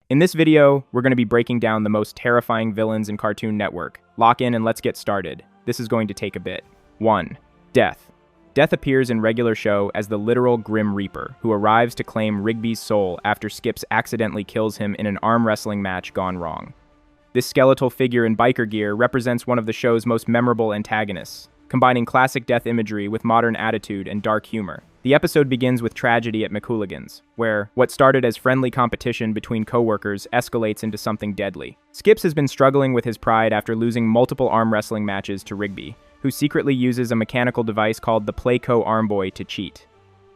In this video, we're going to be breaking down the most terrifying villains in Cartoon Network. Lock in and let's get started. This is going to take a bit. 1. Death. Death appears in regular show as the literal Grim Reaper, who arrives to claim Rigby's soul after Skips accidentally kills him in an arm wrestling match gone wrong. This skeletal figure in biker gear represents one of the show's most memorable antagonists, combining classic death imagery with modern attitude and dark humor. The episode begins with tragedy at McCooligan's, where what started as friendly competition between co-workers escalates into something deadly. Skips has been struggling with his pride after losing multiple arm wrestling matches to Rigby, who secretly uses a mechanical device called the Playco Armboy to cheat.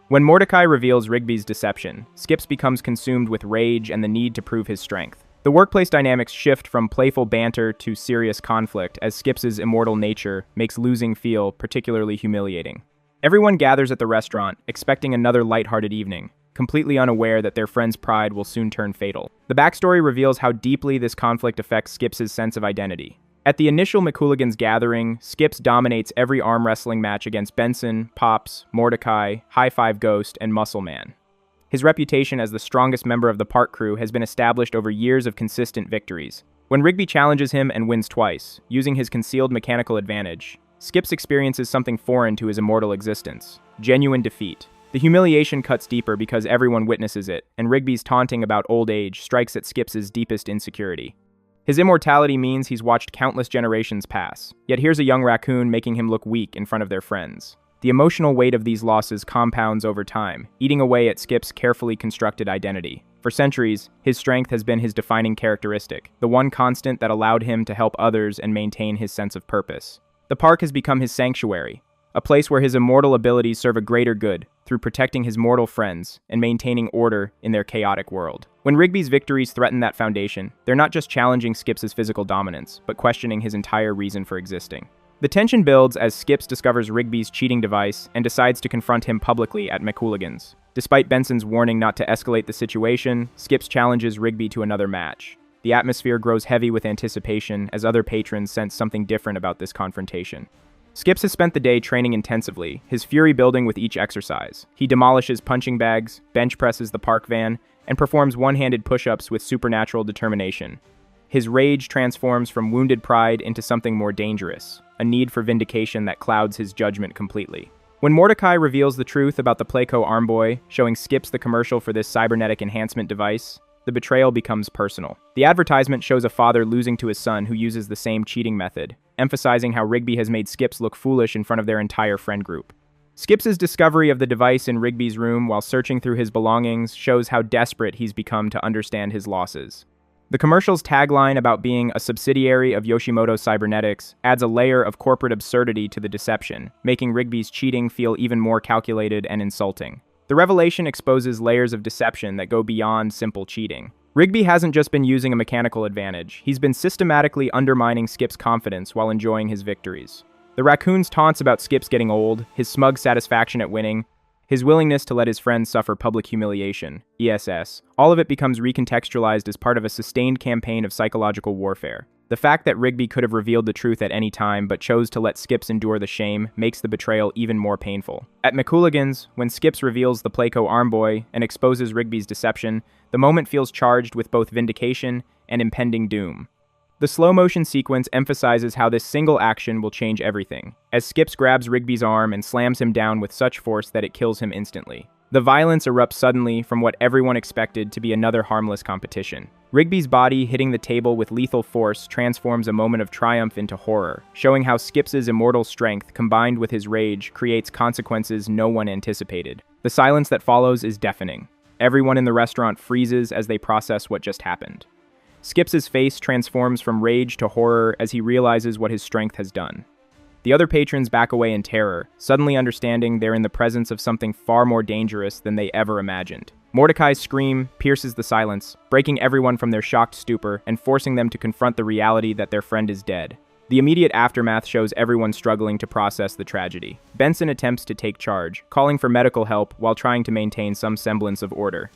When Mordecai reveals Rigby's deception, Skips becomes consumed with rage and the need to prove his strength. The workplace dynamics shift from playful banter to serious conflict as Skips's immortal nature makes losing feel particularly humiliating. Everyone gathers at the restaurant, expecting another lighthearted evening, completely unaware that their friend's pride will soon turn fatal. The backstory reveals how deeply this conflict affects Skips's sense of identity. At the initial McCooligan's gathering, Skips dominates every arm wrestling match against Benson, Pops, Mordecai, High Five Ghost, and Muscle Man. His reputation as the strongest member of the park crew has been established over years of consistent victories. When Rigby challenges him and wins twice, using his concealed mechanical advantage, Skips experiences something foreign to his immortal existence: genuine defeat. The humiliation cuts deeper because everyone witnesses it, and Rigby's taunting about old age strikes at Skips's deepest insecurity. His immortality means he's watched countless generations pass, yet here's a young raccoon making him look weak in front of their friends. The emotional weight of these losses compounds over time, eating away at Skip's carefully constructed identity. For centuries, his strength has been his defining characteristic, the one constant that allowed him to help others and maintain his sense of purpose. The park has become his sanctuary, a place where his immortal abilities serve a greater good through protecting his mortal friends and maintaining order in their chaotic world. When Rigby's victories threaten that foundation, they're not just challenging Skips's physical dominance, but questioning his entire reason for existing. The tension builds as Skips discovers Rigby's cheating device and decides to confront him publicly at McCooligan's. Despite Benson's warning not to escalate the situation, Skips challenges Rigby to another match. The atmosphere grows heavy with anticipation as other patrons sense something different about this confrontation. Skips has spent the day training intensively, his fury building with each exercise. He demolishes punching bags, bench presses the park van, and performs one-handed push-ups with supernatural determination. His rage transforms from wounded pride into something more dangerous, a need for vindication that clouds his judgment completely. When Mordecai reveals the truth about the Playco Armboy, showing Skips the commercial for this cybernetic enhancement device, the betrayal becomes personal. The advertisement shows a father losing to his son who uses the same cheating method, emphasizing how Rigby has made Skips look foolish in front of their entire friend group. Skips's discovery of the device in Rigby's room while searching through his belongings shows how desperate he's become to understand his losses. The commercial's tagline about being a subsidiary of Yoshimoto Cybernetics adds a layer of corporate absurdity to the deception, making Rigby's cheating feel even more calculated and insulting. The revelation exposes layers of deception that go beyond simple cheating. Rigby hasn't just been using a mechanical advantage, he's been systematically undermining Skip's confidence while enjoying his victories. The raccoon's taunts about Skips getting old, his smug satisfaction at winning, his willingness to let his friends suffer public humiliation, ESS, all of it becomes recontextualized as part of a sustained campaign of psychological warfare. The fact that Rigby could have revealed the truth at any time but chose to let Skips endure the shame makes the betrayal even more painful. At McCooligan's, when Skips reveals the Playco Armboy and exposes Rigby's deception, the moment feels charged with both vindication and impending doom. The slow-motion sequence emphasizes how this single action will change everything, as Skips grabs Rigby's arm and slams him down with such force that it kills him instantly. The violence erupts suddenly from what everyone expected to be another harmless competition. Rigby's body hitting the table with lethal force transforms a moment of triumph into horror, showing how Skips's immortal strength combined with his rage creates consequences no one anticipated. The silence that follows is deafening. Everyone in the restaurant freezes as they process what just happened. Skips's face transforms from rage to horror as he realizes what his strength has done. The other patrons back away in terror, suddenly understanding they're in the presence of something far more dangerous than they ever imagined. Mordecai's scream pierces the silence, breaking everyone from their shocked stupor and forcing them to confront the reality that their friend is dead. The immediate aftermath shows everyone struggling to process the tragedy. Benson attempts to take charge, calling for medical help while trying to maintain some semblance of order.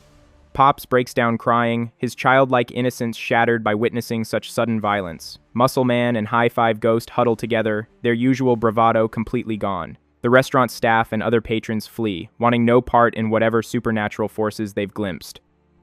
Pops breaks down crying, his childlike innocence shattered by witnessing such sudden violence. Muscle Man and High Five Ghost huddle together, their usual bravado completely gone. The restaurant staff and other patrons flee, wanting no part in whatever supernatural forces they've glimpsed.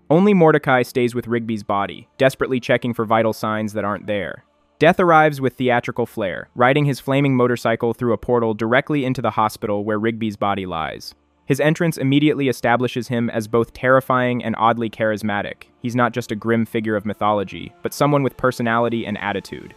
Only Mordecai stays with Rigby's body, desperately checking for vital signs that aren't there. Death arrives with theatrical flair, riding his flaming motorcycle through a portal directly into the hospital where Rigby's body lies. His entrance immediately establishes him as both terrifying and oddly charismatic. He's not just a grim figure of mythology, but someone with personality and attitude.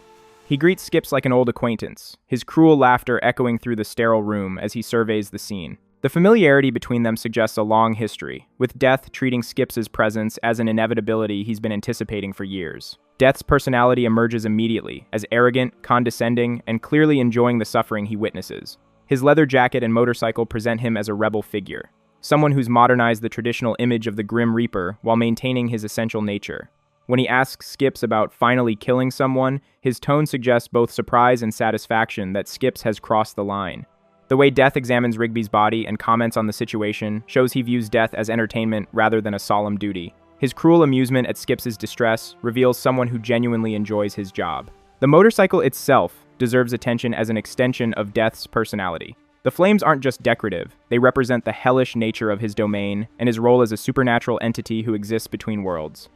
He greets Skips like an old acquaintance, his cruel laughter echoing through the sterile room as he surveys the scene. The familiarity between them suggests a long history, with Death treating Skips' presence as an inevitability he's been anticipating for years. Death's personality emerges immediately, as arrogant, condescending, and clearly enjoying the suffering he witnesses. His leather jacket and motorcycle present him as a rebel figure, someone who's modernized the traditional image of the Grim Reaper while maintaining his essential nature. When he asks Skips about finally killing someone, his tone suggests both surprise and satisfaction that Skips has crossed the line. The way Death examines Rigby's body and comments on the situation shows he views death as entertainment rather than a solemn duty. His cruel amusement at Skips' distress reveals someone who genuinely enjoys his job. The motorcycle itself deserves attention as an extension of Death's personality. The flames aren't just decorative, they represent the hellish nature of his domain and his role as a supernatural entity who exists between worlds.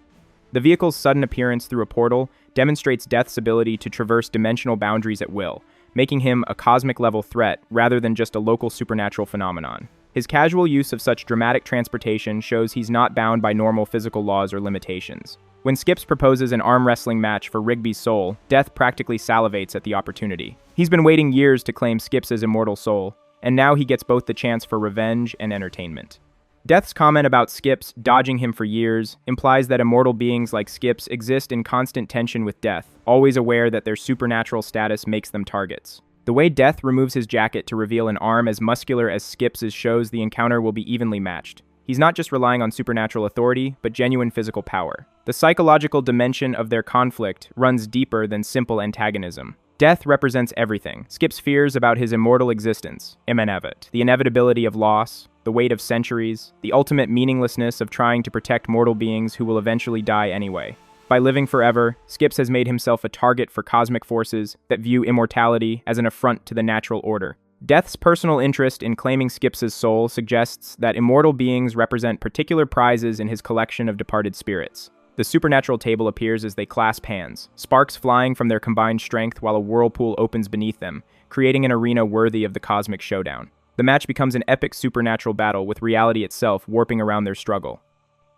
The vehicle's sudden appearance through a portal demonstrates Death's ability to traverse dimensional boundaries at will, making him a cosmic-level threat rather than just a local supernatural phenomenon. His casual use of such dramatic transportation shows he's not bound by normal physical laws or limitations. When Skips proposes an arm wrestling match for Rigby's soul, Death practically salivates at the opportunity. He's been waiting years to claim Skips' immortal soul, and now he gets both the chance for revenge and entertainment. Death's comment about Skips dodging him for years implies that immortal beings like Skips exist in constant tension with Death, always aware that their supernatural status makes them targets. The way Death removes his jacket to reveal an arm as muscular as Skips' shows the encounter will be evenly matched. He's not just relying on supernatural authority, but genuine physical power. The psychological dimension of their conflict runs deeper than simple antagonism. Death represents everything. Skips' fears about his immortal existence, Immanevit, the inevitability of loss, the weight of centuries, the ultimate meaninglessness of trying to protect mortal beings who will eventually die anyway. By living forever, Skips has made himself a target for cosmic forces that view immortality as an affront to the natural order. Death's personal interest in claiming Skips' soul suggests that immortal beings represent particular prizes in his collection of departed spirits. The supernatural table appears as they clasp hands, sparks flying from their combined strength while a whirlpool opens beneath them, creating an arena worthy of the cosmic showdown. The match becomes an epic supernatural battle with reality itself warping around their struggle.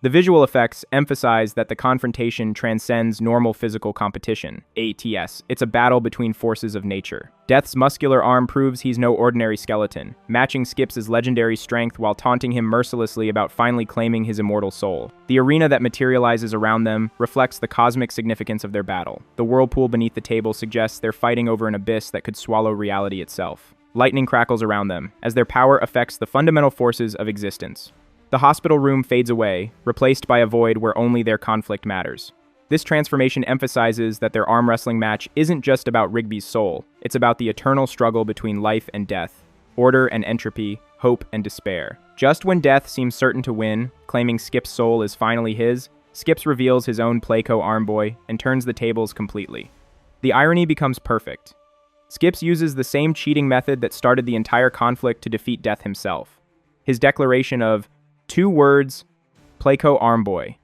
The visual effects emphasize that the confrontation transcends normal physical competition, ATS. It's a battle between forces of nature. Death's muscular arm proves he's no ordinary skeleton, matching Skips' legendary strength while taunting him mercilessly about finally claiming his immortal soul. The arena that materializes around them reflects the cosmic significance of their battle. The whirlpool beneath the table suggests they're fighting over an abyss that could swallow reality itself. Lightning crackles around them, as their power affects the fundamental forces of existence. The hospital room fades away, replaced by a void where only their conflict matters. This transformation emphasizes that their arm wrestling match isn't just about Rigby's soul, it's about the eternal struggle between life and death, order and entropy, hope and despair. Just when Death seems certain to win, claiming Skips' soul is finally his, Skips reveals his own Playco Armboy and turns the tables completely. The irony becomes perfect. Skips uses the same cheating method that started the entire conflict to defeat Death himself. His declaration of 2 words, Playco Armboy,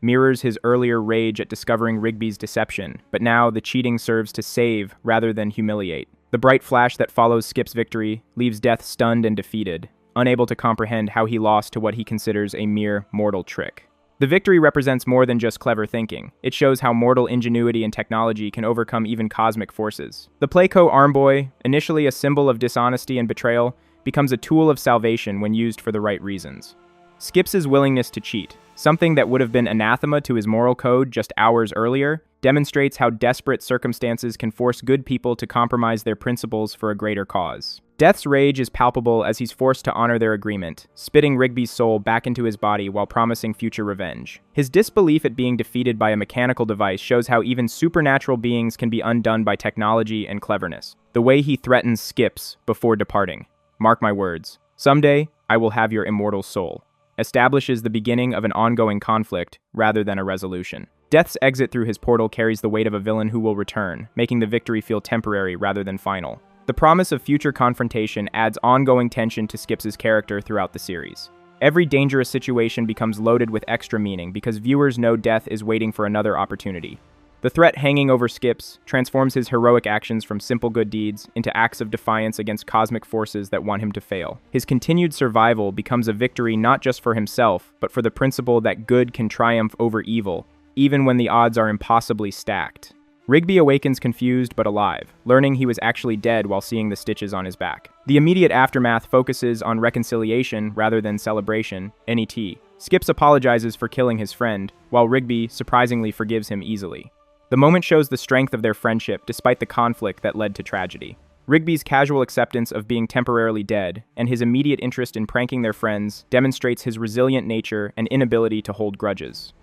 mirrors his earlier rage at discovering Rigby's deception, but now the cheating serves to save rather than humiliate. The bright flash that follows Skips' victory leaves Death stunned and defeated, unable to comprehend how he lost to what he considers a mere mortal trick. The victory represents more than just clever thinking. It shows how mortal ingenuity and technology can overcome even cosmic forces. The Playco Armboy, initially a symbol of dishonesty and betrayal, becomes a tool of salvation when used for the right reasons. Skips' willingness to cheat, something that would have been anathema to his moral code just hours earlier, demonstrates how desperate circumstances can force good people to compromise their principles for a greater cause. Death's rage is palpable as he's forced to honor their agreement, spitting Rigby's soul back into his body while promising future revenge. His disbelief at being defeated by a mechanical device shows how even supernatural beings can be undone by technology and cleverness. The way he threatens Skips before departing, mark my words, someday I will have your immortal soul, establishes the beginning of an ongoing conflict rather than a resolution. Death's exit through his portal carries the weight of a villain who will return, making the victory feel temporary rather than final. The promise of future confrontation adds ongoing tension to Skips' character throughout the series. Every dangerous situation becomes loaded with extra meaning because viewers know death is waiting for another opportunity. The threat hanging over Skips transforms his heroic actions from simple good deeds into acts of defiance against cosmic forces that want him to fail. His continued survival becomes a victory not just for himself, but for the principle that good can triumph over evil, even when the odds are impossibly stacked. Rigby awakens confused but alive, learning he was actually dead while seeing the stitches on his back. The immediate aftermath focuses on reconciliation rather than celebration, NET. Skips apologizes for killing his friend, while Rigby surprisingly forgives him easily. The moment shows the strength of their friendship despite the conflict that led to tragedy. Rigby's casual acceptance of being temporarily dead and his immediate interest in pranking their friends demonstrates his resilient nature and inability to hold grudges.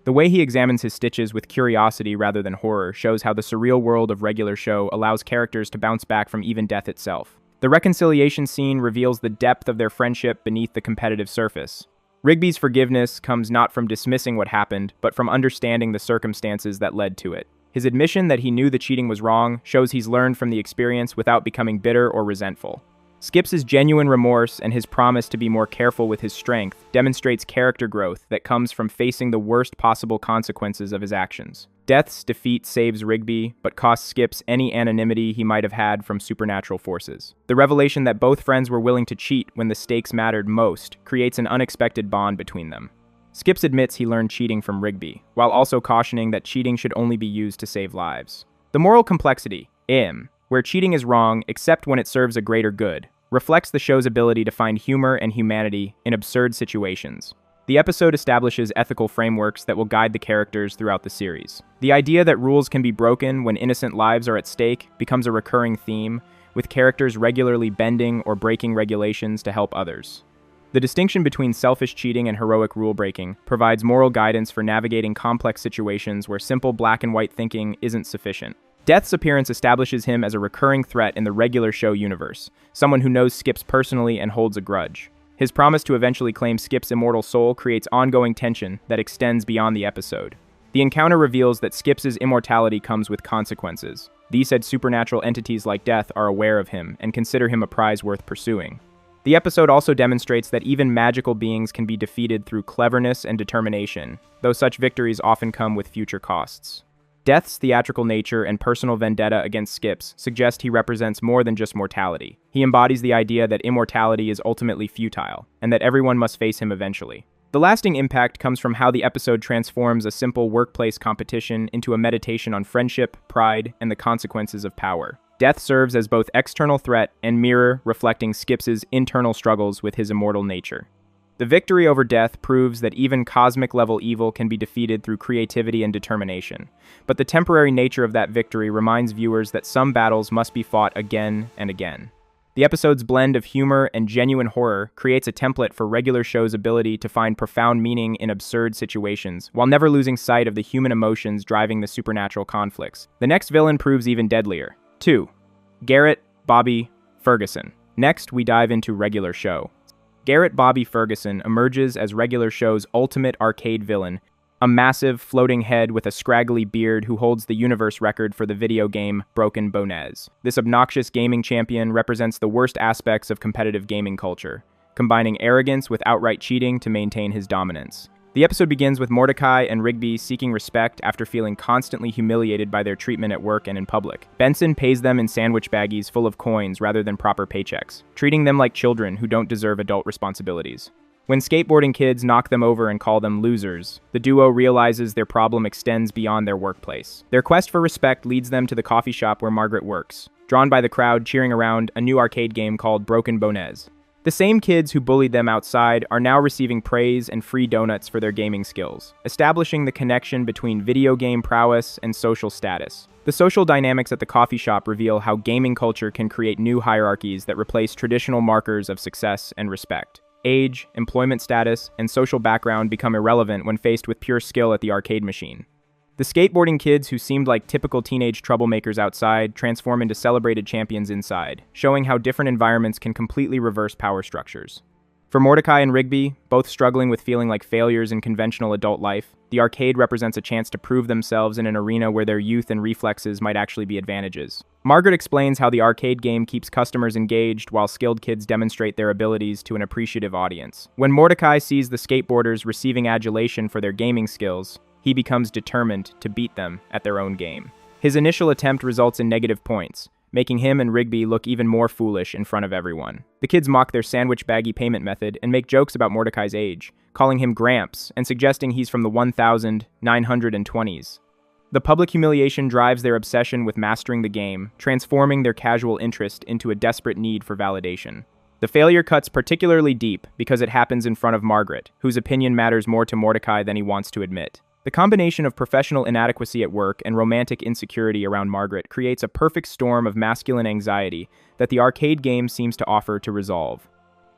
The way he examines his stitches with curiosity rather than horror shows how the surreal world of regular show allows characters to bounce back from even death itself. The reconciliation scene reveals the depth of their friendship beneath the competitive surface. Rigby's forgiveness comes not from dismissing what happened, but from understanding the circumstances that led to it. His admission that he knew the cheating was wrong shows he's learned from the experience without becoming bitter or resentful. Skips' genuine remorse and his promise to be more careful with his strength demonstrates character growth that comes from facing the worst possible consequences of his actions. Death's defeat saves Rigby, but costs Skips any anonymity he might have had from supernatural forces. The revelation that both friends were willing to cheat when the stakes mattered most creates an unexpected bond between them. Skips admits he learned cheating from Rigby, while also cautioning that cheating should only be used to save lives. The moral complexity, where cheating is wrong except when it serves a greater good, reflects the show's ability to find humor and humanity in absurd situations. The episode establishes ethical frameworks that will guide the characters throughout the series. The idea that rules can be broken when innocent lives are at stake becomes a recurring theme, with characters regularly bending or breaking regulations to help others. The distinction between selfish cheating and heroic rule-breaking provides moral guidance for navigating complex situations where simple black-and-white thinking isn't sufficient. Death's appearance establishes him as a recurring threat in the regular show universe, someone who knows Skips personally and holds a grudge. His promise to eventually claim Skips' immortal soul creates ongoing tension that extends beyond the episode. The encounter reveals that Skips' immortality comes with consequences. These said supernatural entities like Death are aware of him and consider him a prize worth pursuing. The episode also demonstrates that even magical beings can be defeated through cleverness and determination, though such victories often come with future costs. Death's theatrical nature and personal vendetta against Skips suggest he represents more than just mortality. He embodies the idea that immortality is ultimately futile, and that everyone must face him eventually. The lasting impact comes from how the episode transforms a simple workplace competition into a meditation on friendship, pride, and the consequences of power. Death serves as both external threat and mirror reflecting Skips' internal struggles with his immortal nature. The victory over death proves that even cosmic-level evil can be defeated through creativity and determination, but the temporary nature of that victory reminds viewers that some battles must be fought again and again. The episode's blend of humor and genuine horror creates a template for regular show's ability to find profound meaning in absurd situations, while never losing sight of the human emotions driving the supernatural conflicts. The next villain proves even deadlier. 2. Garrett Bobby Ferguson. Next, we dive into regular show. Garrett Bobby Ferguson emerges as regular show's ultimate arcade villain, a massive, floating head with a scraggly beard who holds the universe record for the video game Broken Bonez. This obnoxious gaming champion represents the worst aspects of competitive gaming culture, combining arrogance with outright cheating to maintain his dominance. The episode begins with Mordecai and Rigby seeking respect after feeling constantly humiliated by their treatment at work and in public. Benson pays them in sandwich baggies full of coins rather than proper paychecks, treating them like children who don't deserve adult responsibilities. When skateboarding kids knock them over and call them losers, the duo realizes their problem extends beyond their workplace. Their quest for respect leads them to the coffee shop where Margaret works, drawn by the crowd cheering around a new arcade game called Broken Bonez. The same kids who bullied them outside are now receiving praise and free donuts for their gaming skills, establishing the connection between video game prowess and social status. The social dynamics at the coffee shop reveal how gaming culture can create new hierarchies that replace traditional markers of success and respect. Age, employment status, and social background become irrelevant when faced with pure skill at the arcade machine. The skateboarding kids who seemed like typical teenage troublemakers outside transform into celebrated champions inside, showing how different environments can completely reverse power structures. For Mordecai and Rigby, both struggling with feeling like failures in conventional adult life, the arcade represents a chance to prove themselves in an arena where their youth and reflexes might actually be advantages. Margaret explains how the arcade game keeps customers engaged while skilled kids demonstrate their abilities to an appreciative audience. When Mordecai sees the skateboarders receiving adulation for their gaming skills, he becomes determined to beat them at their own game. His initial attempt results in negative points, making him and Rigby look even more foolish in front of everyone. The kids mock their sandwich baggy payment method and make jokes about Mordecai's age, calling him Gramps and suggesting he's from the 1920s. The public humiliation drives their obsession with mastering the game, transforming their casual interest into a desperate need for validation. The failure cuts particularly deep because it happens in front of Margaret, whose opinion matters more to Mordecai than he wants to admit. The combination of professional inadequacy at work and romantic insecurity around Margaret creates a perfect storm of masculine anxiety that the arcade game seems to offer to resolve.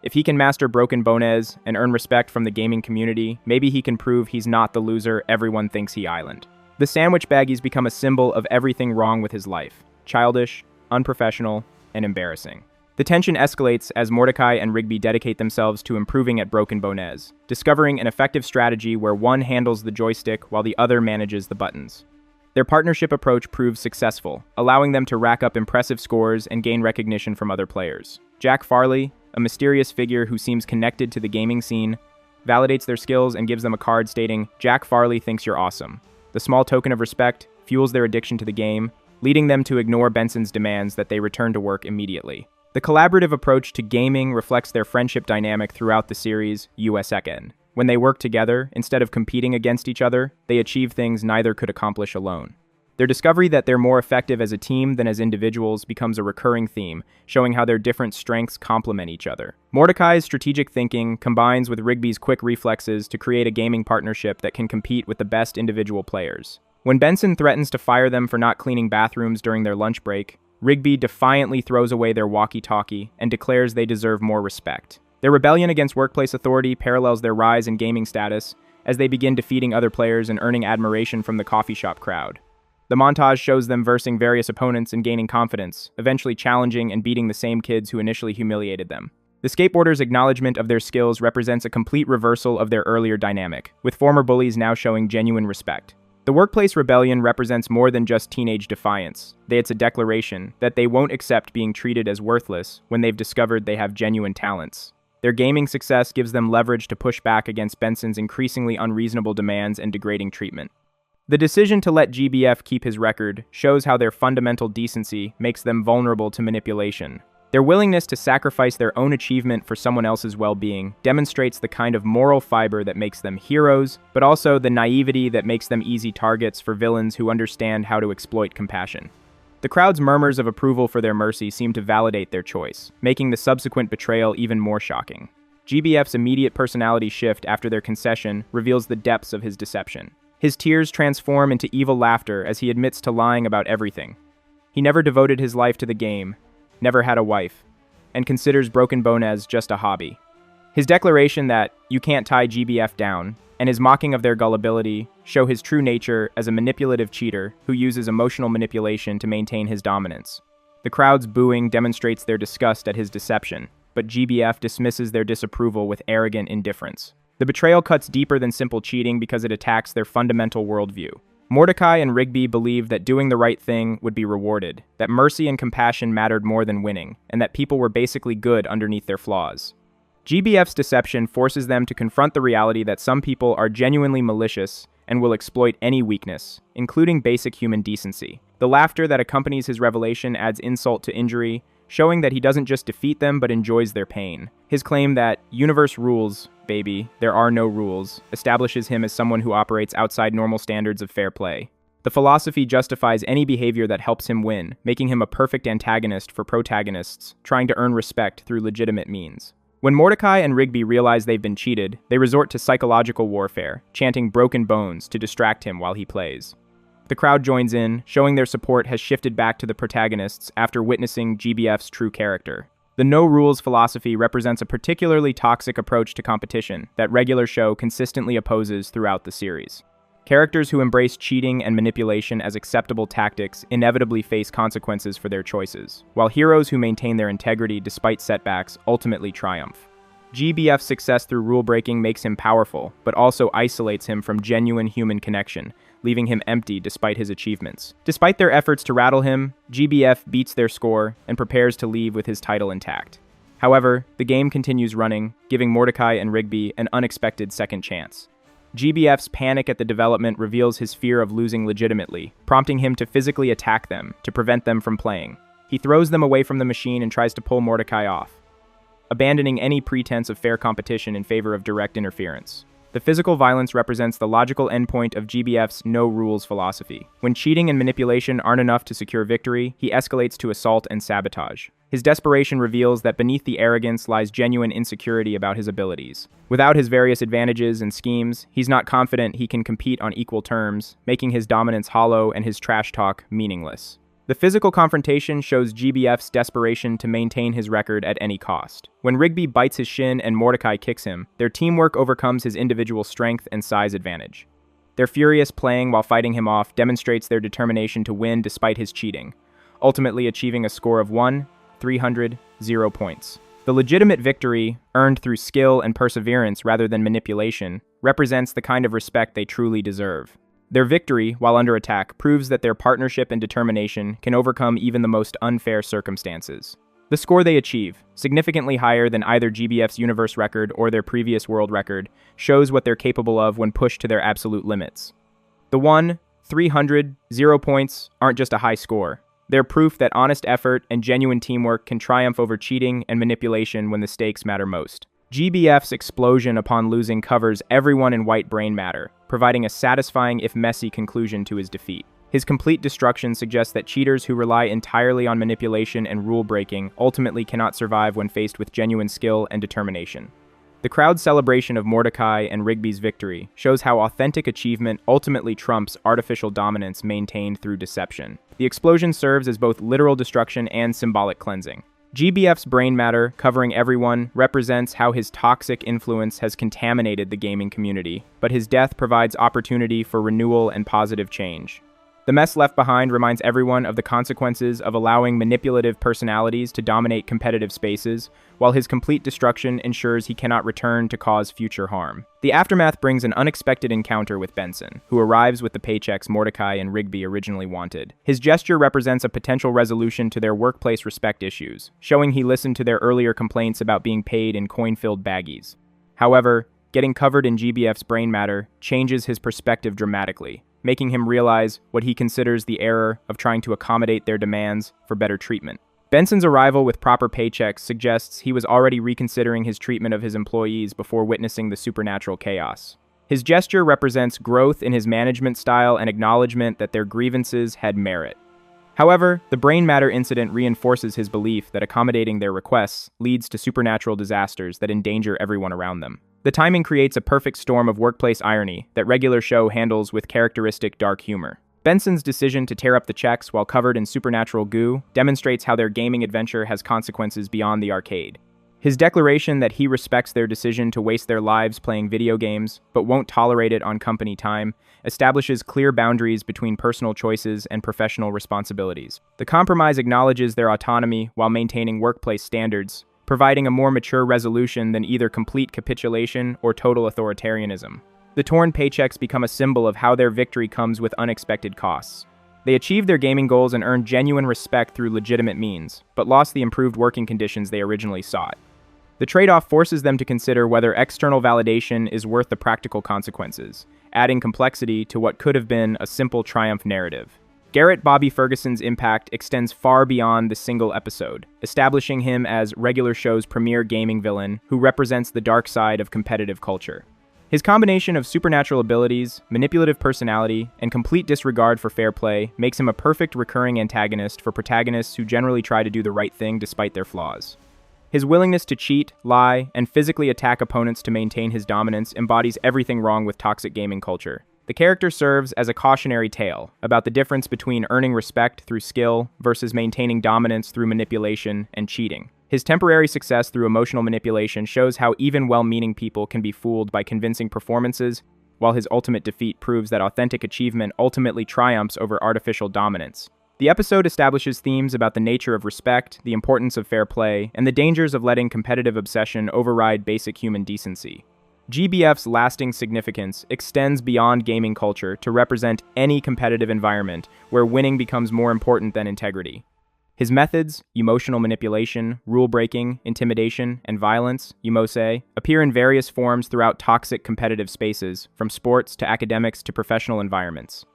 If he can master Broken Bonez and earn respect from the gaming community, maybe he can prove he's not the loser everyone thinks he island. The sandwich baggies become a symbol of everything wrong with his life: childish, unprofessional, and embarrassing. The tension escalates as Mordecai and Rigby dedicate themselves to improving at Broken Bonez, discovering an effective strategy where one handles the joystick while the other manages the buttons. Their partnership approach proves successful, allowing them to rack up impressive scores and gain recognition from other players. Jack Farley, a mysterious figure who seems connected to the gaming scene, validates their skills and gives them a card stating, "Jack Farley thinks you're awesome." The small token of respect fuels their addiction to the game, leading them to ignore Benson's demands that they return to work immediately. The collaborative approach to gaming reflects their friendship dynamic throughout the series, USEkken. When they work together, instead of competing against each other, they achieve things neither could accomplish alone. Their discovery that they're more effective as a team than as individuals becomes a recurring theme, showing how their different strengths complement each other. Mordecai's strategic thinking combines with Rigby's quick reflexes to create a gaming partnership that can compete with the best individual players. When Benson threatens to fire them for not cleaning bathrooms during their lunch break, Rigby defiantly throws away their walkie-talkie and declares they deserve more respect. Their rebellion against workplace authority parallels their rise in gaming status as they begin defeating other players and earning admiration from the coffee shop crowd. The montage shows them versing various opponents and gaining confidence, eventually challenging and beating the same kids who initially humiliated them. The skateboarders' acknowledgement of their skills represents a complete reversal of their earlier dynamic, with former bullies now showing genuine respect. The workplace rebellion represents more than just teenage defiance. It's a declaration that they won't accept being treated as worthless when they've discovered they have genuine talents. Their gaming success gives them leverage to push back against Benson's increasingly unreasonable demands and degrading treatment. The decision to let GBF keep his record shows how their fundamental decency makes them vulnerable to manipulation. Their willingness to sacrifice their own achievement for someone else's well-being demonstrates the kind of moral fiber that makes them heroes, but also the naivety that makes them easy targets for villains who understand how to exploit compassion. The crowd's murmurs of approval for their mercy seem to validate their choice, making the subsequent betrayal even more shocking. GBF's immediate personality shift after their concession reveals the depths of his deception. His tears transform into evil laughter as he admits to lying about everything. He never devoted his life to the game, never had a wife, and considers Broken Bonez just a hobby. His declaration that you can't tie GBF down and his mocking of their gullibility show his true nature as a manipulative cheater who uses emotional manipulation to maintain his dominance. The crowd's booing demonstrates their disgust at his deception, but GBF dismisses their disapproval with arrogant indifference. The betrayal cuts deeper than simple cheating because it attacks their fundamental worldview. Mordecai and Rigby believed that doing the right thing would be rewarded, that mercy and compassion mattered more than winning, and that people were basically good underneath their flaws. GBF's deception forces them to confront the reality that some people are genuinely malicious and will exploit any weakness, including basic human decency. The laughter that accompanies his revelation adds insult to injury, showing that he doesn't just defeat them but enjoys their pain. His claim that universe rules, baby, there are no rules, establishes him as someone who operates outside normal standards of fair play. The philosophy justifies any behavior that helps him win, making him a perfect antagonist for protagonists trying to earn respect through legitimate means. When Mordecai and Rigby realize they've been cheated, they resort to psychological warfare, chanting broken bones to distract him while he plays. The crowd joins in, showing their support has shifted back to the protagonists after witnessing GBF's true character. The no-rules philosophy represents a particularly toxic approach to competition that regular show consistently opposes throughout the series. Characters who embrace cheating and manipulation as acceptable tactics inevitably face consequences for their choices, while heroes who maintain their integrity despite setbacks ultimately triumph. GBF's success through rule-breaking makes him powerful, but also isolates him from genuine human connection, leaving him empty despite his achievements. Despite their efforts to rattle him, GBF beats their score and prepares to leave with his title intact. However, the game continues running, giving Mordecai and Rigby an unexpected second chance. GBF's panic at the development reveals his fear of losing legitimately, prompting him to physically attack them to prevent them from playing. He throws them away from the machine and tries to pull Mordecai off, abandoning any pretense of fair competition in favor of direct interference. The physical violence represents the logical endpoint of GBF's no-rules philosophy. When cheating and manipulation aren't enough to secure victory, he escalates to assault and sabotage. His desperation reveals that beneath the arrogance lies genuine insecurity about his abilities. Without his various advantages and schemes, he's not confident he can compete on equal terms, making his dominance hollow and his trash talk meaningless. The physical confrontation shows GBF's desperation to maintain his record at any cost. When Rigby bites his shin and Mordecai kicks him, their teamwork overcomes his individual strength and size advantage. Their furious playing while fighting him off demonstrates their determination to win despite his cheating, ultimately achieving a score of 1,300 points. The legitimate victory, earned through skill and perseverance rather than manipulation, represents the kind of respect they truly deserve. Their victory, while under attack, proves that their partnership and determination can overcome even the most unfair circumstances. The score they achieve, significantly higher than either GBF's universe record or their previous world record, shows what they're capable of when pushed to their absolute limits. The 1,300 points aren't just a high score. They're proof that honest effort and genuine teamwork can triumph over cheating and manipulation when the stakes matter most. GBF's explosion upon losing covers everyone in white brain matter, providing a satisfying if messy conclusion to his defeat. His complete destruction suggests that cheaters who rely entirely on manipulation and rule-breaking ultimately cannot survive when faced with genuine skill and determination. The crowd's celebration of Mordecai and Rigby's victory shows how authentic achievement ultimately trumps artificial dominance maintained through deception. The explosion serves as both literal destruction and symbolic cleansing. GBF's brain matter, covering everyone, represents how his toxic influence has contaminated the gaming community, but his death provides opportunity for renewal and positive change. The mess left behind reminds everyone of the consequences of allowing manipulative personalities to dominate competitive spaces, while his complete destruction ensures he cannot return to cause future harm. The aftermath brings an unexpected encounter with Benson, who arrives with the paychecks Mordecai and Rigby originally wanted. His gesture represents a potential resolution to their workplace respect issues, showing he listened to their earlier complaints about being paid in coin-filled baggies. However, getting covered in GBF's brain matter changes his perspective dramatically, making him realize what he considers the error of trying to accommodate their demands for better treatment. Benson's arrival with proper paychecks suggests he was already reconsidering his treatment of his employees before witnessing the supernatural chaos. His gesture represents growth in his management style and acknowledgement that their grievances had merit. However, the brain matter incident reinforces his belief that accommodating their requests leads to supernatural disasters that endanger everyone around them. The timing creates a perfect storm of workplace irony that regular show handles with characteristic dark humor. Benson's decision to tear up the checks while covered in supernatural goo demonstrates how their gaming adventure has consequences beyond the arcade. His declaration that he respects their decision to waste their lives playing video games, but won't tolerate it on company time, establishes clear boundaries between personal choices and professional responsibilities. The compromise acknowledges their autonomy while maintaining workplace standards, providing a more mature resolution than either complete capitulation or total authoritarianism. The torn paychecks become a symbol of how their victory comes with unexpected costs. They achieved their gaming goals and earned genuine respect through legitimate means, but lost the improved working conditions they originally sought. The trade-off forces them to consider whether external validation is worth the practical consequences, adding complexity to what could have been a simple triumph narrative. Garrett Bobby Ferguson's impact extends far beyond the single episode, establishing him as regular show's premier gaming villain who represents the dark side of competitive culture. His combination of supernatural abilities, manipulative personality, and complete disregard for fair play makes him a perfect recurring antagonist for protagonists who generally try to do the right thing despite their flaws. His willingness to cheat, lie, and physically attack opponents to maintain his dominance embodies everything wrong with toxic gaming culture. The character serves as a cautionary tale about the difference between earning respect through skill versus maintaining dominance through manipulation and cheating. His temporary success through emotional manipulation shows how even well-meaning people can be fooled by convincing performances, while his ultimate defeat proves that authentic achievement ultimately triumphs over artificial dominance. The episode establishes themes about the nature of respect, the importance of fair play, and the dangers of letting competitive obsession override basic human decency. GBF's lasting significance extends beyond gaming culture to represent any competitive environment where winning becomes more important than integrity. His methods, emotional manipulation, rule-breaking, intimidation, and violence, Yumose, appear in various forms throughout toxic competitive spaces, from sports to academics to professional environments.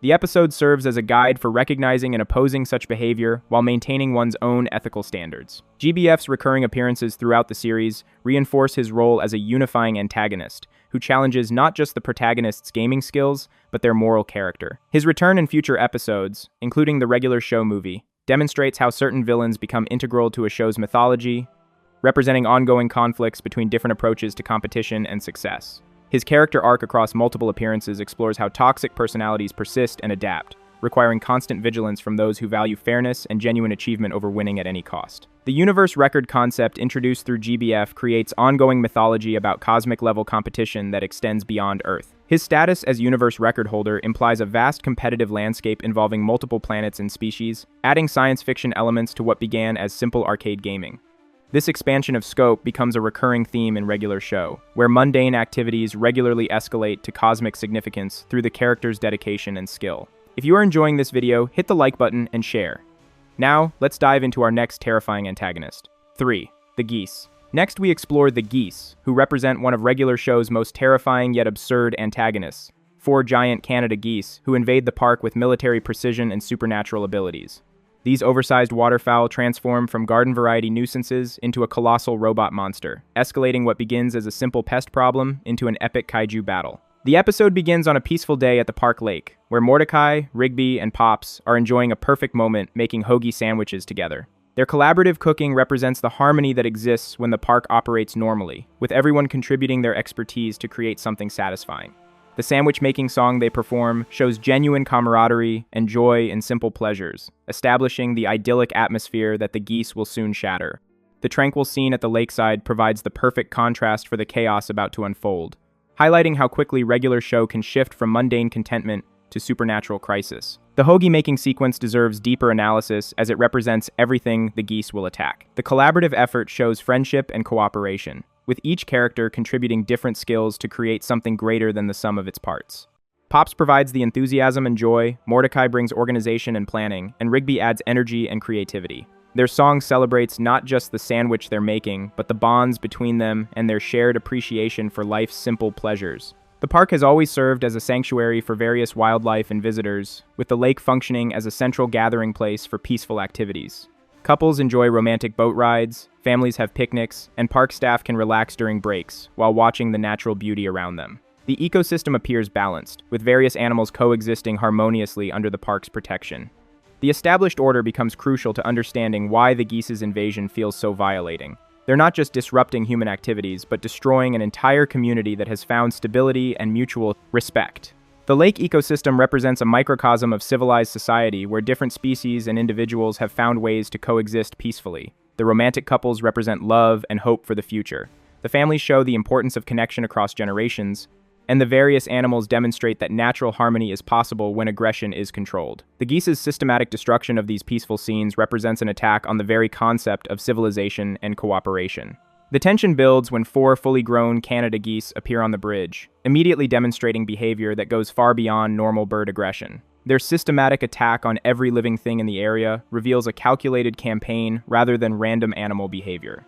The episode serves as a guide for recognizing and opposing such behavior while maintaining one's own ethical standards. GBF's recurring appearances throughout the series reinforce his role as a unifying antagonist, who challenges not just the protagonist's gaming skills, but their moral character. His return in future episodes, including the regular show movie, demonstrates how certain villains become integral to a show's mythology, representing ongoing conflicts between different approaches to competition and success. His character arc across multiple appearances explores how toxic personalities persist and adapt, requiring constant vigilance from those who value fairness and genuine achievement over winning at any cost. The universe record concept introduced through GBF creates ongoing mythology about cosmic-level competition that extends beyond Earth. His status as universe record holder implies a vast competitive landscape involving multiple planets and species, adding science fiction elements to what began as simple arcade gaming. This expansion of scope becomes a recurring theme in regular show, where mundane activities regularly escalate to cosmic significance through the character's dedication and skill. If you are enjoying this video, hit the like button and share. Now, let's dive into our next terrifying antagonist. 3. The Geese. Next, we explore the Geese, who represent one of regular show's most terrifying yet absurd antagonists, 4 giant Canada geese who invade the park with military precision and supernatural abilities. These oversized waterfowl transform from garden-variety nuisances into a colossal robot monster, escalating what begins as a simple pest problem into an epic kaiju battle. The episode begins on a peaceful day at the park lake, where Mordecai, Rigby, and Pops are enjoying a perfect moment making hoagie sandwiches together. Their collaborative cooking represents the harmony that exists when the park operates normally, with everyone contributing their expertise to create something satisfying. The sandwich-making song they perform shows genuine camaraderie and joy in simple pleasures, establishing the idyllic atmosphere that the geese will soon shatter. The tranquil scene at the lakeside provides the perfect contrast for the chaos about to unfold, highlighting how quickly regular show can shift from mundane contentment to supernatural crisis. The hoagie-making sequence deserves deeper analysis as it represents everything the geese will attack. The collaborative effort shows friendship and cooperation, with each character contributing different skills to create something greater than the sum of its parts. Pops provides the enthusiasm and joy, Mordecai brings organization and planning, and Rigby adds energy and creativity. Their song celebrates not just the sandwich they're making, but the bonds between them and their shared appreciation for life's simple pleasures. The park has always served as a sanctuary for various wildlife and visitors, with the lake functioning as a central gathering place for peaceful activities. Couples enjoy romantic boat rides, families have picnics, and park staff can relax during breaks while watching the natural beauty around them. The ecosystem appears balanced, with various animals coexisting harmoniously under the park's protection. The established order becomes crucial to understanding why the geese's invasion feels so violating. They're not just disrupting human activities, but destroying an entire community that has found stability and mutual respect. The lake ecosystem represents a microcosm of civilized society where different species and individuals have found ways to coexist peacefully. The romantic couples represent love and hope for the future. The families show the importance of connection across generations, and the various animals demonstrate that natural harmony is possible when aggression is controlled. The geese's systematic destruction of these peaceful scenes represents an attack on the very concept of civilization and cooperation. The tension builds when 4 fully grown Canada geese appear on the bridge, immediately demonstrating behavior that goes far beyond normal bird aggression. Their systematic attack on every living thing in the area reveals a calculated campaign rather than random animal behavior.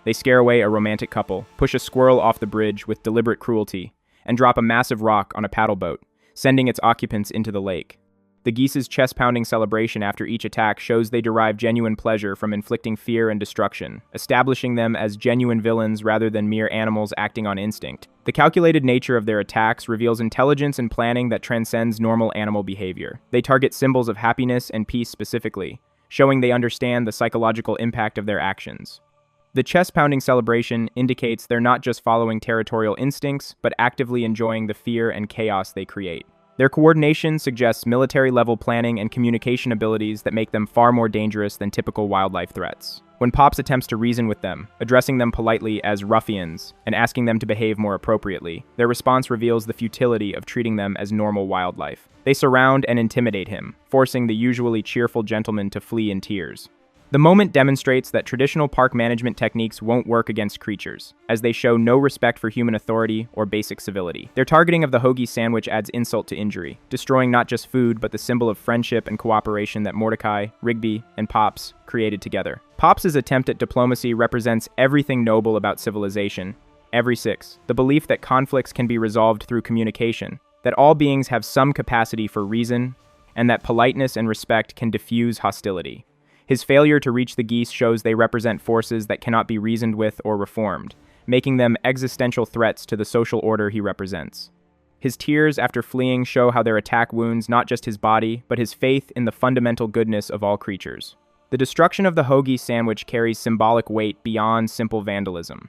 They scare away a romantic couple, push a squirrel off the bridge with deliberate cruelty, and drop a massive rock on a paddle boat, sending its occupants into the lake. The geese's chest-pounding celebration after each attack shows they derive genuine pleasure from inflicting fear and destruction, establishing them as genuine villains rather than mere animals acting on instinct. The calculated nature of their attacks reveals intelligence and planning that transcends normal animal behavior. They target symbols of happiness and peace specifically, showing they understand the psychological impact of their actions. The chest-pounding celebration indicates they're not just following territorial instincts, but actively enjoying the fear and chaos they create. Their coordination suggests military-level planning and communication abilities that make them far more dangerous than typical wildlife threats. when Pops attempts to reason with them, addressing them politely as ruffians and asking them to behave more appropriately, their response reveals the futility of treating them as normal wildlife. They surround and intimidate him, forcing the usually cheerful gentleman to flee in tears. The moment demonstrates that traditional park management techniques won't work against creatures, as they show no respect for human authority or basic civility. Their targeting of the hoagie sandwich adds insult to injury, destroying not just food but the symbol of friendship and cooperation that Mordecai, Rigby, and Pops created together. Pops' attempt at diplomacy represents everything noble about civilization. Every six, the belief that conflicts can be resolved through communication, that all beings have some capacity for reason, and that politeness and respect can diffuse hostility. His failure to reach the geese shows they represent forces that cannot be reasoned with or reformed, making them existential threats to the social order he represents. His tears after fleeing show how their attack wounds not just his body, but his faith in the fundamental goodness of all creatures. The destruction of the hoagie sandwich carries symbolic weight beyond simple vandalism.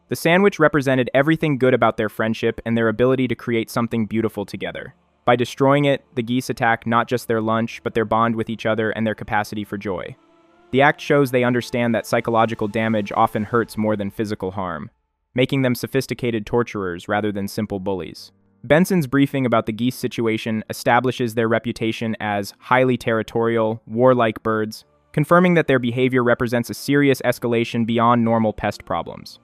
The sandwich represented everything good about their friendship and their ability to create something beautiful together. By destroying it, the geese attack not just their lunch, but their bond with each other and their capacity for joy. The act shows they understand that psychological damage often hurts more than physical harm, making them sophisticated torturers rather than simple bullies. Benson's briefing about the geese situation establishes their reputation as highly territorial, warlike birds, confirming that their behavior represents a serious escalation beyond normal pest problems.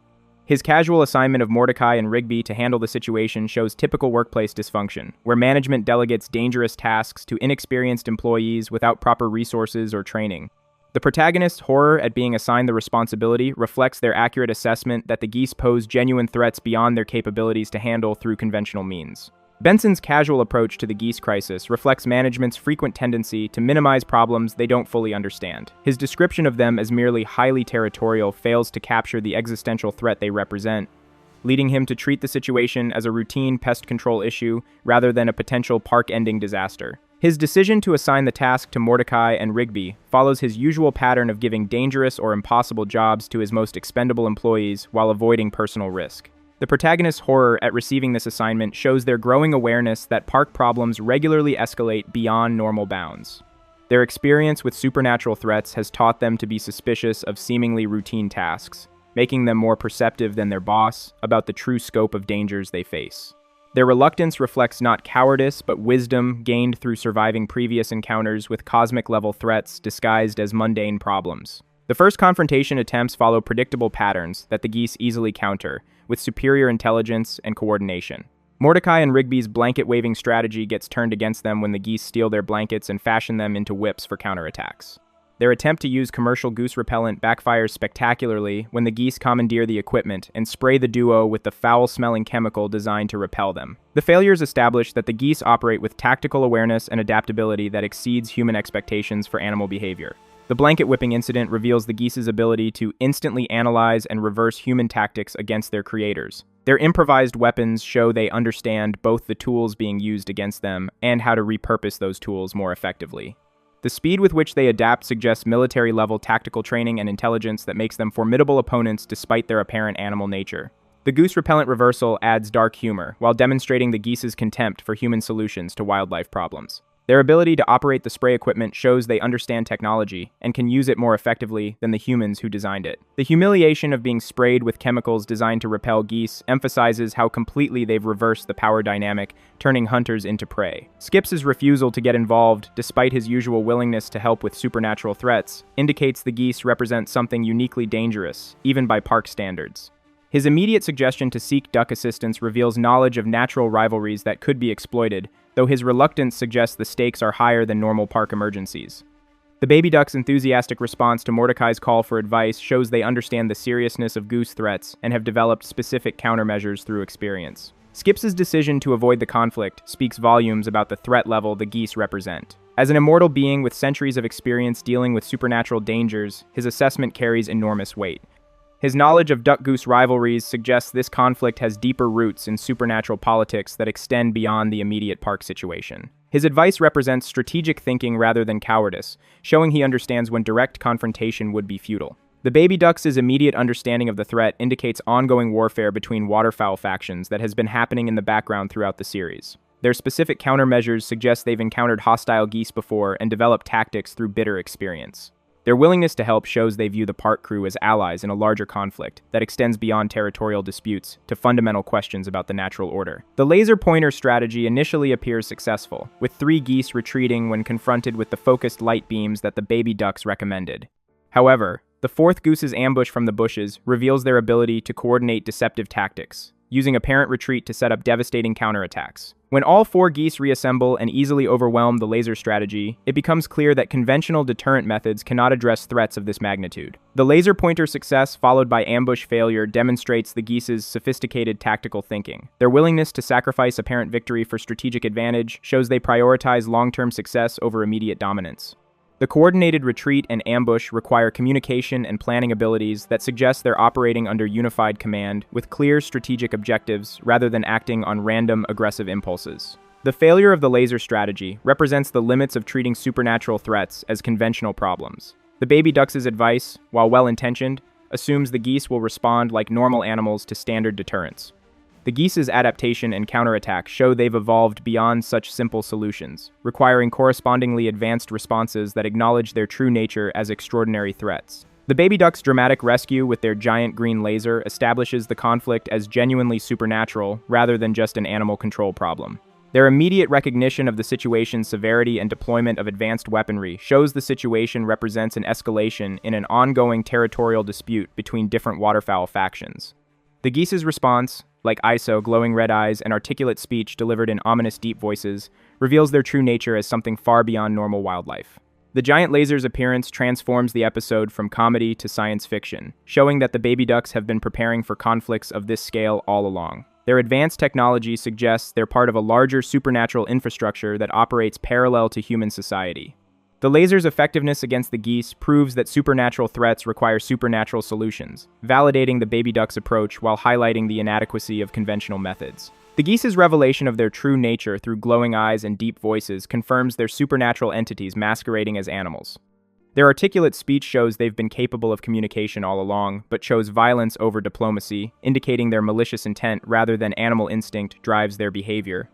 His casual assignment of Mordecai and Rigby to handle the situation shows typical workplace dysfunction, where management delegates dangerous tasks to inexperienced employees without proper resources or training. The protagonist's horror at being assigned the responsibility reflects their accurate assessment that the geese pose genuine threats beyond their capabilities to handle through conventional means. Benson's casual approach to the geese crisis reflects management's frequent tendency to minimize problems they don't fully understand. His description of them as merely highly territorial fails to capture the existential threat they represent, leading him to treat the situation as a routine pest control issue rather than a potential park-ending disaster. His decision to assign the task to Mordecai and Rigby follows his usual pattern of giving dangerous or impossible jobs to his most expendable employees while avoiding personal risk. The protagonist's horror at receiving this assignment shows their growing awareness that park problems regularly escalate beyond normal bounds. Their experience with supernatural threats has taught them to be suspicious of seemingly routine tasks, making them more perceptive than their boss about the true scope of dangers they face. Their reluctance reflects not cowardice, but wisdom gained through surviving previous encounters with cosmic-level threats disguised as mundane problems. The first confrontation attempts follow predictable patterns that the geese easily counter, with superior intelligence and coordination. Mordecai and Rigby's blanket-waving strategy gets turned against them when the geese steal their blankets and fashion them into whips for counterattacks. Their attempt to use commercial goose repellent backfires spectacularly when the geese commandeer the equipment and spray the duo with the foul-smelling chemical designed to repel them. The failures establish that the geese operate with tactical awareness and adaptability that exceeds human expectations for animal behavior. The blanket whipping incident reveals the geese's ability to instantly analyze and reverse human tactics against their creators. Their improvised weapons show they understand both the tools being used against them and how to repurpose those tools more effectively. The speed with which they adapt suggests military-level tactical training and intelligence that makes them formidable opponents despite their apparent animal nature. The goose repellent reversal adds dark humor, while demonstrating the geese's contempt for human solutions to wildlife problems. Their ability to operate the spray equipment shows they understand technology and can use it more effectively than the humans who designed it. The humiliation of being sprayed with chemicals designed to repel geese emphasizes how completely they've reversed the power dynamic, turning hunters into prey. Skips' refusal to get involved, despite his usual willingness to help with supernatural threats, indicates the geese represent something uniquely dangerous, even by park standards. His immediate suggestion to seek duck assistance reveals knowledge of natural rivalries that could be exploited, though his reluctance suggests the stakes are higher than normal park emergencies. The baby duck's enthusiastic response to Mordecai's call for advice shows they understand the seriousness of goose threats and have developed specific countermeasures through experience. Skips' decision to avoid the conflict speaks volumes about the threat level the geese represent. As an immortal being with centuries of experience dealing with supernatural dangers, his assessment carries enormous weight. His knowledge of duck-goose rivalries suggests this conflict has deeper roots in supernatural politics that extend beyond the immediate park situation. His advice represents strategic thinking rather than cowardice, showing he understands when direct confrontation would be futile. The baby ducks' immediate understanding of the threat indicates ongoing warfare between waterfowl factions that has been happening in the background throughout the series. Their specific countermeasures suggest they've encountered hostile geese before and developed tactics through bitter experience. Their willingness to help shows they view the park crew as allies in a larger conflict that extends beyond territorial disputes to fundamental questions about the natural order. The laser pointer strategy initially appears successful, with 3 geese retreating when confronted with the focused light beams that the baby ducks recommended. However, the 4th goose's ambush from the bushes reveals their ability to coordinate deceptive tactics, using apparent retreat to set up devastating counterattacks. When all 4 geese reassemble and easily overwhelm the laser strategy, it becomes clear that conventional deterrent methods cannot address threats of this magnitude. The laser pointer success followed by ambush failure demonstrates the geese's sophisticated tactical thinking. Their willingness to sacrifice apparent victory for strategic advantage shows they prioritize long-term success over immediate dominance. The coordinated retreat and ambush require communication and planning abilities that suggest they're operating under unified command with clear strategic objectives rather than acting on random aggressive impulses. The failure of the laser strategy represents the limits of treating supernatural threats as conventional problems. The baby ducks' advice, while well-intentioned, assumes the geese will respond like normal animals to standard deterrents. The geese's adaptation and counterattack show they've evolved beyond such simple solutions, requiring correspondingly advanced responses that acknowledge their true nature as extraordinary threats. The baby duck's dramatic rescue with their giant green laser establishes the conflict as genuinely supernatural rather than just an animal control problem. Their immediate recognition of the situation's severity and deployment of advanced weaponry shows the situation represents an escalation in an ongoing territorial dispute between different waterfowl factions. The geese's response, like ISO, glowing red eyes, and articulate speech delivered in ominous deep voices, reveals their true nature as something far beyond normal wildlife. The giant laser's appearance transforms the episode from comedy to science fiction, showing that the baby ducks have been preparing for conflicts of this scale all along. Their advanced technology suggests they're part of a larger supernatural infrastructure that operates parallel to human society. The laser's effectiveness against the geese proves that supernatural threats require supernatural solutions, validating the baby duck's approach while highlighting the inadequacy of conventional methods. The geese's revelation of their true nature through glowing eyes and deep voices confirms they're supernatural entities masquerading as animals. Their articulate speech shows they've been capable of communication all along, but chose violence over diplomacy, indicating their malicious intent rather than animal instinct drives their behavior.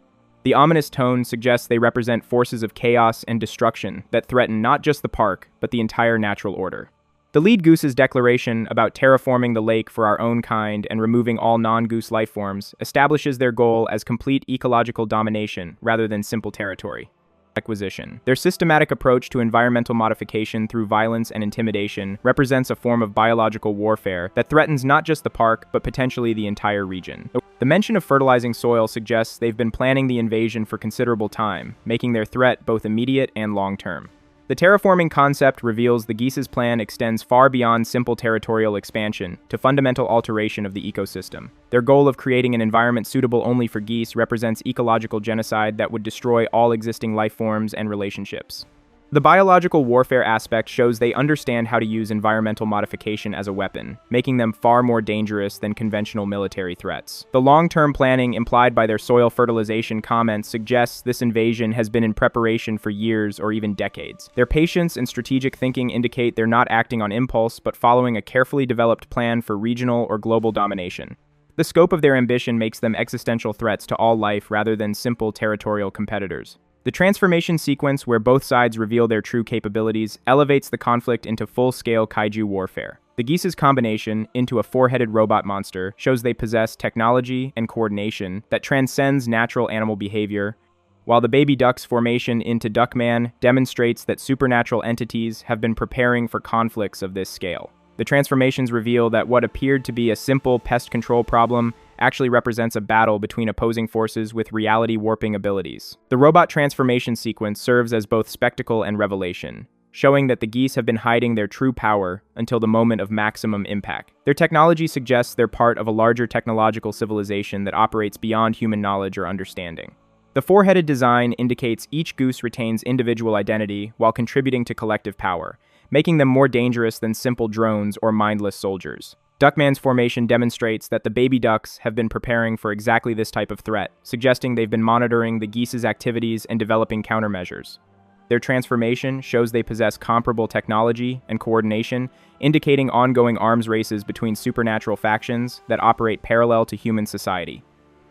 The ominous tone suggests they represent forces of chaos and destruction that threaten not just the park, but the entire natural order. The lead goose's declaration about terraforming the lake for our own kind and removing all non-goose lifeforms establishes their goal as complete ecological domination rather than simple territory acquisition. Their systematic approach to environmental modification through violence and intimidation represents a form of biological warfare that threatens not just the park, but potentially the entire region. The mention of fertilizing soil suggests they've been planning the invasion for considerable time, making their threat both immediate and long-term. The terraforming concept reveals the geese's plan extends far beyond simple territorial expansion to fundamental alteration of the ecosystem. Their goal of creating an environment suitable only for geese represents ecological genocide that would destroy all existing life forms and relationships. The biological warfare aspect shows they understand how to use environmental modification as a weapon, making them far more dangerous than conventional military threats. The long-term planning implied by their soil fertilization comments suggests this invasion has been in preparation for years or even decades. Their patience and strategic thinking indicate they're not acting on impulse, but following a carefully developed plan for regional or global domination. The scope of their ambition makes them existential threats to all life rather than simple territorial competitors. The transformation sequence, where both sides reveal their true capabilities, elevates the conflict into full-scale kaiju warfare. The geese's combination into a 4-headed robot monster shows they possess technology and coordination that transcends natural animal behavior, while the baby duck's formation into Duckman demonstrates that supernatural entities have been preparing for conflicts of this scale. The transformations reveal that what appeared to be a simple pest control problem actually represents a battle between opposing forces with reality-warping abilities. The robot transformation sequence serves as both spectacle and revelation, showing that the geese have been hiding their true power until the moment of maximum impact. Their technology suggests they're part of a larger technological civilization that operates beyond human knowledge or understanding. The 4-headed design indicates each goose retains individual identity while contributing to collective power, making them more dangerous than simple drones or mindless soldiers. Duckman's formation demonstrates that the baby ducks have been preparing for exactly this type of threat, suggesting they've been monitoring the geese's activities and developing countermeasures. Their transformation shows they possess comparable technology and coordination, indicating ongoing arms races between supernatural factions that operate parallel to human society.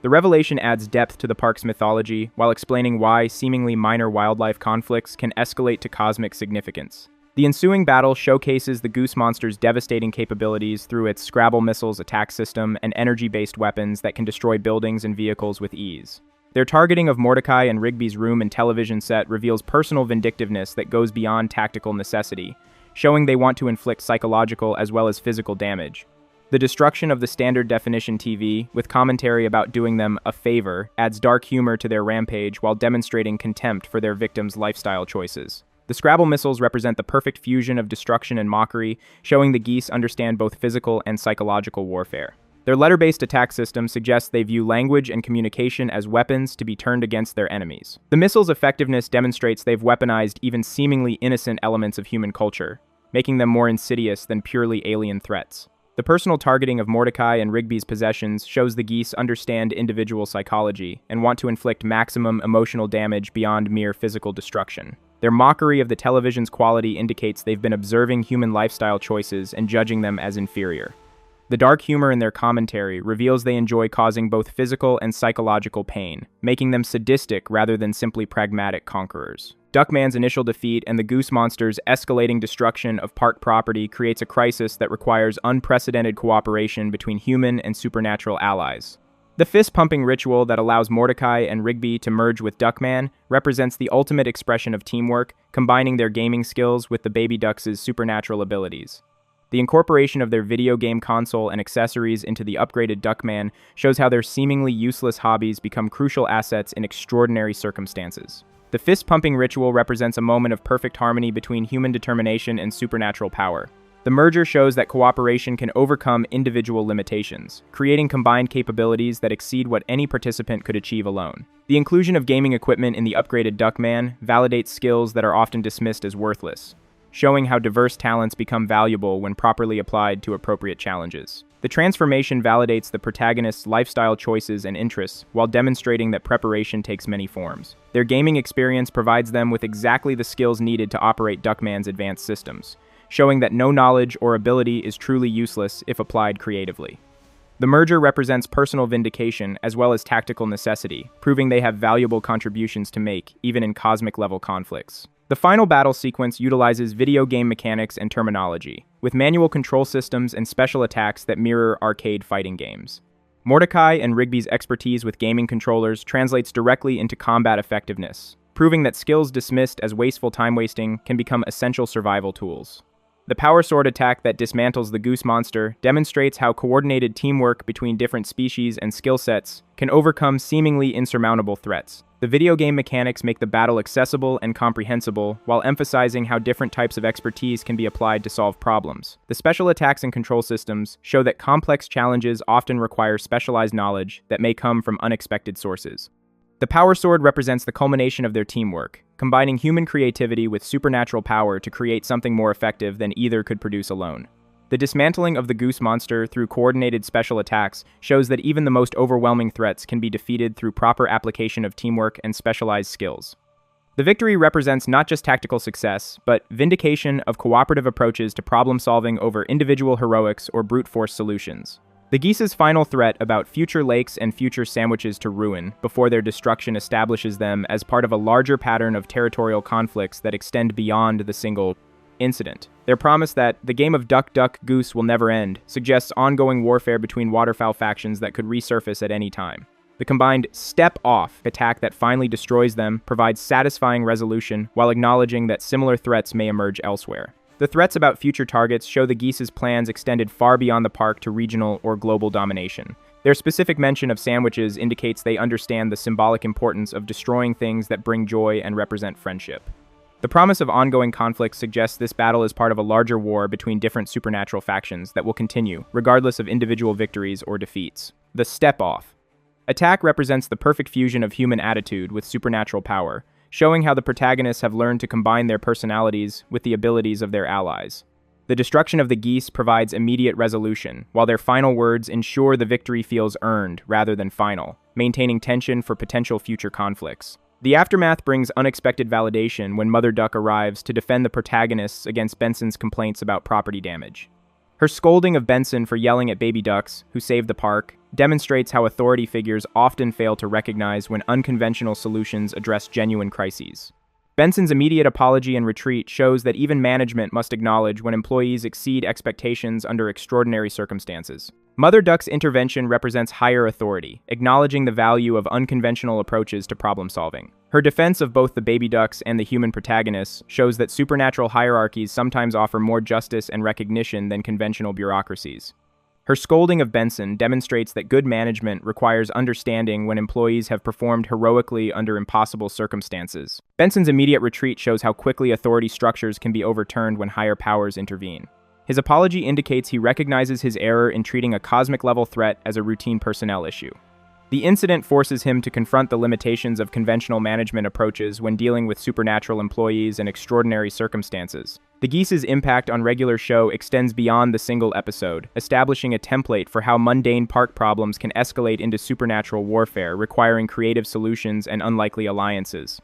The revelation adds depth to the park's mythology while explaining why seemingly minor wildlife conflicts can escalate to cosmic significance. The ensuing battle showcases the Goose Monster's devastating capabilities through its Scrabble missiles attack system and energy-based weapons that can destroy buildings and vehicles with ease. Their targeting of Mordecai and Rigby's room and television set reveals personal vindictiveness that goes beyond tactical necessity, showing they want to inflict psychological as well as physical damage. The destruction of the standard-definition TV, with commentary about doing them a favor, adds dark humor to their rampage while demonstrating contempt for their victims' lifestyle choices. The Scrabble missiles represent the perfect fusion of destruction and mockery, showing the geese understand both physical and psychological warfare. Their letter-based attack system suggests they view language and communication as weapons to be turned against their enemies. The missiles' effectiveness demonstrates they've weaponized even seemingly innocent elements of human culture, making them more insidious than purely alien threats. The personal targeting of Mordecai and Rigby's possessions shows the geese understand individual psychology and want to inflict maximum emotional damage beyond mere physical destruction. Their mockery of the television's quality indicates they've been observing human lifestyle choices and judging them as inferior. The dark humor in their commentary reveals they enjoy causing both physical and psychological pain, making them sadistic rather than simply pragmatic conquerors. Duckman's initial defeat and the Goose Monster's escalating destruction of park property creates a crisis that requires unprecedented cooperation between human and supernatural allies. The fist-pumping ritual that allows Mordecai and Rigby to merge with Duckman represents the ultimate expression of teamwork, combining their gaming skills with the Baby Ducks' supernatural abilities. The incorporation of their video game console and accessories into the upgraded Duckman shows how their seemingly useless hobbies become crucial assets in extraordinary circumstances. The fist-pumping ritual represents a moment of perfect harmony between human determination and supernatural power. The merger shows that cooperation can overcome individual limitations, creating combined capabilities that exceed what any participant could achieve alone. The inclusion of gaming equipment in the upgraded Duckman validates skills that are often dismissed as worthless, showing how diverse talents become valuable when properly applied to appropriate challenges. The transformation validates the protagonist's lifestyle choices and interests while demonstrating that preparation takes many forms. Their gaming experience provides them with exactly the skills needed to operate Duckman's advanced systems, showing that no knowledge or ability is truly useless if applied creatively. The merger represents personal vindication as well as tactical necessity, proving they have valuable contributions to make, even in cosmic-level conflicts. The final battle sequence utilizes video game mechanics and terminology, with manual control systems and special attacks that mirror arcade fighting games. Mordecai and Rigby's expertise with gaming controllers translates directly into combat effectiveness, proving that skills dismissed as wasteful time wasting can become essential survival tools. The Power Sword attack that dismantles the Goose Monster demonstrates how coordinated teamwork between different species and skill sets can overcome seemingly insurmountable threats. The video game mechanics make the battle accessible and comprehensible, while emphasizing how different types of expertise can be applied to solve problems. The special attacks and control systems show that complex challenges often require specialized knowledge that may come from unexpected sources. The Power Sword represents the culmination of their teamwork, combining human creativity with supernatural power to create something more effective than either could produce alone. The dismantling of the Goose Monster through coordinated special attacks shows that even the most overwhelming threats can be defeated through proper application of teamwork and specialized skills. The victory represents not just tactical success, but vindication of cooperative approaches to problem-solving over individual heroics or brute force solutions. The geese's final threat about future lakes and future sandwiches to ruin before their destruction establishes them as part of a larger pattern of territorial conflicts that extend beyond the single incident. Their promise that the game of duck, duck, goose will never end suggests ongoing warfare between waterfowl factions that could resurface at any time. The combined step-off attack that finally destroys them provides satisfying resolution while acknowledging that similar threats may emerge elsewhere. The threats about future targets show the geese's plans extended far beyond the park to regional or global domination. Their specific mention of sandwiches indicates they understand the symbolic importance of destroying things that bring joy and represent friendship. The promise of ongoing conflict suggests this battle is part of a larger war between different supernatural factions that will continue, regardless of individual victories or defeats. The step-off attack represents the perfect fusion of human attitude with supernatural power, showing how the protagonists have learned to combine their personalities with the abilities of their allies. The destruction of the geese provides immediate resolution, while their final words ensure the victory feels earned rather than final, maintaining tension for potential future conflicts. The aftermath brings unexpected validation when Mother Duck arrives to defend the protagonists against Benson's complaints about property damage. Her scolding of Benson for yelling at baby ducks, who saved the park, demonstrates how authority figures often fail to recognize when unconventional solutions address genuine crises. Benson's immediate apology and retreat shows that even management must acknowledge when employees exceed expectations under extraordinary circumstances. Mother Duck's intervention represents higher authority, acknowledging the value of unconventional approaches to problem solving. Her defense of both the baby ducks and the human protagonists shows that supernatural hierarchies sometimes offer more justice and recognition than conventional bureaucracies. Her scolding of Benson demonstrates that good management requires understanding when employees have performed heroically under impossible circumstances. Benson's immediate retreat shows how quickly authority structures can be overturned when higher powers intervene. His apology indicates he recognizes his error in treating a cosmic-level threat as a routine personnel issue. The incident forces him to confront the limitations of conventional management approaches when dealing with supernatural employees and extraordinary circumstances. The Geese's impact on regular show extends beyond the single episode, establishing a template for how mundane park problems can escalate into supernatural warfare, requiring creative solutions and unlikely alliances.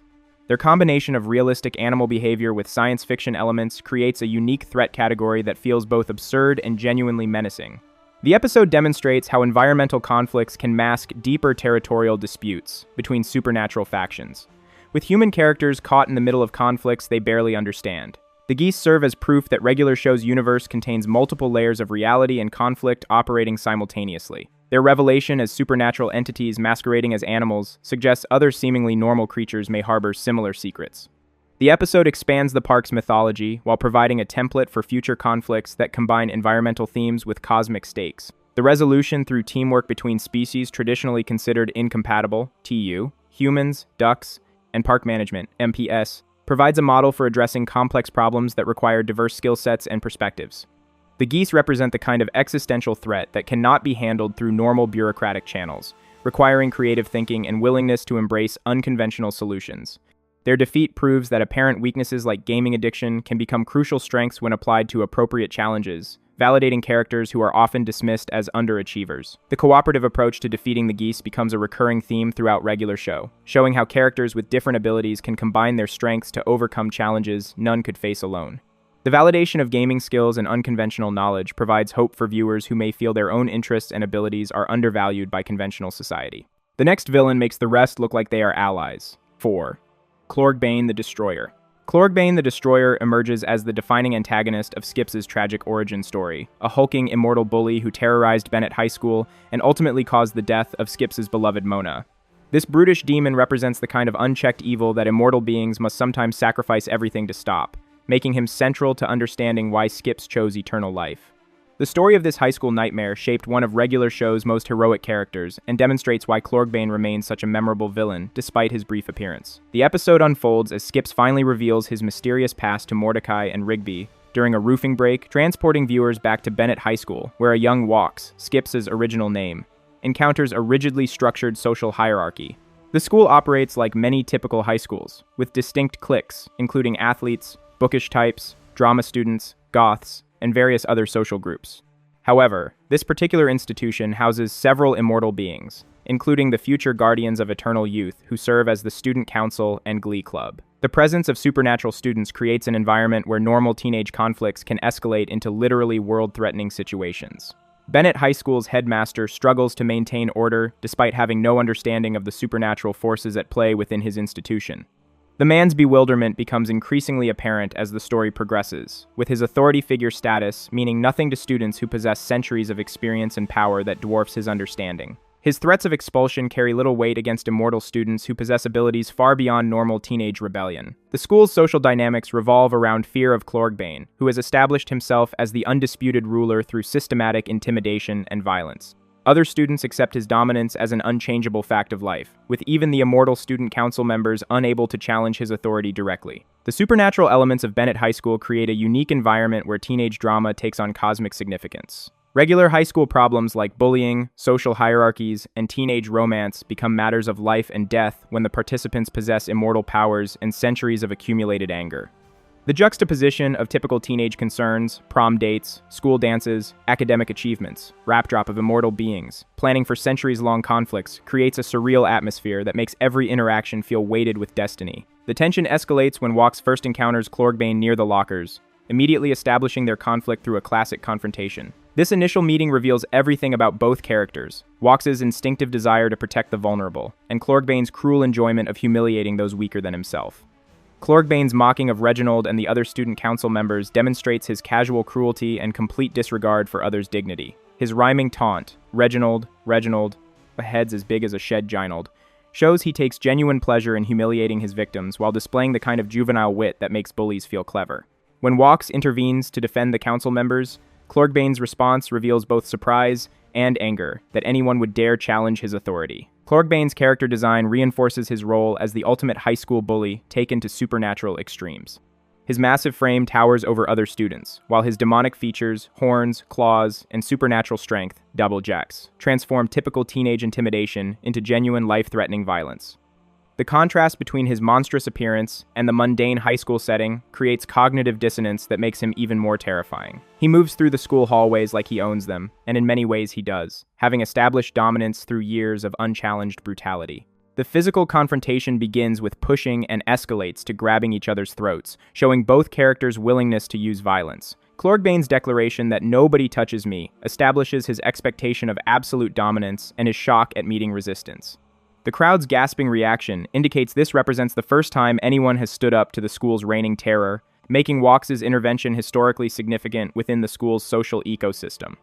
Their combination of realistic animal behavior with science fiction elements creates a unique threat category that feels both absurd and genuinely menacing. The episode demonstrates how environmental conflicts can mask deeper territorial disputes between supernatural factions, with human characters caught in the middle of conflicts they barely understand. The Geese serve as proof that regular show's universe contains multiple layers of reality and conflict operating simultaneously. Their revelation as supernatural entities masquerading as animals suggests other seemingly normal creatures may harbor similar secrets. The episode expands the park's mythology while providing a template for future conflicts that combine environmental themes with cosmic stakes. The resolution through teamwork between species traditionally considered incompatible, TU, humans, ducks, and park management, MPS, provides a model for addressing complex problems that require diverse skill sets and perspectives. The Geese represent the kind of existential threat that cannot be handled through normal bureaucratic channels, requiring creative thinking and willingness to embrace unconventional solutions. Their defeat proves that apparent weaknesses like gaming addiction can become crucial strengths when applied to appropriate challenges, validating characters who are often dismissed as underachievers. The cooperative approach to defeating the Geese becomes a recurring theme throughout regular show, showing how characters with different abilities can combine their strengths to overcome challenges none could face alone. The validation of gaming skills and unconventional knowledge provides hope for viewers who may feel their own interests and abilities are undervalued by conventional society. The next villain makes the rest look like they are allies. 4. Clorgbane the Destroyer. Clorgbane the Destroyer emerges as the defining antagonist of Skips' tragic origin story, a hulking, immortal bully who terrorized Bennett High School and ultimately caused the death of Skips' beloved Mona. This brutish demon represents the kind of unchecked evil that immortal beings must sometimes sacrifice everything to stop, making him central to understanding why Skips chose eternal life. The story of this high school nightmare shaped one of regular show's most heroic characters and demonstrates why Clorgbane remains such a memorable villain despite his brief appearance. The episode unfolds as Skips finally reveals his mysterious past to Mordecai and Rigby during a roofing break, transporting viewers back to Bennett High School, where a young Walks, Skips' original name, encounters a rigidly structured social hierarchy. The school operates like many typical high schools, with distinct cliques, including athletes, bookish types, drama students, goths, and various other social groups. However, this particular institution houses several immortal beings, including the future guardians of eternal youth who serve as the student council and glee club. The presence of supernatural students creates an environment where normal teenage conflicts can escalate into literally world-threatening situations. Bennett High School's headmaster struggles to maintain order despite having no understanding of the supernatural forces at play within his institution. The man's bewilderment becomes increasingly apparent as the story progresses, with his authority figure status meaning nothing to students who possess centuries of experience and power that dwarfs his understanding. His threats of expulsion carry little weight against immortal students who possess abilities far beyond normal teenage rebellion. The school's social dynamics revolve around fear of Clorgbane, who has established himself as the undisputed ruler through systematic intimidation and violence. Other students accept his dominance as an unchangeable fact of life, with even the immortal student council members unable to challenge his authority directly. The supernatural elements of Bennett High School create a unique environment where teenage drama takes on cosmic significance. Regular high school problems like bullying, social hierarchies, and teenage romance become matters of life and death when the participants possess immortal powers and centuries of accumulated anger. The juxtaposition of typical teenage concerns, prom dates, school dances, academic achievements, backdrop of immortal beings, planning for centuries-long conflicts creates a surreal atmosphere that makes every interaction feel weighted with destiny. The tension escalates when Walks first encounters Clorgbane near the lockers, immediately establishing their conflict through a classic confrontation. This initial meeting reveals everything about both characters, Walks' instinctive desire to protect the vulnerable, and Clorgbane's cruel enjoyment of humiliating those weaker than himself. Clorgbane's mocking of Reginald and the other student council members demonstrates his casual cruelty and complete disregard for others' dignity. His rhyming taunt, Reginald, Reginald, a head's as big as a shed ginold, shows he takes genuine pleasure in humiliating his victims while displaying the kind of juvenile wit that makes bullies feel clever. When Wachs intervenes to defend the council members, Clorgbane's response reveals both surprise and anger that anyone would dare challenge his authority. Clorgbane's character design reinforces his role as the ultimate high school bully taken to supernatural extremes. His massive frame towers over other students, while his demonic features, horns, claws, and supernatural strength, double jacks, transform typical teenage intimidation into genuine life-threatening violence. The contrast between his monstrous appearance and the mundane high school setting creates cognitive dissonance that makes him even more terrifying. He moves through the school hallways like he owns them, and in many ways he does, having established dominance through years of unchallenged brutality. The physical confrontation begins with pushing and escalates to grabbing each other's throats, showing both characters' willingness to use violence. Clorgbane's declaration that nobody touches me establishes his expectation of absolute dominance and his shock at meeting resistance. The crowd's gasping reaction indicates this represents the first time anyone has stood up to the school's reigning terror, making Wachs' intervention historically significant within the school's social ecosystem.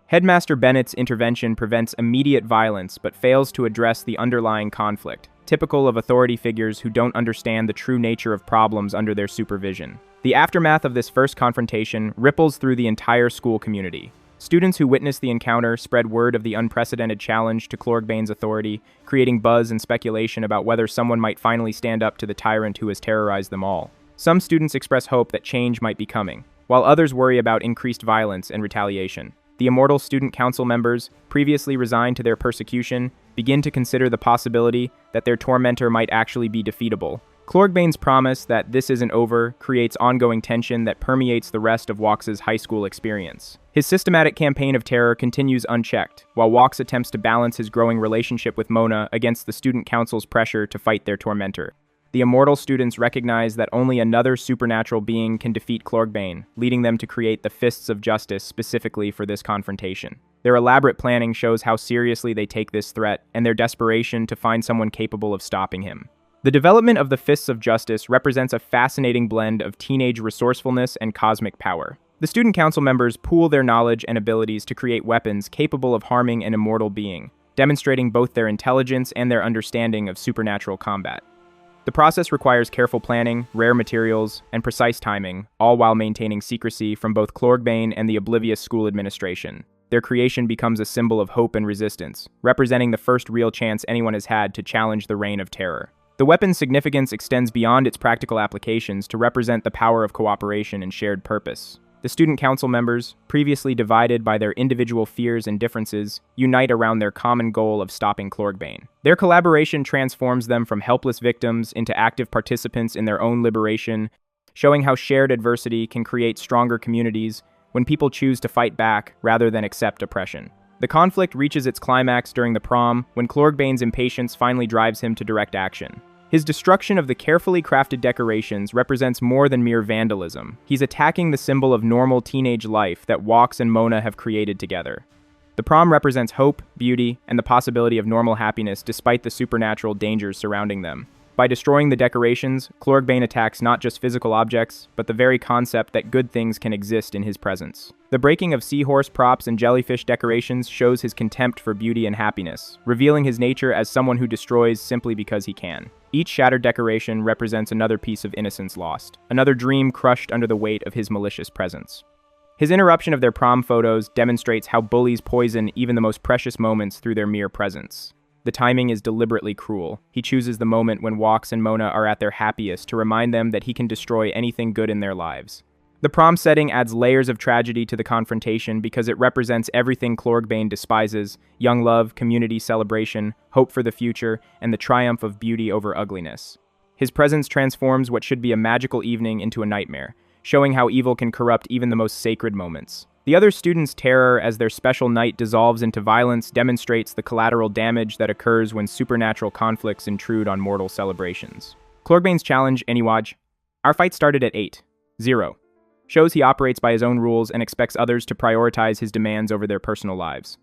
Headmaster Bennett's intervention prevents immediate violence but fails to address the underlying conflict, typical of authority figures who don't understand the true nature of problems under their supervision. The aftermath of this first confrontation ripples through the entire school community. Students who witnessed the encounter spread word of the unprecedented challenge to Clorgbane's authority, creating buzz and speculation about whether someone might finally stand up to the tyrant who has terrorized them all. Some students express hope that change might be coming, while others worry about increased violence and retaliation. The immortal student council members, previously resigned to their persecution, begin to consider the possibility that their tormentor might actually be defeatable. Clorgbane's promise that this isn't over creates ongoing tension that permeates the rest of Wachs' high school experience. His systematic campaign of terror continues unchecked, while Wachs attempts to balance his growing relationship with Mona against the student council's pressure to fight their tormentor. The immortal students recognize that only another supernatural being can defeat Clorgbane, leading them to create the Fists of Justice specifically for this confrontation. Their elaborate planning shows how seriously they take this threat and their desperation to find someone capable of stopping him. The development of the Fists of Justice represents a fascinating blend of teenage resourcefulness and cosmic power. The student council members pool their knowledge and abilities to create weapons capable of harming an immortal being, demonstrating both their intelligence and their understanding of supernatural combat. The process requires careful planning, rare materials, and precise timing, all while maintaining secrecy from both Clorgbane and the oblivious school administration. Their creation becomes a symbol of hope and resistance, representing the first real chance anyone has had to challenge the reign of terror. The weapon's significance extends beyond its practical applications to represent the power of cooperation and shared purpose. The student council members, previously divided by their individual fears and differences, unite around their common goal of stopping Clorgbane. Their collaboration transforms them from helpless victims into active participants in their own liberation, showing how shared adversity can create stronger communities when people choose to fight back rather than accept oppression. The conflict reaches its climax during the prom, when Clorgbane's impatience finally drives him to direct action. His destruction of the carefully crafted decorations represents more than mere vandalism. He's attacking the symbol of normal teenage life that Wachs and Mona have created together. The prom represents hope, beauty, and the possibility of normal happiness despite the supernatural dangers surrounding them. By destroying the decorations, Clorgbane attacks not just physical objects, but the very concept that good things can exist in his presence. The breaking of seahorse props and jellyfish decorations shows his contempt for beauty and happiness, revealing his nature as someone who destroys simply because he can. Each shattered decoration represents another piece of innocence lost, another dream crushed under the weight of his malicious presence. His interruption of their prom photos demonstrates how bullies poison even the most precious moments through their mere presence. The timing is deliberately cruel. He chooses the moment when Wachs and Mona are at their happiest to remind them that he can destroy anything good in their lives. The prom setting adds layers of tragedy to the confrontation because it represents everything Clorgbane despises: young love, community celebration, hope for the future, and the triumph of beauty over ugliness. His presence transforms what should be a magical evening into a nightmare, showing how evil can corrupt even the most sacred moments. The other students' terror as their special night dissolves into violence demonstrates the collateral damage that occurs when supernatural conflicts intrude on mortal celebrations. Clorgbane's challenge, Eniwaj, "Our fight started at 8-0, shows he operates by his own rules and expects others to prioritize his demands over their personal lives.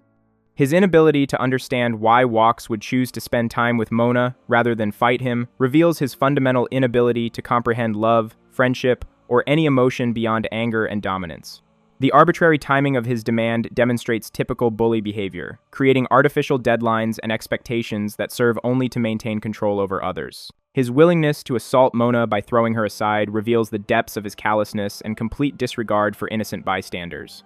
His inability to understand why Walks would choose to spend time with Mona rather than fight him reveals his fundamental inability to comprehend love, friendship, or any emotion beyond anger and dominance. The arbitrary timing of his demand demonstrates typical bully behavior, creating artificial deadlines and expectations that serve only to maintain control over others. His willingness to assault Mona by throwing her aside reveals the depths of his callousness and complete disregard for innocent bystanders.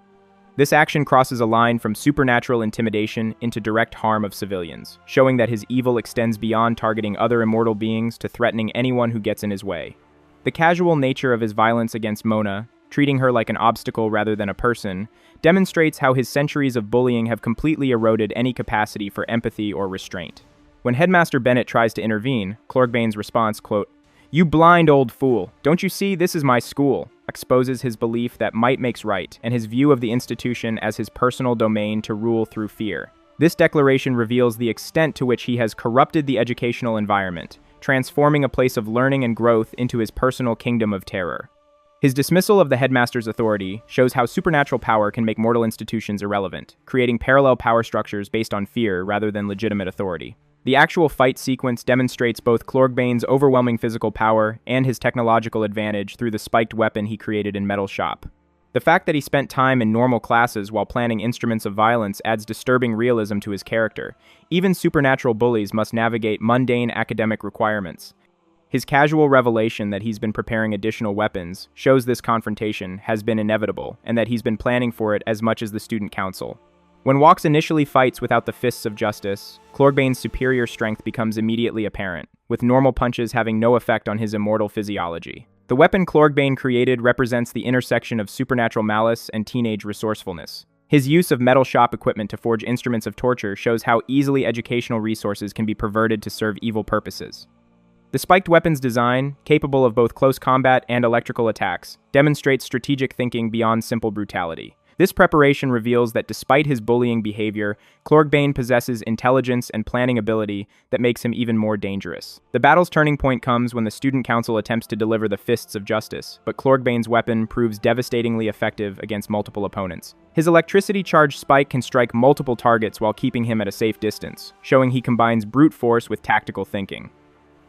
This action crosses a line from supernatural intimidation into direct harm of civilians, showing that his evil extends beyond targeting other immortal beings to threatening anyone who gets in his way. The casual nature of his violence against Mona, treating her like an obstacle rather than a person, demonstrates how his centuries of bullying have completely eroded any capacity for empathy or restraint. When Headmaster Bennett tries to intervene, Clorkbane's response, quote, "You blind old fool, don't you see this is my school," exposes his belief that might makes right and his view of the institution as his personal domain to rule through fear. This declaration reveals the extent to which he has corrupted the educational environment, transforming a place of learning and growth into his personal kingdom of terror. His dismissal of the headmaster's authority shows how supernatural power can make mortal institutions irrelevant, creating parallel power structures based on fear rather than legitimate authority. The actual fight sequence demonstrates both Clorkbane's overwhelming physical power and his technological advantage through the spiked weapon he created in Metal Shop. The fact that he spent time in normal classes while planning instruments of violence adds disturbing realism to his character. Even supernatural bullies must navigate mundane academic requirements. His casual revelation that he's been preparing additional weapons shows this confrontation has been inevitable and that he's been planning for it as much as the student council. When Walks initially fights without the fists of justice, Clorkbane's superior strength becomes immediately apparent, with normal punches having no effect on his immortal physiology. The weapon Clorkbane created represents the intersection of supernatural malice and teenage resourcefulness. His use of Metal Shop equipment to forge instruments of torture shows how easily educational resources can be perverted to serve evil purposes. The spiked weapon's design, capable of both close combat and electrical attacks, demonstrates strategic thinking beyond simple brutality. This preparation reveals that despite his bullying behavior, Clorkbane possesses intelligence and planning ability that makes him even more dangerous. The battle's turning point comes when the student council attempts to deliver the fists of justice, but Clorkbane's weapon proves devastatingly effective against multiple opponents. His electricity-charged spike can strike multiple targets while keeping him at a safe distance, showing he combines brute force with tactical thinking.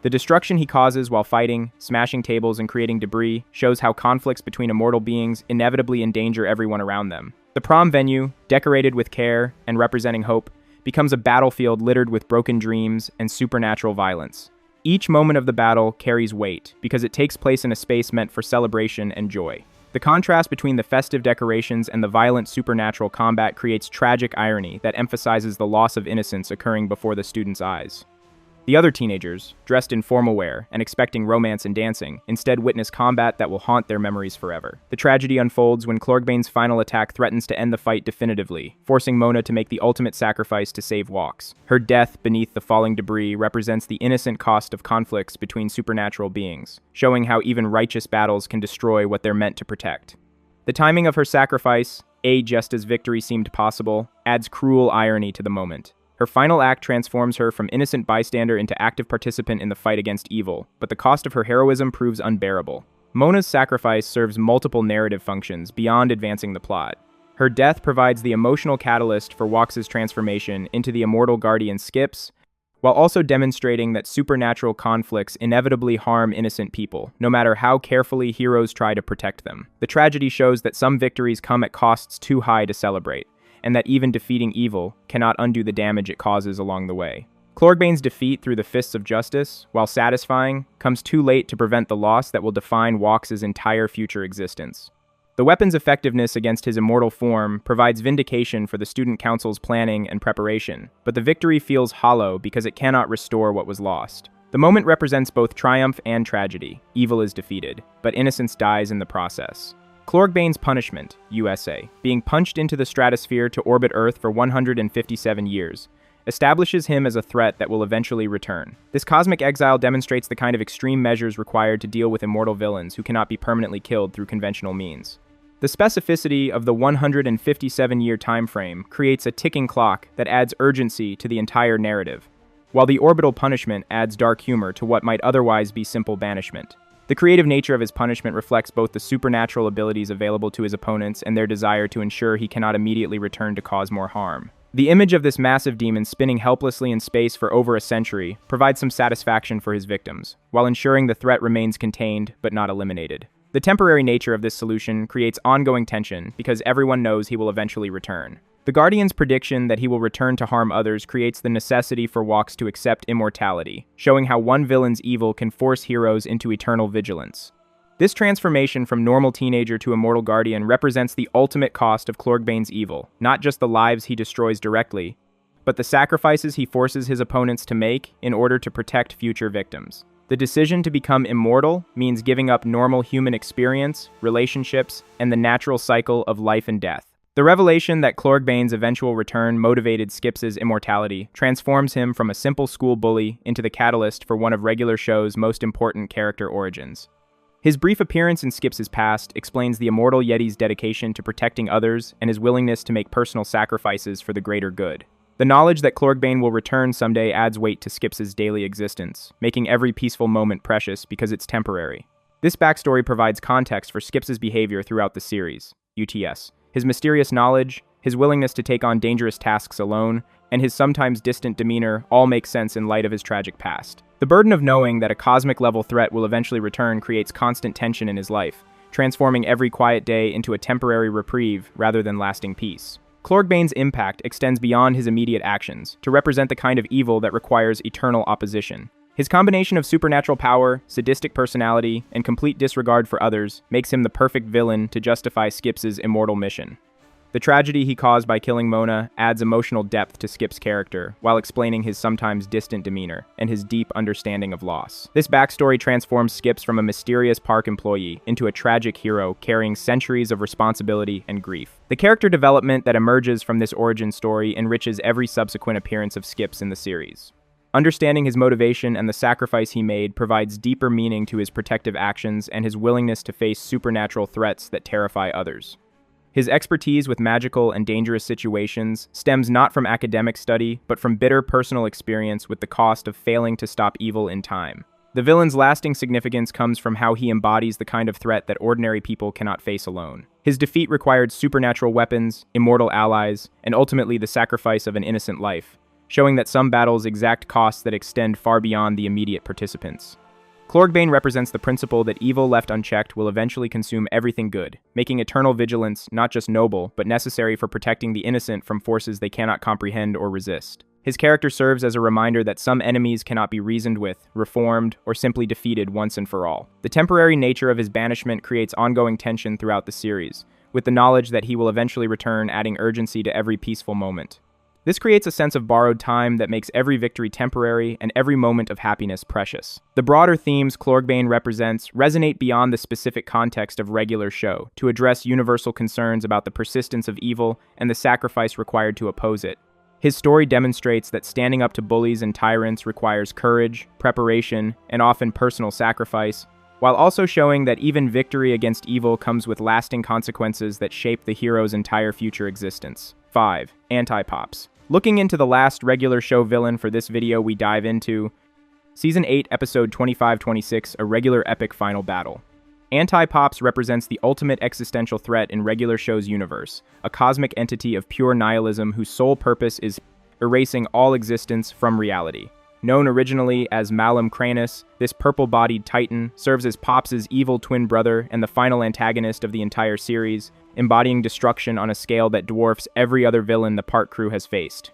The destruction he causes while fighting, smashing tables, and creating debris shows how conflicts between immortal beings inevitably endanger everyone around them. The prom venue, decorated with care and representing hope, becomes a battlefield littered with broken dreams and supernatural violence. Each moment of the battle carries weight because it takes place in a space meant for celebration and joy. The contrast between the festive decorations and the violent supernatural combat creates tragic irony that emphasizes the loss of innocence occurring before the students' eyes. The other teenagers, dressed in formal wear and expecting romance and dancing, instead witness combat that will haunt their memories forever. The tragedy unfolds when Clorkbane's final attack threatens to end the fight definitively, forcing Mona to make the ultimate sacrifice to save Walks. Her death beneath the falling debris represents the innocent cost of conflicts between supernatural beings, showing how even righteous battles can destroy what they're meant to protect. The timing of her sacrifice, just as victory seemed possible, adds cruel irony to the moment. Her final act transforms her from innocent bystander into active participant in the fight against evil, but the cost of her heroism proves unbearable. Mona's sacrifice serves multiple narrative functions beyond advancing the plot. Her death provides the emotional catalyst for Walks' transformation into the immortal guardian Skips, while also demonstrating that supernatural conflicts inevitably harm innocent people, no matter how carefully heroes try to protect them. The tragedy shows that some victories come at costs too high to celebrate, and that even defeating evil cannot undo the damage it causes along the way. Clorkbane's defeat through the fists of justice, while satisfying, comes too late to prevent the loss that will define Walks' entire future existence. The weapon's effectiveness against his immortal form provides vindication for the student council's planning and preparation, but the victory feels hollow because it cannot restore what was lost. The moment represents both triumph and tragedy. Evil is defeated, but innocence dies in the process. Clorkbane's punishment, USA, being punched into the stratosphere to orbit Earth for 157 years, establishes him as a threat that will eventually return. This cosmic exile demonstrates the kind of extreme measures required to deal with immortal villains who cannot be permanently killed through conventional means. The specificity of the 157-year time frame creates a ticking clock that adds urgency to the entire narrative, while the orbital punishment adds dark humor to what might otherwise be simple banishment. The creative nature of his punishment reflects both the supernatural abilities available to his opponents and their desire to ensure he cannot immediately return to cause more harm. The image of this massive demon spinning helplessly in space for over a century provides some satisfaction for his victims, while ensuring the threat remains contained but not eliminated. The temporary nature of this solution creates ongoing tension because everyone knows he will eventually return. The Guardian's prediction that he will return to harm others creates the necessity for Walks to accept immortality, showing how one villain's evil can force heroes into eternal vigilance. This transformation from normal teenager to immortal Guardian represents the ultimate cost of Clorgbane's evil, not just the lives he destroys directly, but the sacrifices he forces his opponents to make in order to protect future victims. The decision to become immortal means giving up normal human experience, relationships, and the natural cycle of life and death. The revelation that Clorgbane's eventual return motivated Skips' immortality transforms him from a simple school bully into the catalyst for one of regular show's most important character origins. His brief appearance in Skips' past explains the immortal Yeti's dedication to protecting others and his willingness to make personal sacrifices for the greater good. The knowledge that Clorgbane will return someday adds weight to Skips' daily existence, making every peaceful moment precious because it's temporary. This backstory provides context for Skips' behavior throughout the series, UTS. His mysterious knowledge, his willingness to take on dangerous tasks alone, and his sometimes distant demeanor all make sense in light of his tragic past. The burden of knowing that a cosmic-level threat will eventually return creates constant tension in his life, transforming every quiet day into a temporary reprieve rather than lasting peace. Clorgbane's impact extends beyond his immediate actions, to represent the kind of evil that requires eternal opposition. His combination of supernatural power, sadistic personality, and complete disregard for others makes him the perfect villain to justify Skips' immortal mission. The tragedy he caused by killing Mona adds emotional depth to Skip's character, while explaining his sometimes distant demeanor and his deep understanding of loss. This backstory transforms Skips from a mysterious park employee into a tragic hero carrying centuries of responsibility and grief. The character development that emerges from this origin story enriches every subsequent appearance of Skips in the series. Understanding his motivation and the sacrifice he made provides deeper meaning to his protective actions and his willingness to face supernatural threats that terrify others. His expertise with magical and dangerous situations stems not from academic study, but from bitter personal experience with the cost of failing to stop evil in time. The villain's lasting significance comes from how he embodies the kind of threat that ordinary people cannot face alone. His defeat required supernatural weapons, immortal allies, and ultimately the sacrifice of an innocent life, showing that some battles exact costs that extend far beyond the immediate participants. Clorgbane represents the principle that evil left unchecked will eventually consume everything good, making eternal vigilance not just noble, but necessary for protecting the innocent from forces they cannot comprehend or resist. His character serves as a reminder that some enemies cannot be reasoned with, reformed, or simply defeated once and for all. The temporary nature of his banishment creates ongoing tension throughout the series, with the knowledge that he will eventually return adding urgency to every peaceful moment. This creates a sense of borrowed time that makes every victory temporary and every moment of happiness precious. The broader themes Clorgbane represents resonate beyond the specific context of regular show to address universal concerns about the persistence of evil and the sacrifice required to oppose it. His story demonstrates that standing up to bullies and tyrants requires courage, preparation, and often personal sacrifice, while also showing that even victory against evil comes with lasting consequences that shape the hero's entire future existence. 5. Anti-Pops. Looking into the last regular show villain for this video, we dive into Season 8, Episode 25-26, A Regular Epic Final Battle. Anti-Pops represents the ultimate existential threat in regular show's universe, a cosmic entity of pure nihilism whose sole purpose is erasing all existence from reality. Known originally as Malum Cranus, this purple-bodied titan serves as Pops' evil twin brother and the final antagonist of the entire series, embodying destruction on a scale that dwarfs every other villain the park crew has faced.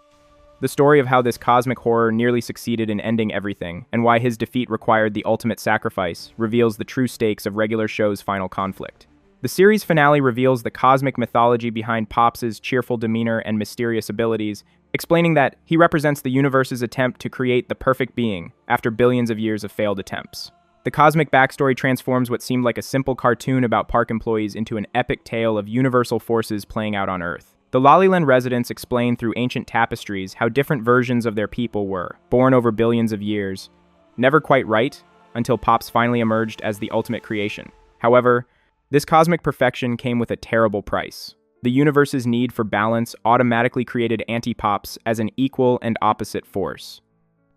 The story of how this cosmic horror nearly succeeded in ending everything, and why his defeat required the ultimate sacrifice, reveals the true stakes of regular show's final conflict. The series finale reveals the cosmic mythology behind Pops' cheerful demeanor and mysterious abilities, explaining that he represents the universe's attempt to create the perfect being after billions of years of failed attempts. The cosmic backstory transforms what seemed like a simple cartoon about park employees into an epic tale of universal forces playing out on Earth. The Lollyland residents explain through ancient tapestries how different versions of their people were, born over billions of years, never quite right, until Pops finally emerged as the ultimate creation. However, this cosmic perfection came with a terrible price. The universe's need for balance automatically created anti-Pops as an equal and opposite force.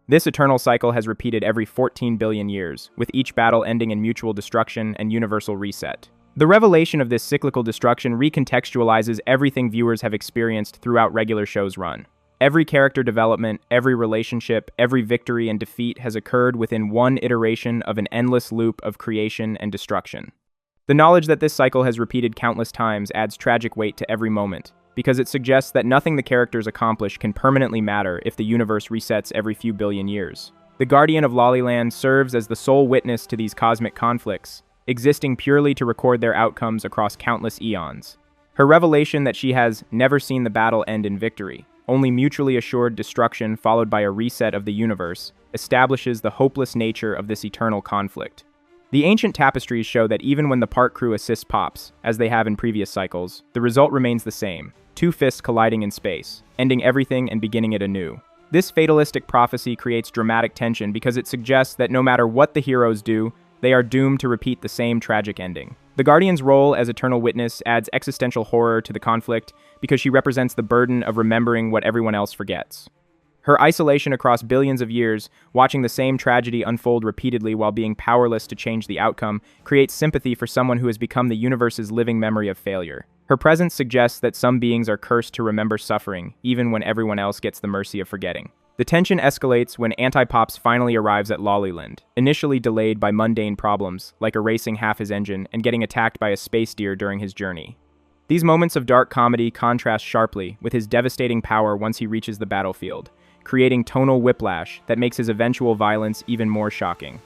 This eternal cycle has repeated every 14 billion years, with each battle ending in mutual destruction and universal reset. The revelation of this cyclical destruction recontextualizes everything viewers have experienced throughout regular show's run. Every character development, every relationship, every victory and defeat has occurred within one iteration of an endless loop of creation and destruction. The knowledge that this cycle has repeated countless times adds tragic weight to every moment, because it suggests that nothing the characters accomplish can permanently matter if the universe resets every few billion years. The Guardian of Lollyland serves as the sole witness to these cosmic conflicts, existing purely to record their outcomes across countless eons. Her revelation that she has never seen the battle end in victory, only mutually assured destruction followed by a reset of the universe, establishes the hopeless nature of this eternal conflict. The ancient tapestries show that even when the park crew assists Pops, as they have in previous cycles, the result remains the same: two fists colliding in space, ending everything and beginning it anew. This fatalistic prophecy creates dramatic tension because it suggests that no matter what the heroes do, they are doomed to repeat the same tragic ending. The Guardian's role as eternal witness adds existential horror to the conflict because she represents the burden of remembering what everyone else forgets. Her isolation across billions of years, watching the same tragedy unfold repeatedly while being powerless to change the outcome, creates sympathy for someone who has become the universe's living memory of failure. Her presence suggests that some beings are cursed to remember suffering, even when everyone else gets the mercy of forgetting. The tension escalates when Anti-Pops finally arrives at Lollyland, initially delayed by mundane problems, like erasing half his engine and getting attacked by a space deer during his journey. These moments of dark comedy contrast sharply with his devastating power once he reaches the battlefield, creating tonal whiplash that makes his eventual violence even more shocking.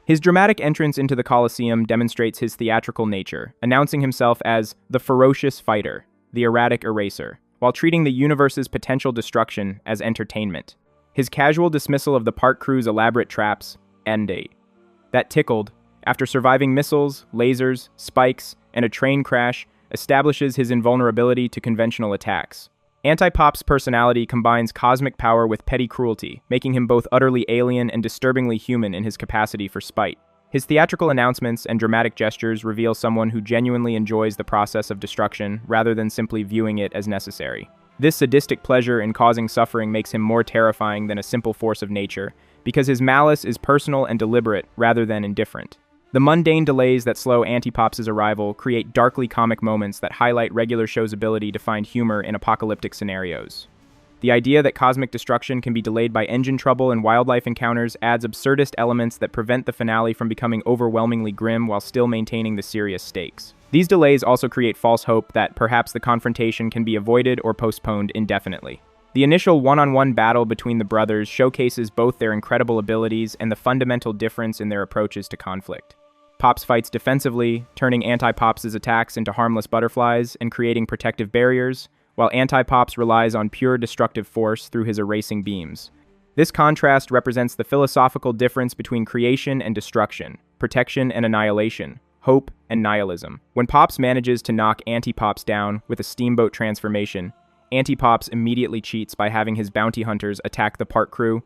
His dramatic entrance into the Colosseum demonstrates his theatrical nature, announcing himself as the ferocious fighter, the erratic eraser, while treating the universe's potential destruction as entertainment. His casual dismissal of the park crew's elaborate traps, that tickled, after surviving missiles, lasers, spikes, and a train crash, establishes his invulnerability to conventional attacks. Anti-Pop's personality combines cosmic power with petty cruelty, making him both utterly alien and disturbingly human in his capacity for spite. His theatrical announcements and dramatic gestures reveal someone who genuinely enjoys the process of destruction rather than simply viewing it as necessary. This sadistic pleasure in causing suffering makes him more terrifying than a simple force of nature, because his malice is personal and deliberate rather than indifferent. The mundane delays that slow Anti-Pops' arrival create darkly comic moments that highlight regular show's ability to find humor in apocalyptic scenarios. The idea that cosmic destruction can be delayed by engine trouble and wildlife encounters adds absurdist elements that prevent the finale from becoming overwhelmingly grim while still maintaining the serious stakes. These delays also create false hope that perhaps the confrontation can be avoided or postponed indefinitely. The initial one-on-one battle between the brothers showcases both their incredible abilities and the fundamental difference in their approaches to conflict. Pops fights defensively, turning Anti-Pops' attacks into harmless butterflies and creating protective barriers, while Anti-Pops relies on pure destructive force through his erasing beams. This contrast represents the philosophical difference between creation and destruction, protection and annihilation, hope and nihilism. When Pops manages to knock Anti-Pops down with a steamboat transformation, Anti-Pops immediately cheats by having his bounty hunters attack the park crew,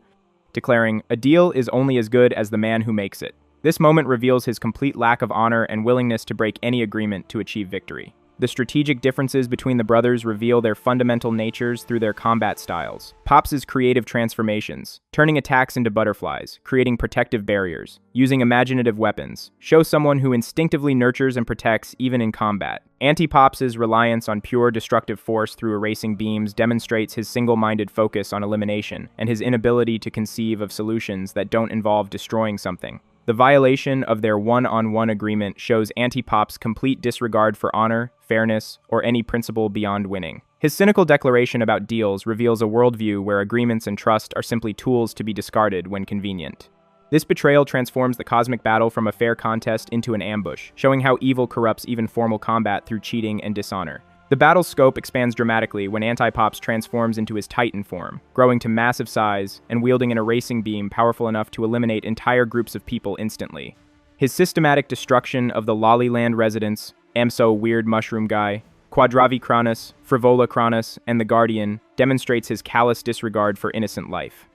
declaring, "A deal is only as good as the man who makes it." This moment reveals his complete lack of honor and willingness to break any agreement to achieve victory. The strategic differences between the brothers reveal their fundamental natures through their combat styles. Pops' creative transformations, turning attacks into butterflies, creating protective barriers, using imaginative weapons, show someone who instinctively nurtures and protects even in combat. Anti-Pops' reliance on pure destructive force through erasing beams demonstrates his single-minded focus on elimination and his inability to conceive of solutions that don't involve destroying something. The violation of their one-on-one agreement shows Anti-Pop's complete disregard for honor, fairness, or any principle beyond winning. His cynical declaration about deals reveals a worldview where agreements and trust are simply tools to be discarded when convenient. This betrayal transforms the cosmic battle from a fair contest into an ambush, showing how evil corrupts even formal combat through cheating and dishonor. The battle's scope expands dramatically when Anti-Pops transforms into his Titan form, growing to massive size and wielding an erasing beam powerful enough to eliminate entire groups of people instantly. His systematic destruction of the Lollyland residents, Amso Weird Mushroom Guy, Quadravicronus, Frivola Cronus, and the Guardian, demonstrates his callous disregard for innocent life.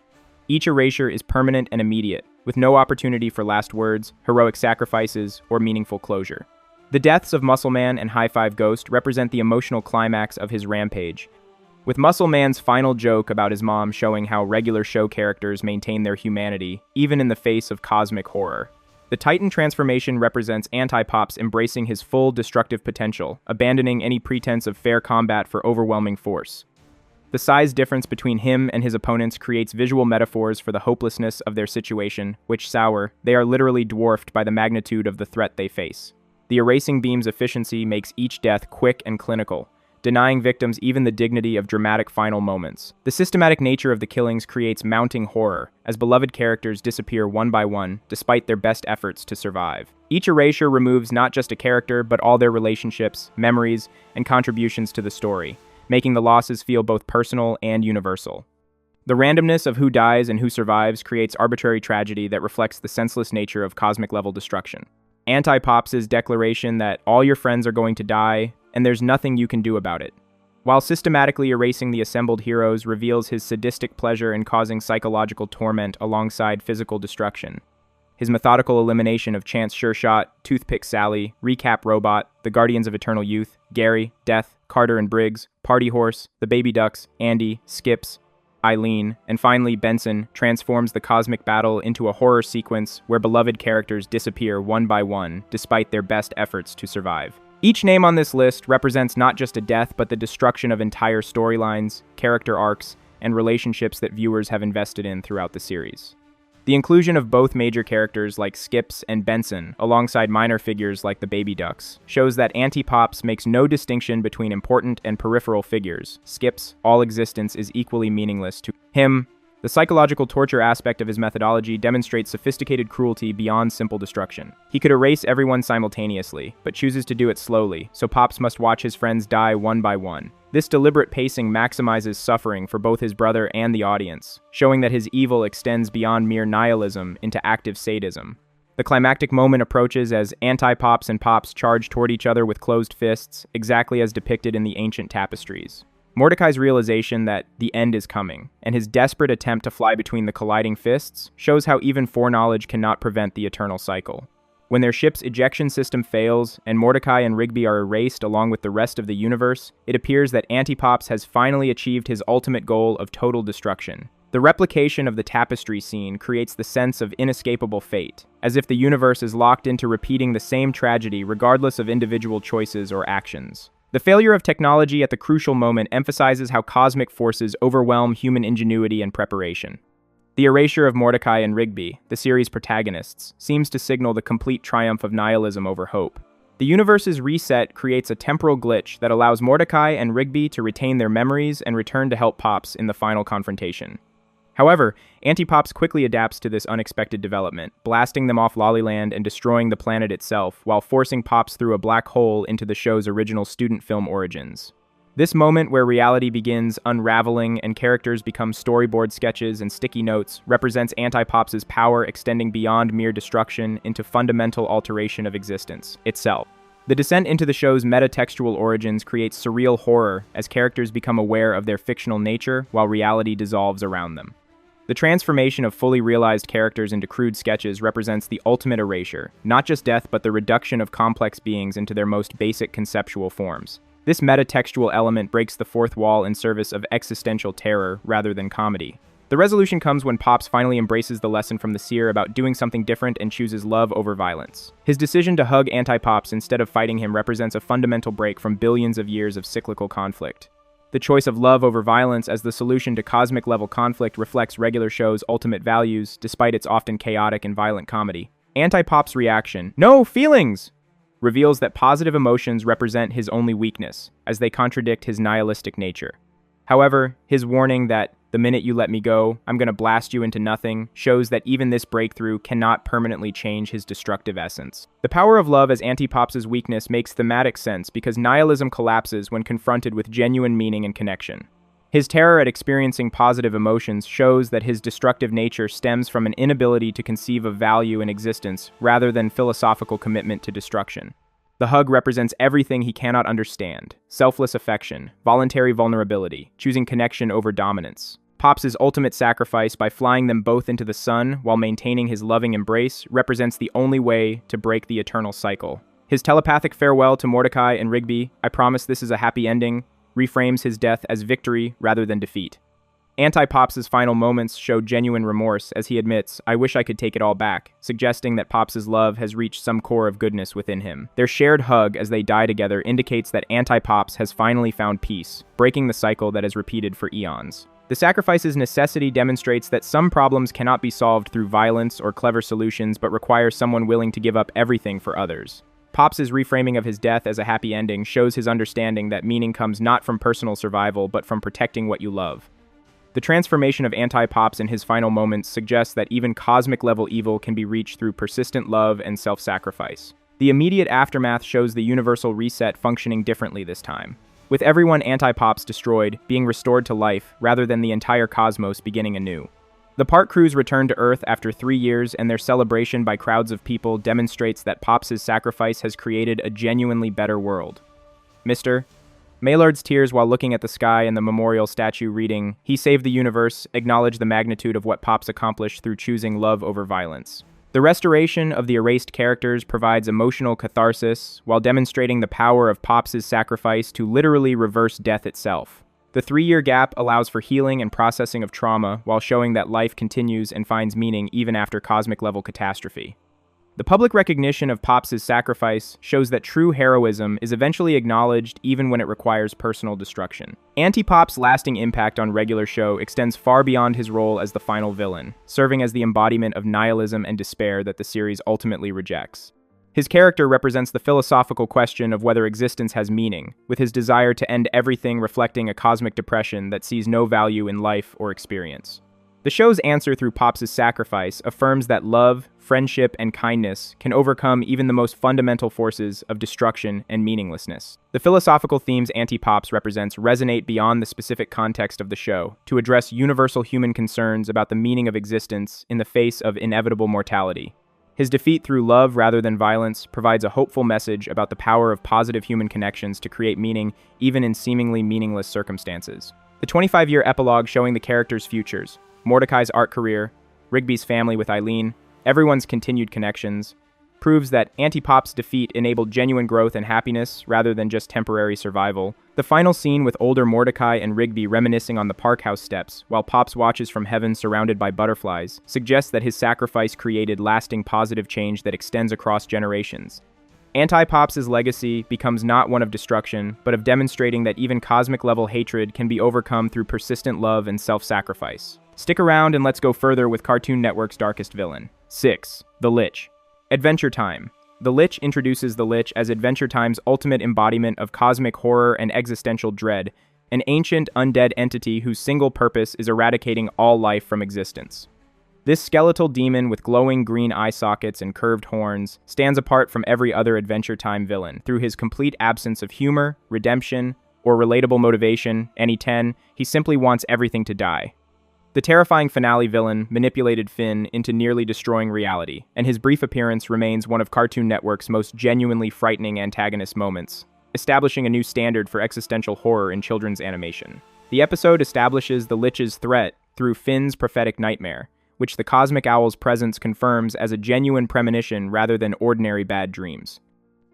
Each erasure is permanent and immediate, with no opportunity for last words, heroic sacrifices, or meaningful closure. The deaths of Muscle Man and High Five Ghost represent the emotional climax of his rampage, with Muscle Man's final joke about his mom showing how regular show characters maintain their humanity, even in the face of cosmic horror. The Titan transformation represents Anti-Pops embracing his full destructive potential, abandoning any pretense of fair combat for overwhelming force. The size difference between him and his opponents creates visual metaphors for the hopelessness of their situation, which sour, they are literally dwarfed by the magnitude of the threat they face. The erasing beam's efficiency makes each death quick and clinical, denying victims even the dignity of dramatic final moments. The systematic nature of the killings creates mounting horror, as beloved characters disappear one by one, despite their best efforts to survive. Each erasure removes not just a character, but all their relationships, memories, and contributions to the story, making the losses feel both personal and universal. The randomness of who dies and who survives creates arbitrary tragedy that reflects the senseless nature of cosmic-level destruction. Anti-Pops' declaration that all your friends are going to die, and there's nothing you can do about it, while systematically erasing the assembled heroes, reveals his sadistic pleasure in causing psychological torment alongside physical destruction. His methodical elimination of Chance Sure Shot, Toothpick Sally, Recap Robot, the Guardians of Eternal Youth, Gary, Death, Carter and Briggs, Party Horse, the Baby Ducks, Andy, Skips, Eileen, and finally Benson transforms the cosmic battle into a horror sequence where beloved characters disappear one by one despite their best efforts to survive. Each name on this list represents not just a death but the destruction of entire storylines, character arcs, and relationships that viewers have invested in throughout the series. The inclusion of both major characters like Skips and Benson, alongside minor figures like the Baby Ducks, shows that Anti-Pops makes no distinction between important and peripheral figures. Skips, all existence is equally meaningless to him. The psychological torture aspect of his methodology demonstrates sophisticated cruelty beyond simple destruction. He could erase everyone simultaneously, but chooses to do it slowly, so Pops must watch his friends die one by one. This deliberate pacing maximizes suffering for both his brother and the audience, showing that his evil extends beyond mere nihilism into active sadism. The climactic moment approaches as Anti-Pops and Pops charge toward each other with closed fists, exactly as depicted in the ancient tapestries. Mordecai's realization that the end is coming, and his desperate attempt to fly between the colliding fists, shows how even foreknowledge cannot prevent the eternal cycle. When their ship's ejection system fails, and Mordecai and Rigby are erased along with the rest of the universe, it appears that Anti-Pops has finally achieved his ultimate goal of total destruction. The replication of the tapestry scene creates the sense of inescapable fate, as if the universe is locked into repeating the same tragedy regardless of individual choices or actions. The failure of technology at the crucial moment emphasizes how cosmic forces overwhelm human ingenuity and preparation. The erasure of Mordecai and Rigby, the series' protagonists, seems to signal the complete triumph of nihilism over hope. The universe's reset creates a temporal glitch that allows Mordecai and Rigby to retain their memories and return to help Pops in the final confrontation. However, Anti-Pops quickly adapts to this unexpected development, blasting them off Lollyland and destroying the planet itself, while forcing Pops through a black hole into the show's original student film origins. This moment where reality begins unraveling and characters become storyboard sketches and sticky notes represents Anti-Pops' power extending beyond mere destruction into fundamental alteration of existence itself. The descent into the show's metatextual origins creates surreal horror as characters become aware of their fictional nature while reality dissolves around them. The transformation of fully realized characters into crude sketches represents the ultimate erasure, not just death but the reduction of complex beings into their most basic conceptual forms. This metatextual element breaks the fourth wall in service of existential terror rather than comedy. The resolution comes when Pops finally embraces the lesson from the seer about doing something different and chooses love over violence. His decision to hug Anti-Pops instead of fighting him represents a fundamental break from billions of years of cyclical conflict. The choice of love over violence as the solution to cosmic-level conflict reflects regular show's ultimate values, despite its often chaotic and violent comedy. Anti-Pops' reaction, "No feelings!" reveals that positive emotions represent his only weakness, as they contradict his nihilistic nature. However, his warning that, "The minute you let me go, I'm gonna blast you into nothing," shows that even this breakthrough cannot permanently change his destructive essence. The power of love as Anti-Pops' weakness makes thematic sense because nihilism collapses when confronted with genuine meaning and connection. His terror at experiencing positive emotions shows that his destructive nature stems from an inability to conceive of value in existence rather than philosophical commitment to destruction. The hug represents everything he cannot understand: selfless affection, voluntary vulnerability, choosing connection over dominance. Pops' ultimate sacrifice by flying them both into the sun while maintaining his loving embrace represents the only way to break the eternal cycle. His telepathic farewell to Mordecai and Rigby, "I promise this is a happy ending," reframes his death as victory rather than defeat. Anti-Pops' final moments show genuine remorse as he admits, "I wish I could take it all back," suggesting that Pops' love has reached some core of goodness within him. Their shared hug as they die together indicates that Anti-Pops has finally found peace, breaking the cycle that has repeated for eons. The sacrifice's necessity demonstrates that some problems cannot be solved through violence or clever solutions but require someone willing to give up everything for others. Pops' reframing of his death as a happy ending shows his understanding that meaning comes not from personal survival but from protecting what you love. The transformation of Anti-Pops in his final moments suggests that even cosmic-level evil can be reached through persistent love and self-sacrifice. The immediate aftermath shows the universal reset functioning differently this time, with everyone Anti-Pops destroyed, being restored to life rather than the entire cosmos beginning anew. The park crews return to Earth after 3 years, and their celebration by crowds of people demonstrates that Pops' sacrifice has created a genuinely better world. Mr. Maillard's tears while looking at the sky and the memorial statue reading, "He saved the universe," acknowledge the magnitude of what Pops accomplished through choosing love over violence. The restoration of the erased characters provides emotional catharsis while demonstrating the power of Pops' sacrifice to literally reverse death itself. The 3-year gap allows for healing and processing of trauma while showing that life continues and finds meaning even after cosmic-level catastrophe. The public recognition of Pops' sacrifice shows that true heroism is eventually acknowledged even when it requires personal destruction. Anti-Pop's lasting impact on regular show extends far beyond his role as the final villain, serving as the embodiment of nihilism and despair that the series ultimately rejects. His character represents the philosophical question of whether existence has meaning, with his desire to end everything reflecting a cosmic depression that sees no value in life or experience. The show's answer through Pops' sacrifice affirms that love, friendship, and kindness can overcome even the most fundamental forces of destruction and meaninglessness. The philosophical themes Anti-Pops represents resonate beyond the specific context of the show to address universal human concerns about the meaning of existence in the face of inevitable mortality. His defeat through love rather than violence provides a hopeful message about the power of positive human connections to create meaning even in seemingly meaningless circumstances. The 25-year epilogue showing the characters' futures, Mordecai's art career, Rigby's family with Eileen, everyone's continued connections, proves that Anti-Pop's defeat enabled genuine growth and happiness rather than just temporary survival. The final scene with older Mordecai and Rigby reminiscing on the park house steps while Pops watches from heaven surrounded by butterflies suggests that his sacrifice created lasting positive change that extends across generations. Anti-Pops' legacy becomes not one of destruction, but of demonstrating that even cosmic-level hatred can be overcome through persistent love and self-sacrifice. Stick around and let's go further with Cartoon Network's darkest villain. 6. The Lich. Adventure Time. The Lich introduces the Lich as Adventure Time's ultimate embodiment of cosmic horror and existential dread, an ancient, undead entity whose single purpose is eradicating all life from existence. This skeletal demon with glowing green eye sockets and curved horns stands apart from every other Adventure Time villain through his complete absence of humor, redemption, or relatable motivation. He simply wants everything to die. The terrifying finale villain manipulated Finn into nearly destroying reality, and his brief appearance remains one of Cartoon Network's most genuinely frightening antagonist moments, establishing a new standard for existential horror in children's animation. The episode establishes the Lich's threat through Finn's prophetic nightmare, which the Cosmic Owl's presence confirms as a genuine premonition rather than ordinary bad dreams.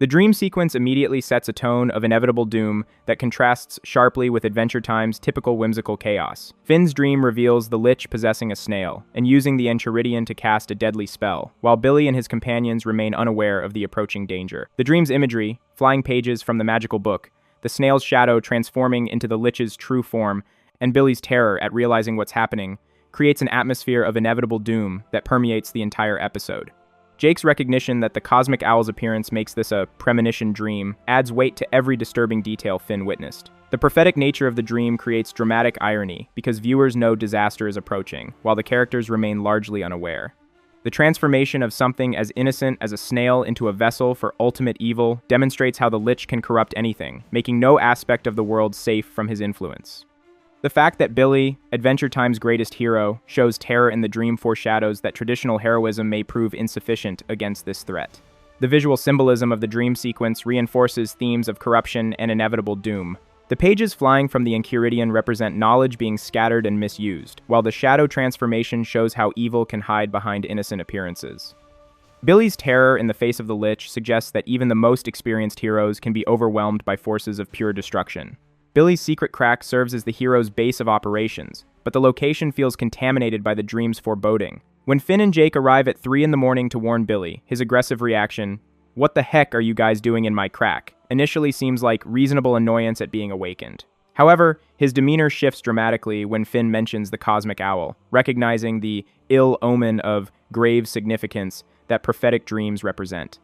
The dream sequence immediately sets a tone of inevitable doom that contrasts sharply with Adventure Time's typical whimsical chaos. Finn's dream reveals the Lich possessing a snail and using the Enchiridion to cast a deadly spell, while Billy and his companions remain unaware of the approaching danger. The dream's imagery, flying pages from the magical book, the snail's shadow transforming into the Lich's true form, and Billy's terror at realizing what's happening, creates an atmosphere of inevitable doom that permeates the entire episode. Jake's recognition that the Cosmic Owl's appearance makes this a premonition dream adds weight to every disturbing detail Finn witnessed. The prophetic nature of the dream creates dramatic irony because viewers know disaster is approaching, while the characters remain largely unaware. The transformation of something as innocent as a snail into a vessel for ultimate evil demonstrates how the Lich can corrupt anything, making no aspect of the world safe from his influence. The fact that Billy, Adventure Time's greatest hero, shows terror in the dream foreshadows that traditional heroism may prove insufficient against this threat. The visual symbolism of the dream sequence reinforces themes of corruption and inevitable doom. The pages flying from the Enchiridion represent knowledge being scattered and misused, while the shadow transformation shows how evil can hide behind innocent appearances. Billy's terror in the face of the Lich suggests that even the most experienced heroes can be overwhelmed by forces of pure destruction. Billy's secret crack serves as the hero's base of operations, but the location feels contaminated by the dream's foreboding. When Finn and Jake arrive at 3 in the morning to warn Billy, his aggressive reaction, "What the heck are you guys doing in my crack?" initially seems like reasonable annoyance at being awakened. However, his demeanor shifts dramatically when Finn mentions the cosmic owl, recognizing the ill omen of grave significance that prophetic dreams represent.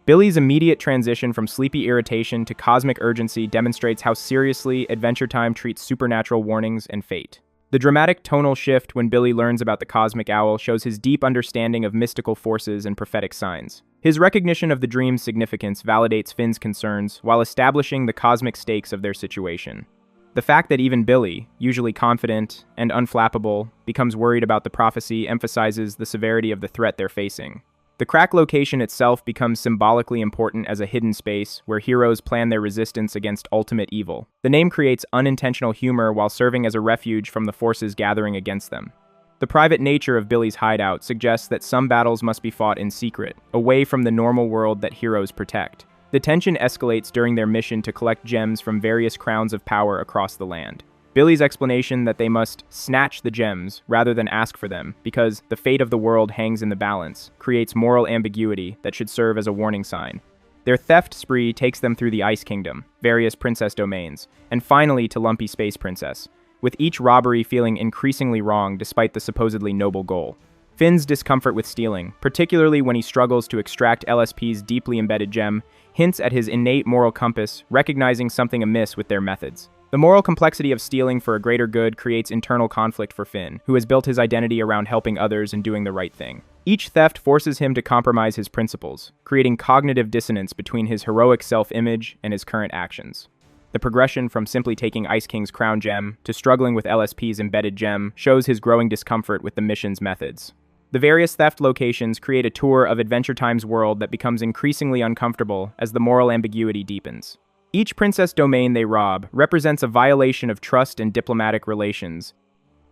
Billy's immediate transition from sleepy irritation to cosmic urgency demonstrates how seriously Adventure Time treats supernatural warnings and fate. The dramatic tonal shift when Billy learns about the cosmic owl shows his deep understanding of mystical forces and prophetic signs. His recognition of the dream's significance validates Finn's concerns while establishing the cosmic stakes of their situation. The fact that even Billy, usually confident and unflappable, becomes worried about the prophecy emphasizes the severity of the threat they're facing. The crack location itself becomes symbolically important as a hidden space where heroes plan their resistance against ultimate evil. The name creates unintentional humor while serving as a refuge from the forces gathering against them. The private nature of Billy's hideout suggests that some battles must be fought in secret, away from the normal world that heroes protect. The tension escalates during their mission to collect gems from various crowns of power across the land. Billy's explanation that they must snatch the gems rather than ask for them because the fate of the world hangs in the balance creates moral ambiguity that should serve as a warning sign. Their theft spree takes them through the Ice Kingdom, various princess domains, and finally to Lumpy Space Princess, with each robbery feeling increasingly wrong despite the supposedly noble goal. Finn's discomfort with stealing, particularly when he struggles to extract LSP's deeply embedded gem, hints at his innate moral compass, recognizing something amiss with their methods. The moral complexity of stealing for a greater good creates internal conflict for Finn, who has built his identity around helping others and doing the right thing. Each theft forces him to compromise his principles, creating cognitive dissonance between his heroic self-image and his current actions. The progression from simply taking Ice King's crown gem to struggling with LSP's embedded gem shows his growing discomfort with the mission's methods. The various theft locations create a tour of Adventure Time's world that becomes increasingly uncomfortable as the moral ambiguity deepens. Each princess domain they rob represents a violation of trust and diplomatic relations,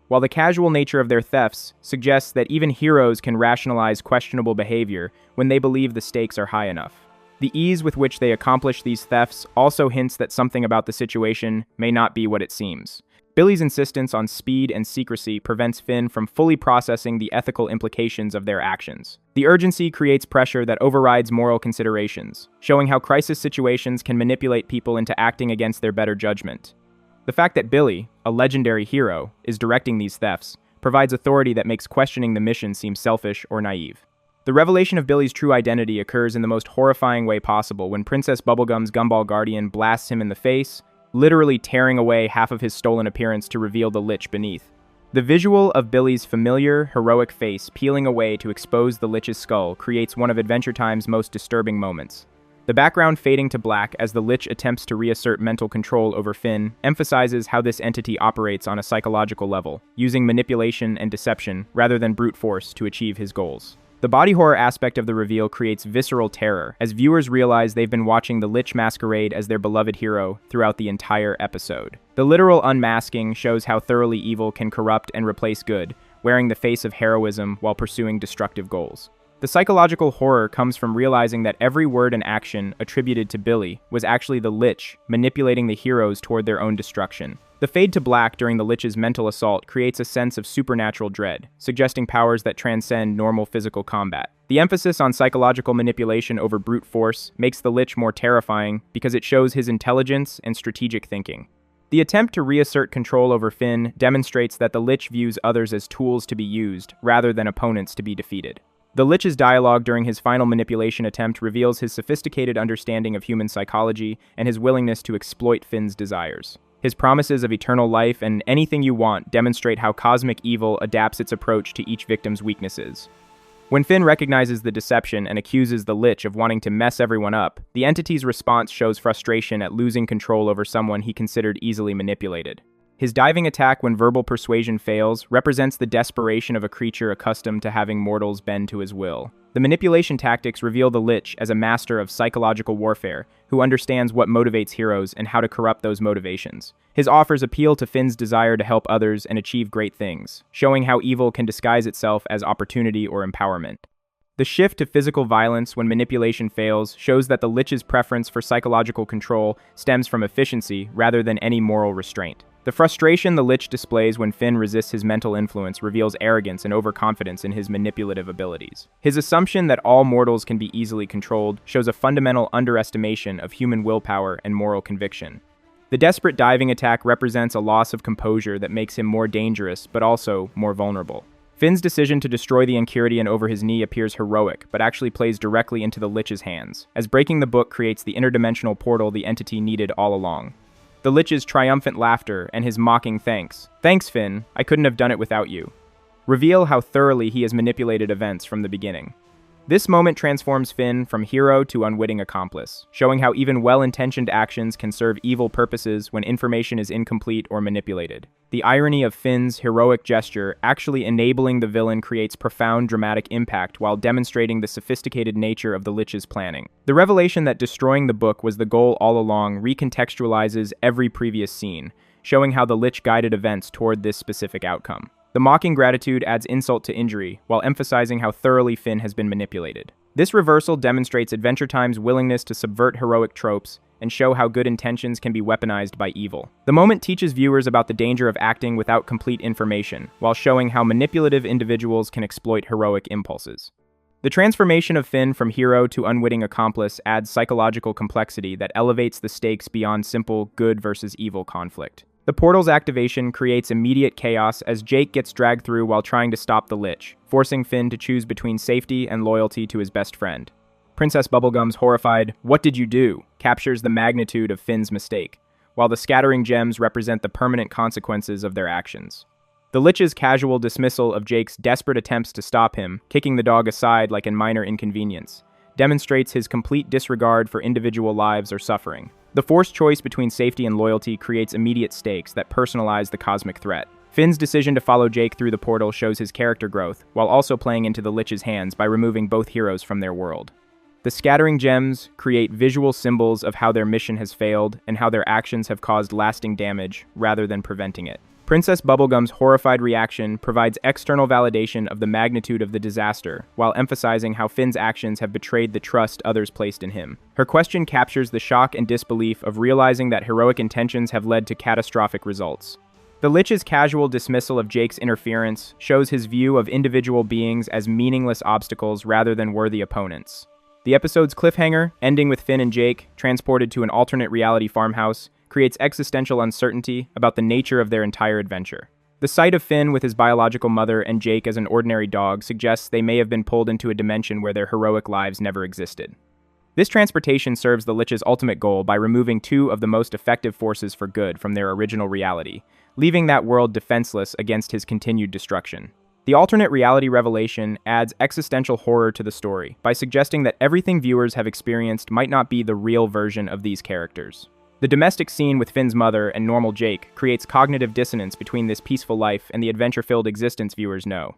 while the casual nature of their thefts suggests that even heroes can rationalize questionable behavior when they believe the stakes are high enough. The ease with which they accomplish these thefts also hints that something about the situation may not be what it seems. Billy's insistence on speed and secrecy prevents Finn from fully processing the ethical implications of their actions. The urgency creates pressure that overrides moral considerations, showing how crisis situations can manipulate people into acting against their better judgment. The fact that Billy, a legendary hero, is directing these thefts provides authority that makes questioning the mission seem selfish or naive. The revelation of Billy's true identity occurs in the most horrifying way possible when Princess Bubblegum's Gumball Guardian blasts him in the face, literally tearing away half of his stolen appearance to reveal the lich beneath. The visual of Billy's familiar, heroic face peeling away to expose the lich's skull creates one of Adventure Time's most disturbing moments. The background fading to black as the lich attempts to reassert mental control over Finn emphasizes how this entity operates on a psychological level, using manipulation and deception rather than brute force to achieve his goals. The body horror aspect of the reveal creates visceral terror as viewers realize they've been watching the Lich masquerade as their beloved hero throughout the entire episode. The literal unmasking shows how thoroughly evil can corrupt and replace good, wearing the face of heroism while pursuing destructive goals. The psychological horror comes from realizing that every word and action attributed to Billy was actually the Lich manipulating the heroes toward their own destruction. The fade to black during the Lich's mental assault creates a sense of supernatural dread, suggesting powers that transcend normal physical combat. The emphasis on psychological manipulation over brute force makes the Lich more terrifying because it shows his intelligence and strategic thinking. The attempt to reassert control over Finn demonstrates that the Lich views others as tools to be used rather than opponents to be defeated. The Lich's dialogue during his final manipulation attempt reveals his sophisticated understanding of human psychology and his willingness to exploit Finn's desires. His promises of eternal life and anything you want demonstrate how cosmic evil adapts its approach to each victim's weaknesses. When Finn recognizes the deception and accuses the Lich of wanting to mess everyone up, the entity's response shows frustration at losing control over someone he considered easily manipulated. His diving attack when verbal persuasion fails represents the desperation of a creature accustomed to having mortals bend to his will. The manipulation tactics reveal the Lich as a master of psychological warfare who understands what motivates heroes and how to corrupt those motivations. His offers appeal to Finn's desire to help others and achieve great things, showing how evil can disguise itself as opportunity or empowerment. The shift to physical violence when manipulation fails shows that the Lich's preference for psychological control stems from efficiency rather than any moral restraint. The frustration the Lich displays when Finn resists his mental influence reveals arrogance and overconfidence in his manipulative abilities. His assumption that all mortals can be easily controlled shows a fundamental underestimation of human willpower and moral conviction. The desperate diving attack represents a loss of composure that makes him more dangerous, but also more vulnerable. Finn's decision to destroy the Enchiridion over his knee appears heroic, but actually plays directly into the Lich's hands, as breaking the book creates the interdimensional portal the entity needed all along. The Lich's triumphant laughter and his mocking thanks. "Thanks, Finn, I couldn't have done it without you," reveal how thoroughly he has manipulated events from the beginning. This moment transforms Finn from hero to unwitting accomplice, showing how even well-intentioned actions can serve evil purposes when information is incomplete or manipulated. The irony of Finn's heroic gesture actually enabling the villain creates profound dramatic impact while demonstrating the sophisticated nature of the Lich's planning. The revelation that destroying the book was the goal all along recontextualizes every previous scene, showing how the Lich guided events toward this specific outcome. The mocking gratitude adds insult to injury, while emphasizing how thoroughly Finn has been manipulated. This reversal demonstrates Adventure Time's willingness to subvert heroic tropes and show how good intentions can be weaponized by evil. The moment teaches viewers about the danger of acting without complete information, while showing how manipulative individuals can exploit heroic impulses. The transformation of Finn from hero to unwitting accomplice adds psychological complexity that elevates the stakes beyond simple good versus evil conflict. The portal's activation creates immediate chaos as Jake gets dragged through while trying to stop the Lich, forcing Finn to choose between safety and loyalty to his best friend. Princess Bubblegum's horrified, "What did you do?" captures the magnitude of Finn's mistake, while the scattering gems represent the permanent consequences of their actions. The Lich's casual dismissal of Jake's desperate attempts to stop him, kicking the dog aside like a minor inconvenience, demonstrates his complete disregard for individual lives or suffering. The forced choice between safety and loyalty creates immediate stakes that personalize the cosmic threat. Finn's decision to follow Jake through the portal shows his character growth, while also playing into the Lich's hands by removing both heroes from their world. The scattering gems create visual symbols of how their mission has failed and how their actions have caused lasting damage rather than preventing it. Princess Bubblegum's horrified reaction provides external validation of the magnitude of the disaster, while emphasizing how Finn's actions have betrayed the trust others placed in him. Her question captures the shock and disbelief of realizing that heroic intentions have led to catastrophic results. The Lich's casual dismissal of Jake's interference shows his view of individual beings as meaningless obstacles rather than worthy opponents. The episode's cliffhanger, ending with Finn and Jake transported to an alternate reality farmhouse, creates existential uncertainty about the nature of their entire adventure. The sight of Finn with his biological mother and Jake as an ordinary dog suggests they may have been pulled into a dimension where their heroic lives never existed. This transportation serves the Lich's ultimate goal by removing two of the most effective forces for good from their original reality, leaving that world defenseless against his continued destruction. The alternate reality revelation adds existential horror to the story by suggesting that everything viewers have experienced might not be the real version of these characters. The domestic scene with Finn's mother and normal Jake creates cognitive dissonance between this peaceful life and the adventure-filled existence viewers know.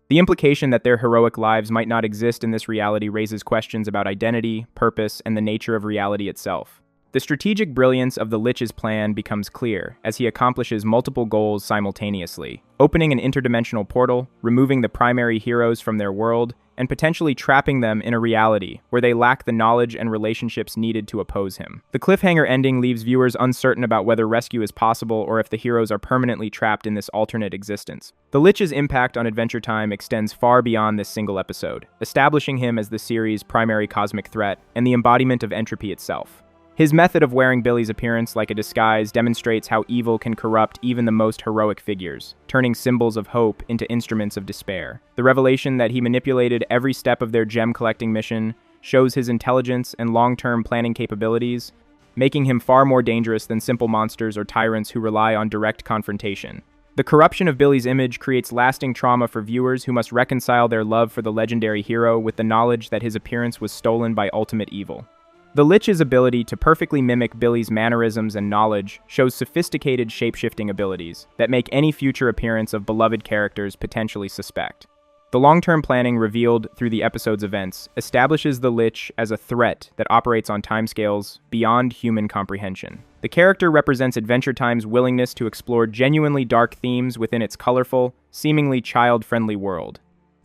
The implication that their heroic lives might not exist in this reality raises questions about identity, purpose, and the nature of reality itself. The strategic brilliance of the Lich's plan becomes clear as he accomplishes multiple goals simultaneously, opening an interdimensional portal, removing the primary heroes from their world, and potentially trapping them in a reality where they lack the knowledge and relationships needed to oppose him. The cliffhanger ending leaves viewers uncertain about whether rescue is possible or if the heroes are permanently trapped in this alternate existence. The Lich's impact on Adventure Time extends far beyond this single episode, establishing him as the series' primary cosmic threat and the embodiment of entropy itself. His method of wearing Billy's appearance like a disguise demonstrates how evil can corrupt even the most heroic figures, turning symbols of hope into instruments of despair. The revelation that he manipulated every step of their gem-collecting mission shows his intelligence and long-term planning capabilities, making him far more dangerous than simple monsters or tyrants who rely on direct confrontation. The corruption of Billy's image creates lasting trauma for viewers who must reconcile their love for the legendary hero with the knowledge that his appearance was stolen by ultimate evil. The Lich's ability to perfectly mimic Billy's mannerisms and knowledge shows sophisticated shape-shifting abilities that make any future appearance of beloved characters potentially suspect. The long-term planning revealed through the episode's events establishes the Lich as a threat that operates on timescales beyond human comprehension. The character represents Adventure Time's willingness to explore genuinely dark themes within its colorful, seemingly child-friendly world.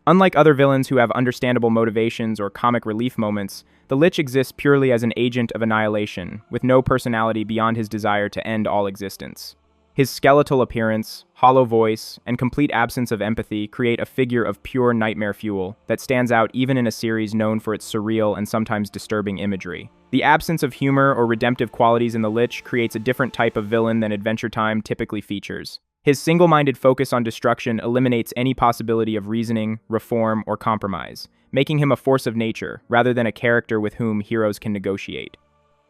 Unlike other villains who have understandable motivations or comic relief moments, the Lich exists purely as an agent of annihilation, with no personality beyond his desire to end all existence. His skeletal appearance, hollow voice, and complete absence of empathy create a figure of pure nightmare fuel that stands out even in a series known for its surreal and sometimes disturbing imagery. The absence of humor or redemptive qualities in the Lich creates a different type of villain than Adventure Time typically features. His single-minded focus on destruction eliminates any possibility of reasoning, reform, or compromise, making him a force of nature rather than a character with whom heroes can negotiate.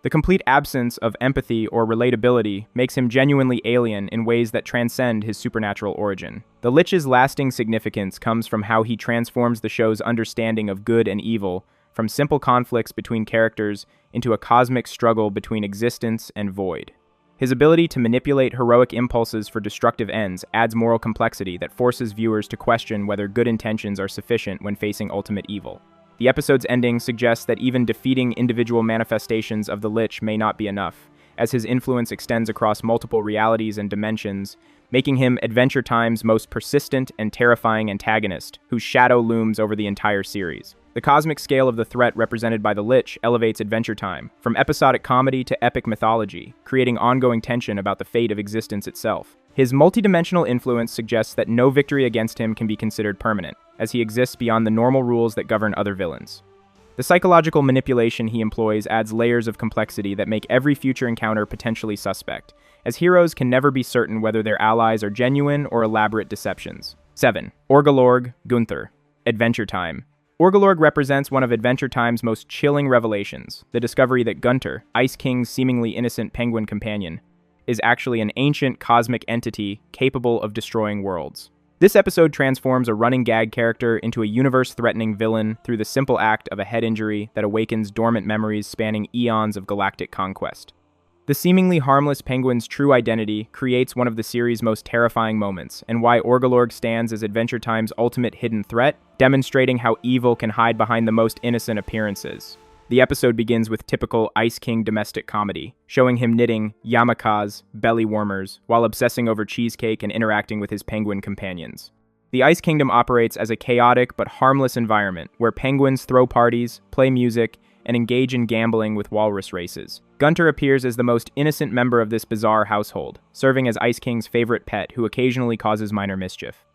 The complete absence of empathy or relatability makes him genuinely alien in ways that transcend his supernatural origin. The Lich's lasting significance comes from how he transforms the show's understanding of good and evil from simple conflicts between characters into a cosmic struggle between existence and void. His ability to manipulate heroic impulses for destructive ends adds moral complexity that forces viewers to question whether good intentions are sufficient when facing ultimate evil. The episode's ending suggests that even defeating individual manifestations of the Lich may not be enough, as his influence extends across multiple realities and dimensions, making him Adventure Time's most persistent and terrifying antagonist, whose shadow looms over the entire series. The cosmic scale of the threat represented by the Lich elevates Adventure Time, from episodic comedy to epic mythology, creating ongoing tension about the fate of existence itself. His multidimensional influence suggests that no victory against him can be considered permanent, as he exists beyond the normal rules that govern other villains. The psychological manipulation he employs adds layers of complexity that make every future encounter potentially suspect, as heroes can never be certain whether their allies are genuine or elaborate deceptions. 7. Orgalorg Gunther, Adventure Time. Orgalorg represents one of Adventure Time's most chilling revelations, the discovery that Gunter, Ice King's seemingly innocent penguin companion, is actually an ancient cosmic entity capable of destroying worlds. This episode transforms a running gag character into a universe-threatening villain through the simple act of a head injury that awakens dormant memories spanning eons of galactic conquest. The seemingly harmless penguin's true identity creates one of the series' most terrifying moments, and why Orgalorg stands as Adventure Time's ultimate hidden threat, demonstrating how evil can hide behind the most innocent appearances. The episode begins with typical Ice King domestic comedy, showing him knitting yarmulkes, belly warmers, while obsessing over cheesecake and interacting with his penguin companions. The Ice Kingdom operates as a chaotic but harmless environment where penguins throw parties, play music, and engage in gambling with walrus races. Gunter appears as the most innocent member of this bizarre household, serving as Ice King's favorite pet who occasionally causes minor mischief.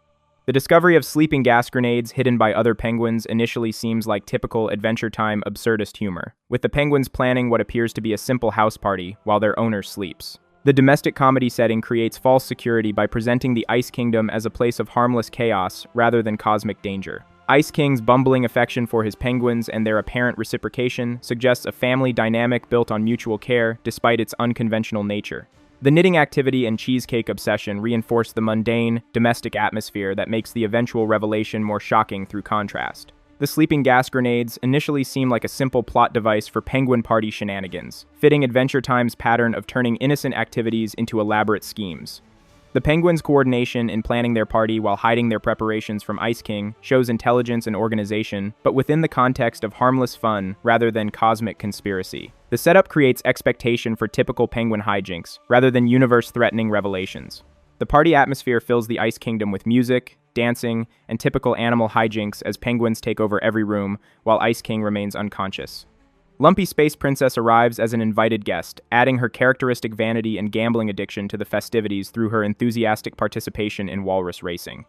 The discovery of sleeping gas grenades hidden by other penguins initially seems like typical Adventure Time absurdist humor, with the penguins planning what appears to be a simple house party while their owner sleeps. The domestic comedy setting creates false security by presenting the Ice Kingdom as a place of harmless chaos rather than cosmic danger. Ice King's bumbling affection for his penguins and their apparent reciprocation suggests a family dynamic built on mutual care despite its unconventional nature. The knitting activity and cheesecake obsession reinforce the mundane, domestic atmosphere that makes the eventual revelation more shocking through contrast. The sleeping gas grenades initially seem like a simple plot device for penguin party shenanigans, fitting Adventure Time's pattern of turning innocent activities into elaborate schemes. The penguins' coordination in planning their party while hiding their preparations from Ice King shows intelligence and organization, but within the context of harmless fun rather than cosmic conspiracy. The setup creates expectation for typical penguin hijinks, rather than universe-threatening revelations. The party atmosphere fills the Ice Kingdom with music, dancing, and typical animal hijinks as penguins take over every room, while Ice King remains unconscious. Lumpy Space Princess arrives as an invited guest, adding her characteristic vanity and gambling addiction to the festivities through her enthusiastic participation in walrus racing.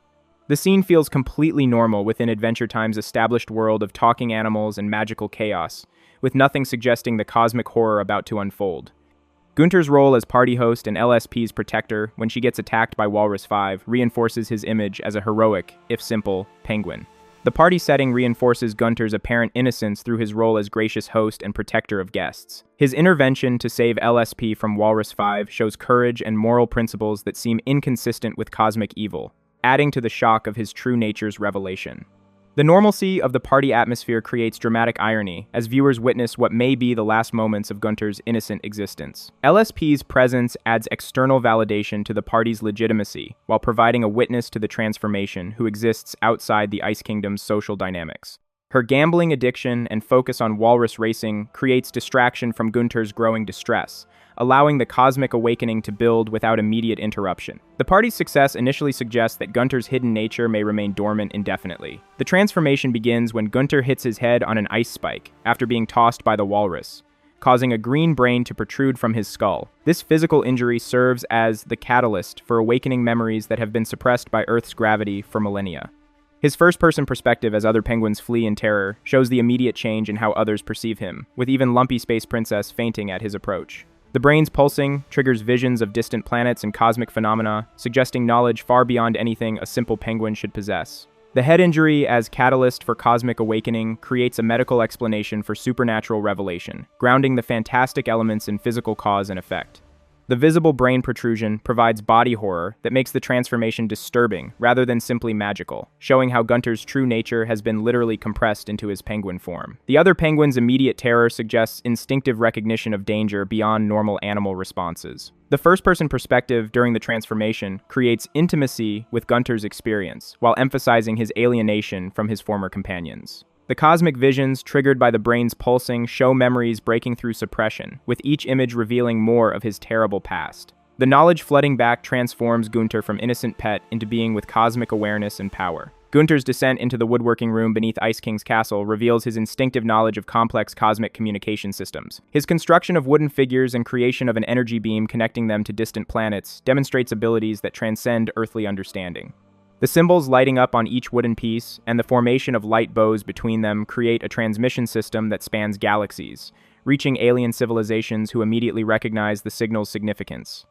The scene feels completely normal within Adventure Time's established world of talking animals and magical chaos, with nothing suggesting the cosmic horror about to unfold. Gunter's role as party host and LSP's protector when she gets attacked by Walrus 5 reinforces his image as a heroic, if simple, penguin. The party setting reinforces Gunter's apparent innocence through his role as gracious host and protector of guests. His intervention to save LSP from Walrus 5 shows courage and moral principles that seem inconsistent with cosmic evil, adding to the shock of his true nature's revelation. The normalcy of the party atmosphere creates dramatic irony as viewers witness what may be the last moments of Gunter's innocent existence. LSP's presence adds external validation to the party's legitimacy, while providing a witness to the transformation who exists outside the Ice Kingdom's social dynamics. Her gambling addiction and focus on walrus racing creates distraction from Gunter's growing distress, allowing the cosmic awakening to build without immediate interruption. The party's success initially suggests that Gunter's hidden nature may remain dormant indefinitely. The transformation begins when Gunter hits his head on an ice spike after being tossed by the walrus, causing a green brain to protrude from his skull. This physical injury serves as the catalyst for awakening memories that have been suppressed by Earth's gravity for millennia. His first-person perspective as other penguins flee in terror shows the immediate change in how others perceive him, with even Lumpy Space Princess fainting at his approach. The brain's pulsing triggers visions of distant planets and cosmic phenomena, suggesting knowledge far beyond anything a simple penguin should possess. The head injury as catalyst for cosmic awakening creates a medical explanation for supernatural revelation, grounding the fantastic elements in physical cause and effect. The visible brain protrusion provides body horror that makes the transformation disturbing rather than simply magical, showing how Gunter's true nature has been literally compressed into his penguin form. The other penguin's immediate terror suggests instinctive recognition of danger beyond normal animal responses. The first-person perspective during the transformation creates intimacy with Gunter's experience, while emphasizing his alienation from his former companions. The cosmic visions triggered by the brain's pulsing show memories breaking through suppression, with each image revealing more of his terrible past. The knowledge flooding back transforms Gunter from innocent pet into being with cosmic awareness and power. Gunter's descent into the woodworking room beneath Ice King's castle reveals his instinctive knowledge of complex cosmic communication systems. His construction of wooden figures and creation of an energy beam connecting them to distant planets demonstrates abilities that transcend earthly understanding. The symbols lighting up on each wooden piece and the formation of light bows between them create a transmission system that spans galaxies, reaching alien civilizations who immediately recognize the signal's significance.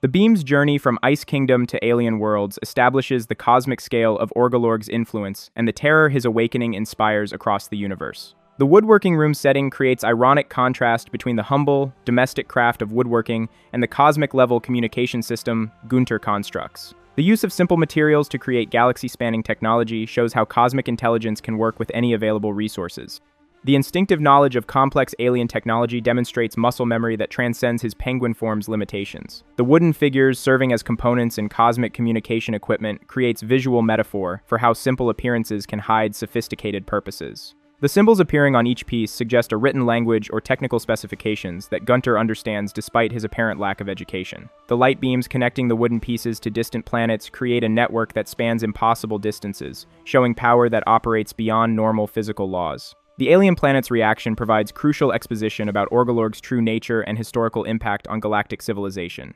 The beam's journey from Ice Kingdom to alien worlds establishes the cosmic scale of Orgalorg's influence and the terror his awakening inspires across the universe. The woodworking room setting creates ironic contrast between the humble, domestic craft of woodworking and the cosmic-level communication system Gunter constructs. The use of simple materials to create galaxy-spanning technology shows how cosmic intelligence can work with any available resources. The instinctive knowledge of complex alien technology demonstrates muscle memory that transcends his penguin form's limitations. The wooden figures serving as components in cosmic communication equipment creates visual metaphor for how simple appearances can hide sophisticated purposes. The symbols appearing on each piece suggest a written language or technical specifications that Gunter understands despite his apparent lack of education. The light beams connecting the wooden pieces to distant planets create a network that spans impossible distances, showing power that operates beyond normal physical laws. The alien planet's reaction provides crucial exposition about Orgalorg's true nature and historical impact on galactic civilization.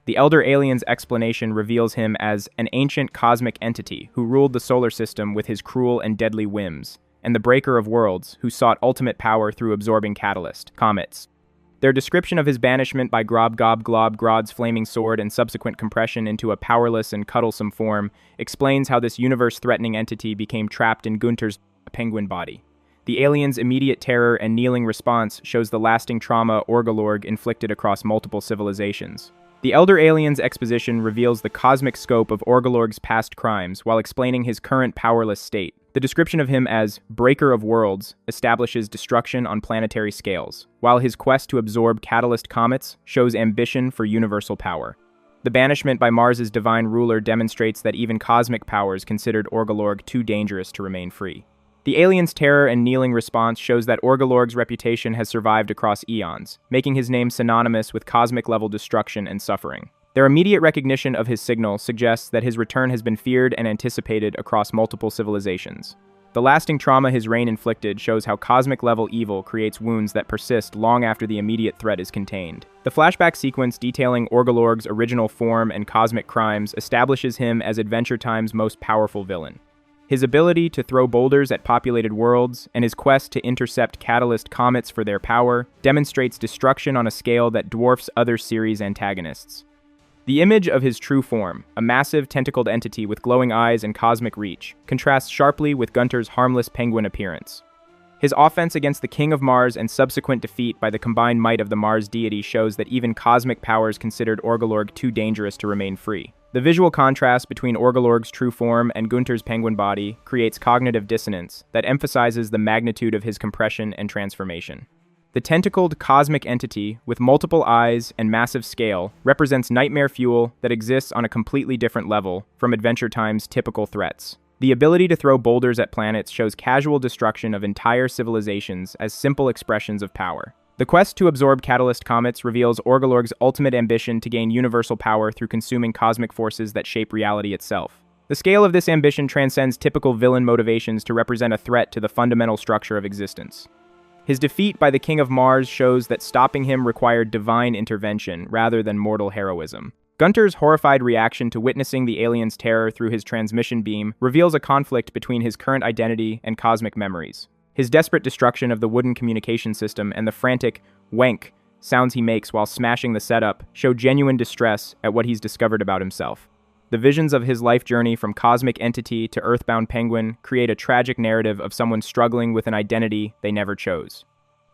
The Elder Alien's explanation reveals him as an ancient cosmic entity who ruled the solar system with his cruel and deadly whims, and the Breaker of Worlds, who sought ultimate power through absorbing catalyst, comets. Their description of his banishment by Grob Gob Glob Grodd's flaming sword and subsequent compression into a powerless and cuddlesome form explains how this universe-threatening entity became trapped in Gunter's penguin body. The alien's immediate terror and kneeling response shows the lasting trauma Orgalorg inflicted across multiple civilizations. The Elder Alien's exposition reveals the cosmic scope of Orgalorg's past crimes while explaining his current powerless state. The description of him as Breaker of Worlds establishes destruction on planetary scales, while his quest to absorb catalyst comets shows ambition for universal power. The banishment by Mars's divine ruler demonstrates that even cosmic powers considered Orgalorg too dangerous to remain free. The alien's terror and kneeling response shows that Orgalorg's reputation has survived across eons, making his name synonymous with cosmic-level destruction and suffering. Their immediate recognition of his signal suggests that his return has been feared and anticipated across multiple civilizations. The lasting trauma his reign inflicted shows how cosmic-level evil creates wounds that persist long after the immediate threat is contained. The flashback sequence detailing Orgalorg's original form and cosmic crimes establishes him as Adventure Time's most powerful villain. His ability to throw boulders at populated worlds and his quest to intercept catalyst comets for their power demonstrates destruction on a scale that dwarfs other series antagonists. The image of his true form, a massive tentacled entity with glowing eyes and cosmic reach, contrasts sharply with Gunter's harmless penguin appearance. His offense against the King of Mars and subsequent defeat by the combined might of the Mars deity shows that even cosmic powers considered Orgalorg too dangerous to remain free. The visual contrast between Orgalorg's true form and Gunter's penguin body creates cognitive dissonance that emphasizes the magnitude of his compression and transformation. The tentacled cosmic entity, with multiple eyes and massive scale, represents nightmare fuel that exists on a completely different level from Adventure Time's typical threats. The ability to throw boulders at planets shows casual destruction of entire civilizations as simple expressions of power. The quest to absorb catalyst comets reveals Orgalorg's ultimate ambition to gain universal power through consuming cosmic forces that shape reality itself. The scale of this ambition transcends typical villain motivations to represent a threat to the fundamental structure of existence. His defeat by the King of Mars shows that stopping him required divine intervention rather than mortal heroism. Gunter's horrified reaction to witnessing the alien's terror through his transmission beam reveals a conflict between his current identity and cosmic memories. His desperate destruction of the wooden communication system and the frantic wank sounds he makes while smashing the setup show genuine distress at what he's discovered about himself. The visions of his life journey from cosmic entity to earthbound penguin create a tragic narrative of someone struggling with an identity they never chose.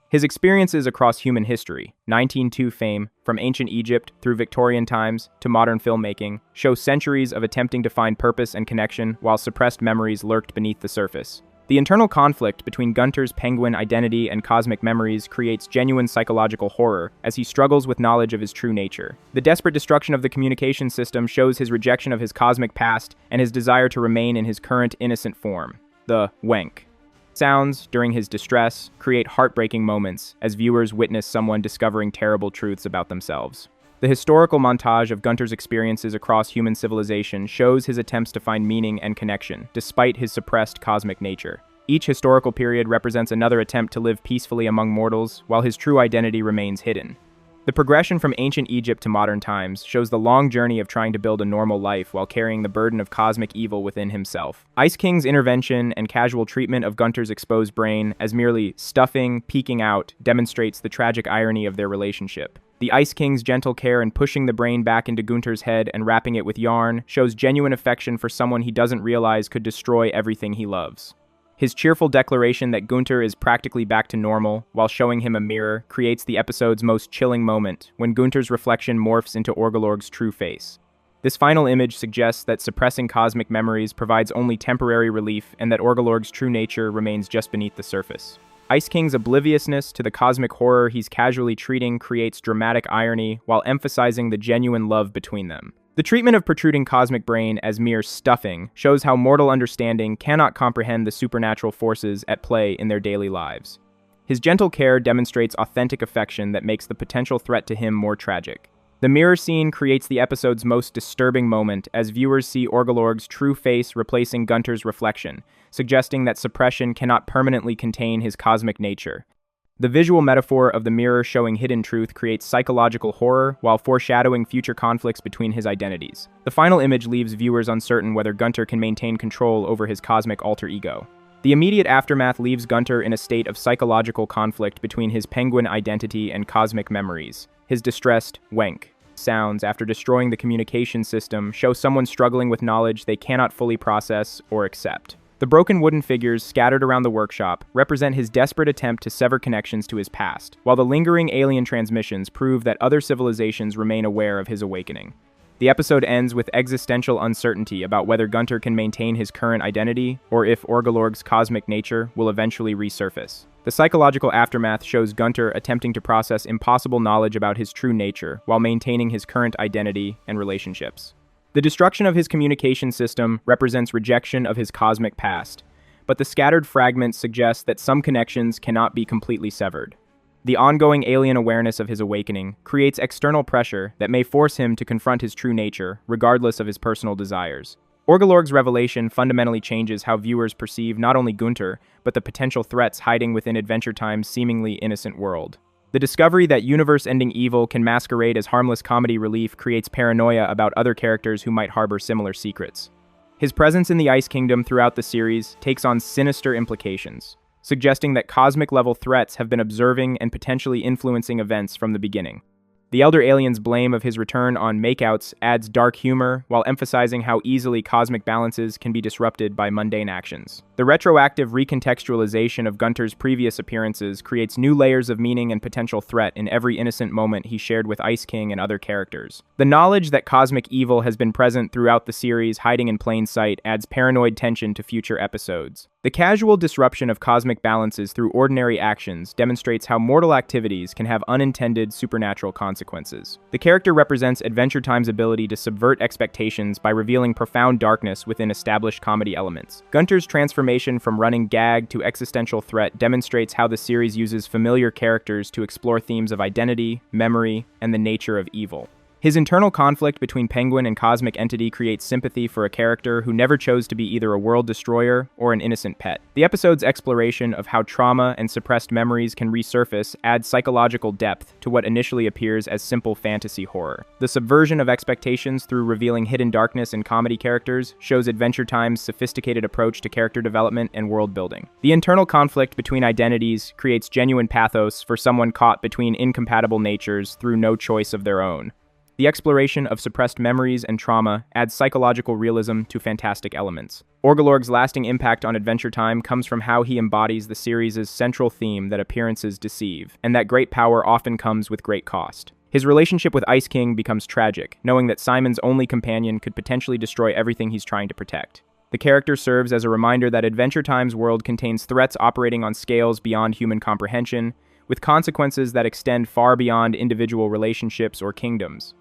His experiences across human history, 1902 fame, from ancient Egypt through Victorian times to modern filmmaking, show centuries of attempting to find purpose and connection while suppressed memories lurked beneath the surface. The internal conflict between Gunter's penguin identity and cosmic memories creates genuine psychological horror as he struggles with knowledge of his true nature. The desperate destruction of the communication system shows his rejection of his cosmic past and his desire to remain in his current innocent form, the wank. Sounds, during his distress, create heartbreaking moments as viewers witness someone discovering terrible truths about themselves. The historical montage of Gunter's experiences across human civilization shows his attempts to find meaning and connection, despite his suppressed cosmic nature. Each historical period represents another attempt to live peacefully among mortals, while his true identity remains hidden. The progression from ancient Egypt to modern times shows the long journey of trying to build a normal life while carrying the burden of cosmic evil within himself. Ice King's intervention and casual treatment of Gunter's exposed brain as merely stuffing, peeking out, demonstrates the tragic irony of their relationship. The Ice King's gentle care in pushing the brain back into Gunter's head and wrapping it with yarn shows genuine affection for someone he doesn't realize could destroy everything he loves. His cheerful declaration that Gunter is practically back to normal, while showing him a mirror, creates the episode's most chilling moment, when Gunter's reflection morphs into Orgolorg's true face. This final image suggests that suppressing cosmic memories provides only temporary relief and that Orgolorg's true nature remains just beneath the surface. Ice King's obliviousness to the cosmic horror he's casually treating creates dramatic irony while emphasizing the genuine love between them. The treatment of protruding cosmic brain as mere stuffing shows how mortal understanding cannot comprehend the supernatural forces at play in their daily lives. His gentle care demonstrates authentic affection that makes the potential threat to him more tragic. The mirror scene creates the episode's most disturbing moment as viewers see Orgolorg's true face replacing Gunter's reflection, suggesting that suppression cannot permanently contain his cosmic nature. The visual metaphor of the mirror showing hidden truth creates psychological horror while foreshadowing future conflicts between his identities. The final image leaves viewers uncertain whether Gunter can maintain control over his cosmic alter ego. The immediate aftermath leaves Gunter in a state of psychological conflict between his penguin identity and cosmic memories. His distressed wank sounds after destroying the communication system show someone struggling with knowledge they cannot fully process or accept. The broken wooden figures scattered around the workshop represent his desperate attempt to sever connections to his past, while the lingering alien transmissions prove that other civilizations remain aware of his awakening. The episode ends with existential uncertainty about whether Gunter can maintain his current identity, or if Orgolorg's cosmic nature will eventually resurface. The psychological aftermath shows Gunter attempting to process impossible knowledge about his true nature while maintaining his current identity and relationships. The destruction of his communication system represents rejection of his cosmic past, but the scattered fragments suggest that some connections cannot be completely severed. The ongoing alien awareness of his awakening creates external pressure that may force him to confront his true nature, regardless of his personal desires. Orgolorg's revelation fundamentally changes how viewers perceive not only Gunter, but the potential threats hiding within Adventure Time's seemingly innocent world. The discovery that universe-ending evil can masquerade as harmless comedy relief creates paranoia about other characters who might harbor similar secrets. His presence in the Ice Kingdom throughout the series takes on sinister implications, suggesting that cosmic-level threats have been observing and potentially influencing events from the beginning. The Elder Alien's blame of his return on makeouts adds dark humor while emphasizing how easily cosmic balances can be disrupted by mundane actions. The retroactive recontextualization of Gunter's previous appearances creates new layers of meaning and potential threat in every innocent moment he shared with Ice King and other characters. The knowledge that cosmic evil has been present throughout the series hiding in plain sight adds paranoid tension to future episodes. The casual disruption of cosmic balances through ordinary actions demonstrates how mortal activities can have unintended supernatural consequences. The character represents Adventure Time's ability to subvert expectations by revealing profound darkness within established comedy elements. Gunter's transformation from running gag to existential threat demonstrates how the series uses familiar characters to explore themes of identity, memory, and the nature of evil. His internal conflict between Penguin and Cosmic Entity creates sympathy for a character who never chose to be either a world destroyer or an innocent pet. The episode's exploration of how trauma and suppressed memories can resurface adds psychological depth to what initially appears as simple fantasy horror. The subversion of expectations through revealing hidden darkness in comedy characters shows Adventure Time's sophisticated approach to character development and world building. The internal conflict between identities creates genuine pathos for someone caught between incompatible natures through no choice of their own. The exploration of suppressed memories and trauma adds psychological realism to fantastic elements. Orgalorg's lasting impact on Adventure Time comes from how he embodies the series' central theme that appearances deceive, and that great power often comes with great cost. His relationship with Ice King becomes tragic, knowing that Simon's only companion could potentially destroy everything he's trying to protect. The character serves as a reminder that Adventure Time's world contains threats operating on scales beyond human comprehension, with consequences that extend far beyond individual relationships or kingdoms.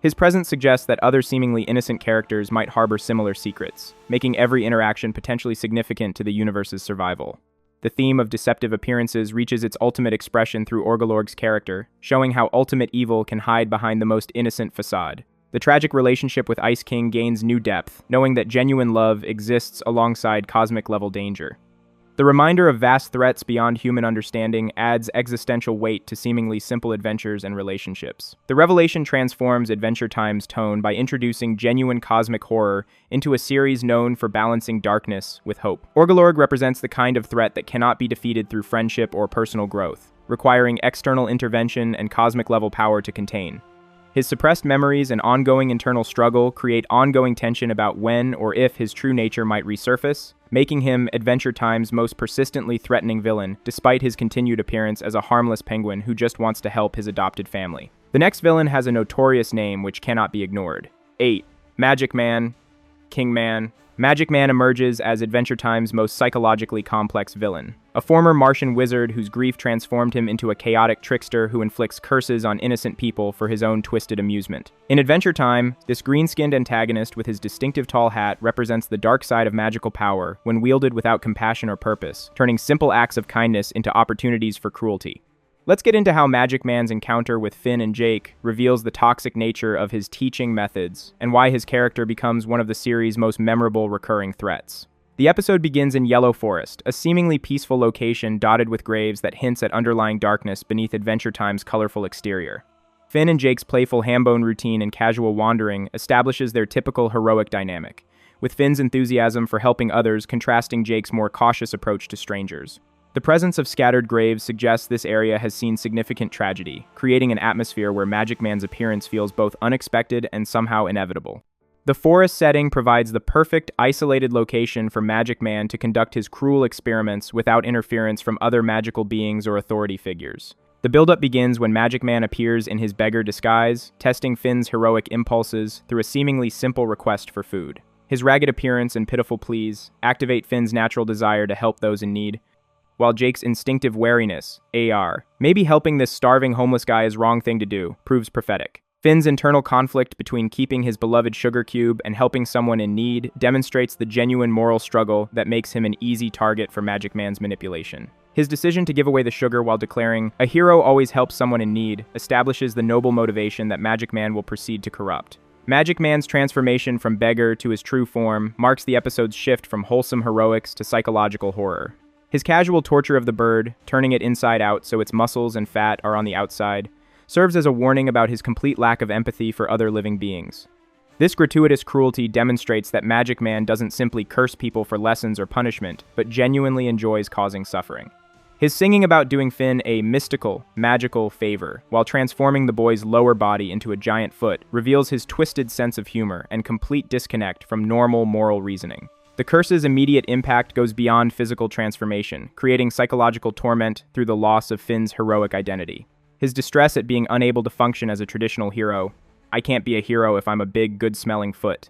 His presence suggests that other seemingly innocent characters might harbor similar secrets, making every interaction potentially significant to the universe's survival. The theme of deceptive appearances reaches its ultimate expression through Orgalorg's character, showing how ultimate evil can hide behind the most innocent facade. The tragic relationship with Ice King gains new depth, knowing that genuine love exists alongside cosmic-level danger. The reminder of vast threats beyond human understanding adds existential weight to seemingly simple adventures and relationships. The revelation transforms Adventure Time's tone by introducing genuine cosmic horror into a series known for balancing darkness with hope. Orgalorg represents the kind of threat that cannot be defeated through friendship or personal growth, requiring external intervention and cosmic-level power to contain. His suppressed memories and ongoing internal struggle create ongoing tension about when or if his true nature might resurface, making him Adventure Time's most persistently threatening villain, despite his continued appearance as a harmless penguin who just wants to help his adopted family. The next villain has a notorious name which cannot be ignored. 8. Magic Man, Kingman. Magic Man emerges as Adventure Time's most psychologically complex villain. A former Martian wizard whose grief transformed him into a chaotic trickster who inflicts curses on innocent people for his own twisted amusement. In Adventure Time, this green-skinned antagonist with his distinctive tall hat represents the dark side of magical power when wielded without compassion or purpose, turning simple acts of kindness into opportunities for cruelty. Let's get into how Magic Man's encounter with Finn and Jake reveals the toxic nature of his teaching methods and why his character becomes one of the series' most memorable recurring threats. The episode begins in Yellow Forest, a seemingly peaceful location dotted with graves that hints at underlying darkness beneath Adventure Time's colorful exterior. Finn and Jake's playful hambone routine and casual wandering establishes their typical heroic dynamic, with Finn's enthusiasm for helping others contrasting Jake's more cautious approach to strangers. The presence of scattered graves suggests this area has seen significant tragedy, creating an atmosphere where Magic Man's appearance feels both unexpected and somehow inevitable. The forest setting provides the perfect, isolated location for Magic Man to conduct his cruel experiments without interference from other magical beings or authority figures. The buildup begins when Magic Man appears in his beggar disguise, testing Finn's heroic impulses through a seemingly simple request for food. His ragged appearance and pitiful pleas activate Finn's natural desire to help those in need, while Jake's instinctive wariness, AR, maybe helping this starving homeless guy is wrong thing to do, proves prophetic. Finn's internal conflict between keeping his beloved sugar cube and helping someone in need demonstrates the genuine moral struggle that makes him an easy target for Magic Man's manipulation. His decision to give away the sugar while declaring, "A hero always helps someone in need," establishes the noble motivation that Magic Man will proceed to corrupt. Magic Man's transformation from beggar to his true form marks the episode's shift from wholesome heroics to psychological horror. His casual torture of the bird, turning it inside out so its muscles and fat are on the outside, serves as a warning about his complete lack of empathy for other living beings. This gratuitous cruelty demonstrates that Magic Man doesn't simply curse people for lessons or punishment, but genuinely enjoys causing suffering. His singing about doing Finn a mystical, magical favor, while transforming the boy's lower body into a giant foot, reveals his twisted sense of humor and complete disconnect from normal moral reasoning. The curse's immediate impact goes beyond physical transformation, creating psychological torment through the loss of Finn's heroic identity. His distress at being unable to function as a traditional hero, "I can't be a hero if I'm a big, good-smelling foot,"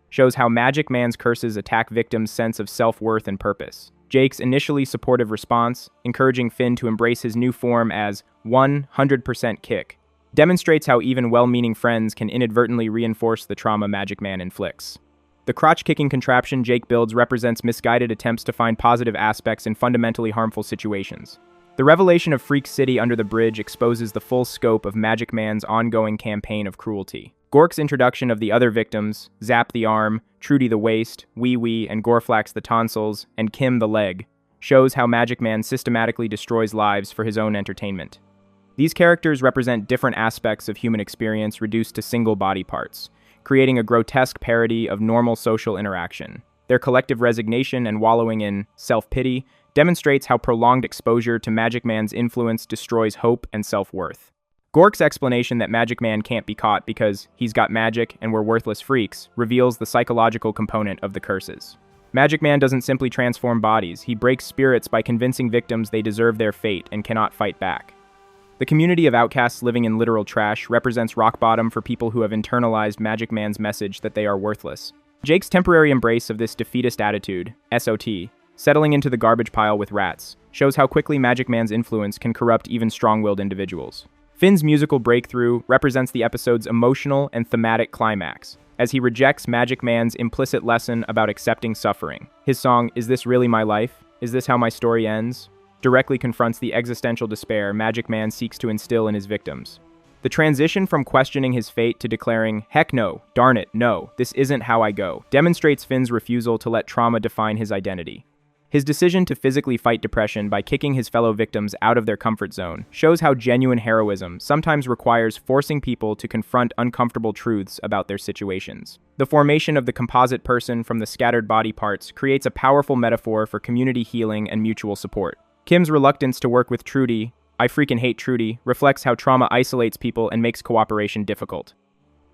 shows how Magic Man's curses attack victims' sense of self-worth and purpose. Jake's initially supportive response, encouraging Finn to embrace his new form as 100% Kick, demonstrates how even well-meaning friends can inadvertently reinforce the trauma Magic Man inflicts. The crotch-kicking contraption Jake builds represents misguided attempts to find positive aspects in fundamentally harmful situations. The revelation of Freak City Under the Bridge exposes the full scope of Magic Man's ongoing campaign of cruelty. Gork's introduction of the other victims, Zap the Arm, Trudy the Waist, Wee Wee and Gorflax the Tonsils, and Kim the Leg, shows how Magic Man systematically destroys lives for his own entertainment. These characters represent different aspects of human experience reduced to single body parts, creating a grotesque parody of normal social interaction. Their collective resignation and wallowing in self-pity demonstrates how prolonged exposure to Magic Man's influence destroys hope and self-worth. Gork's explanation that Magic Man can't be caught because he's got magic and we're worthless freaks reveals the psychological component of the curses. Magic Man doesn't simply transform bodies, he breaks spirits by convincing victims they deserve their fate and cannot fight back. The community of outcasts living in literal trash represents rock bottom for people who have internalized Magic Man's message that they are worthless. Jake's temporary embrace of this defeatist attitude, SOT, settling into the garbage pile with rats, shows how quickly Magic Man's influence can corrupt even strong-willed individuals. Finn's musical breakthrough represents the episode's emotional and thematic climax, as he rejects Magic Man's implicit lesson about accepting suffering. His song, Is This Really My Life? Is This How My Story Ends? Directly confronts the existential despair Magic Man seeks to instill in his victims. The transition from questioning his fate to declaring, heck no, darn it, no, this isn't how I go, demonstrates Finn's refusal to let trauma define his identity. His decision to physically fight depression by kicking his fellow victims out of their comfort zone shows how genuine heroism sometimes requires forcing people to confront uncomfortable truths about their situations. The formation of the composite person from the scattered body parts creates a powerful metaphor for community healing and mutual support. Kim's reluctance to work with Trudy, I freaking hate Trudy, reflects how trauma isolates people and makes cooperation difficult.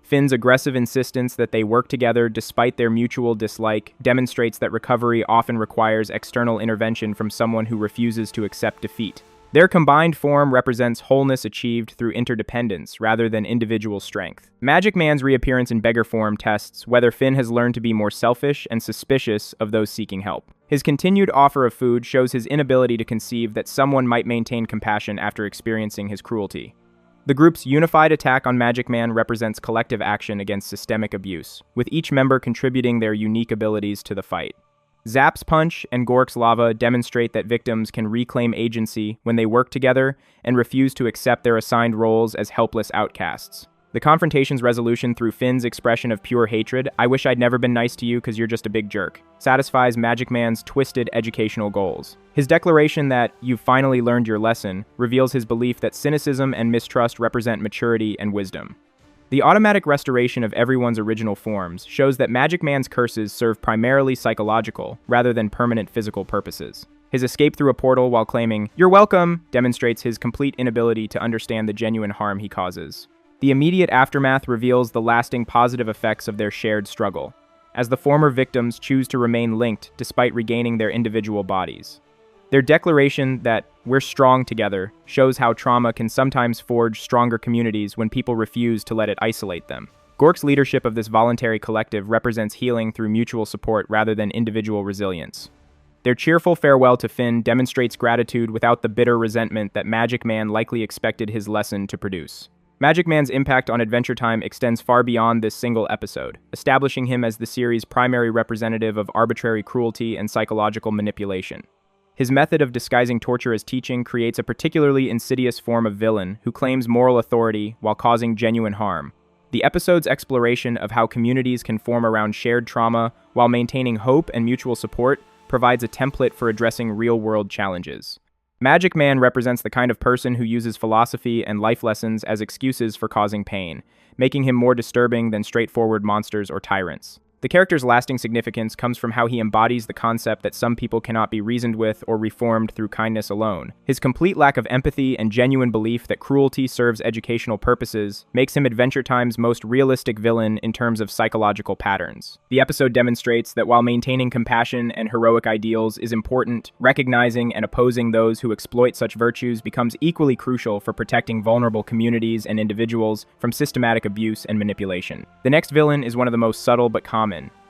Finn's aggressive insistence that they work together despite their mutual dislike demonstrates that recovery often requires external intervention from someone who refuses to accept defeat. Their combined form represents wholeness achieved through interdependence rather than individual strength. Magic Man's reappearance in beggar form tests whether Finn has learned to be more selfish and suspicious of those seeking help. His continued offer of food shows his inability to conceive that someone might maintain compassion after experiencing his cruelty. The group's unified attack on Magic Man represents collective action against systemic abuse, with each member contributing their unique abilities to the fight. Zap's punch and Gork's lava demonstrate that victims can reclaim agency when they work together and refuse to accept their assigned roles as helpless outcasts. The confrontation's resolution through Finn's expression of pure hatred, I wish I'd never been nice to you because you're just a big jerk, satisfies Magic Man's twisted educational goals. His declaration that you've finally learned your lesson reveals his belief that cynicism and mistrust represent maturity and wisdom. The automatic restoration of everyone's original forms shows that Magic Man's curses serve primarily psychological rather than permanent physical purposes. His escape through a portal while claiming, "You're welcome," demonstrates his complete inability to understand the genuine harm he causes. The immediate aftermath reveals the lasting positive effects of their shared struggle, as the former victims choose to remain linked despite regaining their individual bodies. Their declaration that we're strong together shows how trauma can sometimes forge stronger communities when people refuse to let it isolate them. Gork's leadership of this voluntary collective represents healing through mutual support rather than individual resilience. Their cheerful farewell to Finn demonstrates gratitude without the bitter resentment that Magic Man likely expected his lesson to produce. Magic Man's impact on Adventure Time extends far beyond this single episode, establishing him as the series' primary representative of arbitrary cruelty and psychological manipulation. His method of disguising torture as teaching creates a particularly insidious form of villain who claims moral authority while causing genuine harm. The episode's exploration of how communities can form around shared trauma while maintaining hope and mutual support provides a template for addressing real-world challenges. Magic Man represents the kind of person who uses philosophy and life lessons as excuses for causing pain, making him more disturbing than straightforward monsters or tyrants. The character's lasting significance comes from how he embodies the concept that some people cannot be reasoned with or reformed through kindness alone. His complete lack of empathy and genuine belief that cruelty serves educational purposes makes him Adventure Time's most realistic villain in terms of psychological patterns. The episode demonstrates that while maintaining compassion and heroic ideals is important, recognizing and opposing those who exploit such virtues becomes equally crucial for protecting vulnerable communities and individuals from systematic abuse and manipulation. The next villain is one of the most subtle but common.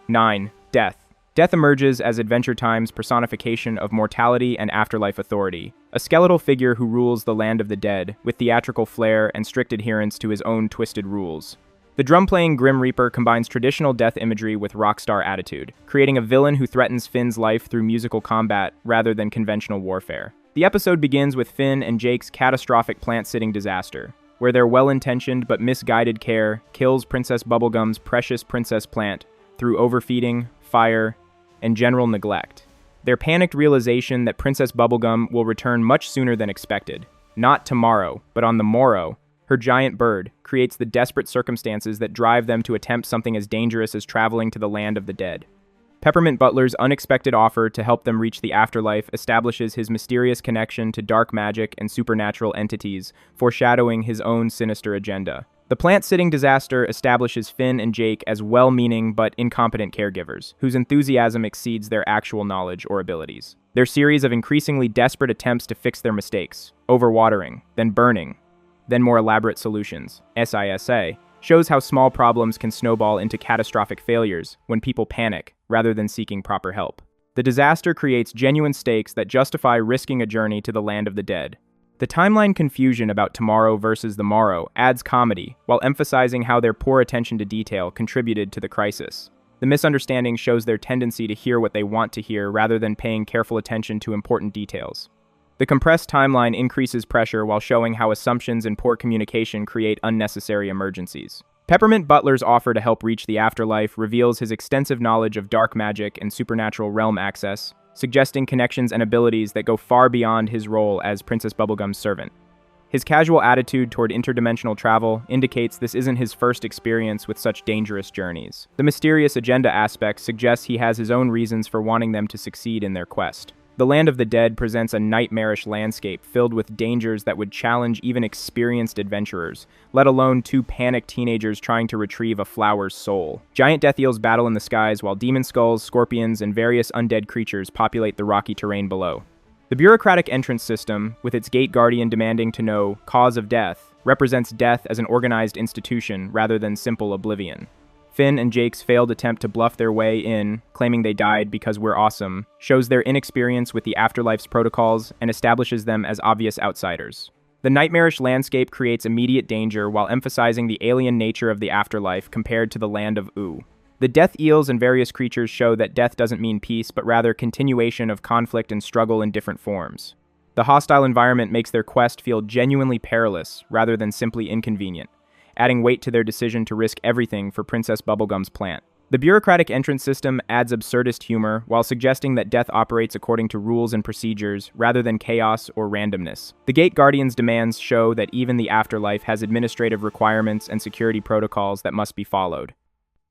9. Death. Death emerges as Adventure Time's personification of mortality and afterlife authority, a skeletal figure who rules the land of the dead, with theatrical flair and strict adherence to his own twisted rules. The drum-playing Grim Reaper combines traditional death imagery with rockstar attitude, creating a villain who threatens Finn's life through musical combat rather than conventional warfare. The episode begins with Finn and Jake's catastrophic plant-sitting disaster, where their well-intentioned but misguided care kills Princess Bubblegum's precious princess plant through overfeeding, fire, and general neglect. Their panicked realization that Princess Bubblegum will return much sooner than expected, not tomorrow, but on the morrow, her giant bird, creates the desperate circumstances that drive them to attempt something as dangerous as traveling to the land of the dead. Peppermint Butler's unexpected offer to help them reach the afterlife establishes his mysterious connection to dark magic and supernatural entities, foreshadowing his own sinister agenda. The plant-sitting disaster establishes Finn and Jake as well-meaning but incompetent caregivers, whose enthusiasm exceeds their actual knowledge or abilities. Their series of increasingly desperate attempts to fix their mistakes, overwatering, then burning, then more elaborate solutions, SISA, shows how small problems can snowball into catastrophic failures when people panic rather than seeking proper help. The disaster creates genuine stakes that justify risking a journey to the land of the dead. The timeline confusion about tomorrow versus the morrow adds comedy, while emphasizing how their poor attention to detail contributed to the crisis. The misunderstanding shows their tendency to hear what they want to hear rather than paying careful attention to important details. The compressed timeline increases pressure while showing how assumptions and poor communication create unnecessary emergencies. Peppermint Butler's offer to help reach the afterlife reveals his extensive knowledge of dark magic and supernatural realm access, suggesting connections and abilities that go far beyond his role as Princess Bubblegum's servant. His casual attitude toward interdimensional travel indicates this isn't his first experience with such dangerous journeys. The mysterious agenda aspect suggests he has his own reasons for wanting them to succeed in their quest. The Land of the Dead presents a nightmarish landscape filled with dangers that would challenge even experienced adventurers, let alone two panicked teenagers trying to retrieve a flower's soul. Giant death eels battle in the skies while demon skulls, scorpions, and various undead creatures populate the rocky terrain below. The bureaucratic entrance system, with its gate guardian demanding to know cause of death, represents death as an organized institution rather than simple oblivion. Finn and Jake's failed attempt to bluff their way in, claiming they died because we're awesome, shows their inexperience with the afterlife's protocols and establishes them as obvious outsiders. The nightmarish landscape creates immediate danger while emphasizing the alien nature of the afterlife compared to the land of Oo. The death eels and various creatures show that death doesn't mean peace, but rather continuation of conflict and struggle in different forms. The hostile environment makes their quest feel genuinely perilous rather than simply inconvenient, adding weight to their decision to risk everything for Princess Bubblegum's plant. The bureaucratic entrance system adds absurdist humor while suggesting that death operates according to rules and procedures rather than chaos or randomness. The Gate Guardian's demands show that even the afterlife has administrative requirements and security protocols that must be followed.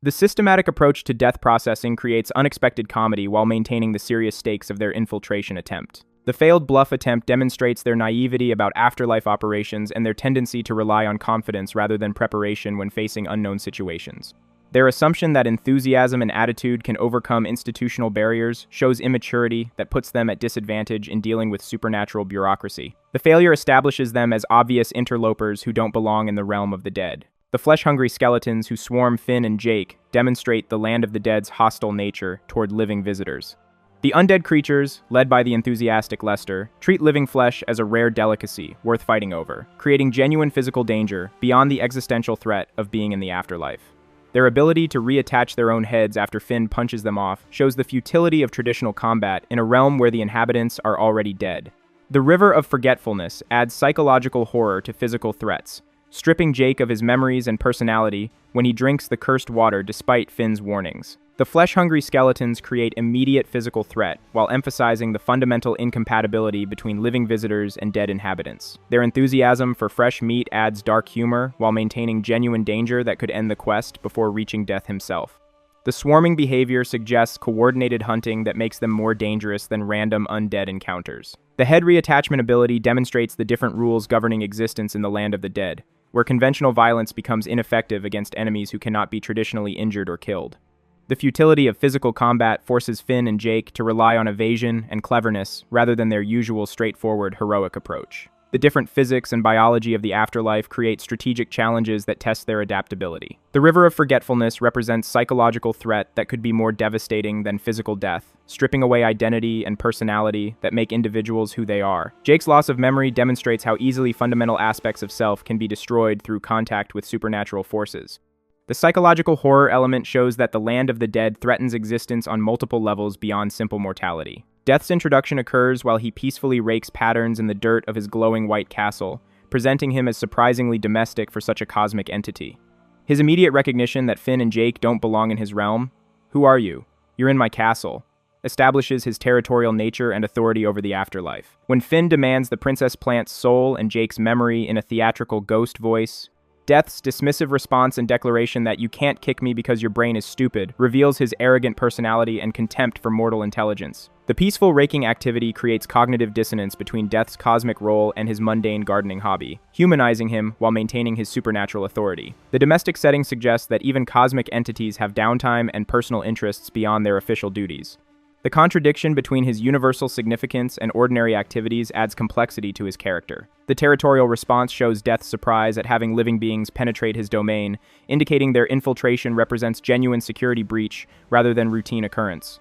The systematic approach to death processing creates unexpected comedy while maintaining the serious stakes of their infiltration attempt. The failed bluff attempt demonstrates their naivety about afterlife operations and their tendency to rely on confidence rather than preparation when facing unknown situations. Their assumption that enthusiasm and attitude can overcome institutional barriers shows immaturity that puts them at disadvantage in dealing with supernatural bureaucracy. The failure establishes them as obvious interlopers who don't belong in the realm of the dead. The flesh-hungry skeletons who swarm Finn and Jake demonstrate the Land of the Dead's hostile nature toward living visitors. The undead creatures, led by the enthusiastic Lester, treat living flesh as a rare delicacy worth fighting over, creating genuine physical danger beyond the existential threat of being in the afterlife. Their ability to reattach their own heads after Finn punches them off shows the futility of traditional combat in a realm where the inhabitants are already dead. The River of Forgetfulness adds psychological horror to physical threats, stripping Jake of his memories and personality when he drinks the cursed water despite Finn's warnings. The flesh-hungry skeletons create immediate physical threat while emphasizing the fundamental incompatibility between living visitors and dead inhabitants. Their enthusiasm for fresh meat adds dark humor while maintaining genuine danger that could end the quest before reaching death himself. The swarming behavior suggests coordinated hunting that makes them more dangerous than random undead encounters. The head reattachment ability demonstrates the different rules governing existence in the Land of the Dead, where conventional violence becomes ineffective against enemies who cannot be traditionally injured or killed. The futility of physical combat forces Finn and Jake to rely on evasion and cleverness rather than their usual straightforward heroic approach. The different physics and biology of the afterlife create strategic challenges that test their adaptability. The River of Forgetfulness represents psychological threat that could be more devastating than physical death, stripping away identity and personality that make individuals who they are. Jake's loss of memory demonstrates how easily fundamental aspects of self can be destroyed through contact with supernatural forces. The psychological horror element shows that the Land of the Dead threatens existence on multiple levels beyond simple mortality. Death's introduction occurs while he peacefully rakes patterns in the dirt of his glowing white castle, presenting him as surprisingly domestic for such a cosmic entity. His immediate recognition that Finn and Jake don't belong in his realm, "Who are you? You're in my castle," establishes his territorial nature and authority over the afterlife. When Finn demands the Princess Plant's soul and Jake's memory in a theatrical ghost voice, Death's dismissive response and declaration that "you can't kick me because your brain is stupid" reveals his arrogant personality and contempt for mortal intelligence. The peaceful raking activity creates cognitive dissonance between Death's cosmic role and his mundane gardening hobby, humanizing him while maintaining his supernatural authority. The domestic setting suggests that even cosmic entities have downtime and personal interests beyond their official duties. The contradiction between his universal significance and ordinary activities adds complexity to his character. The territorial response shows Death's surprise at having living beings penetrate his domain, indicating their infiltration represents genuine security breach rather than routine occurrence.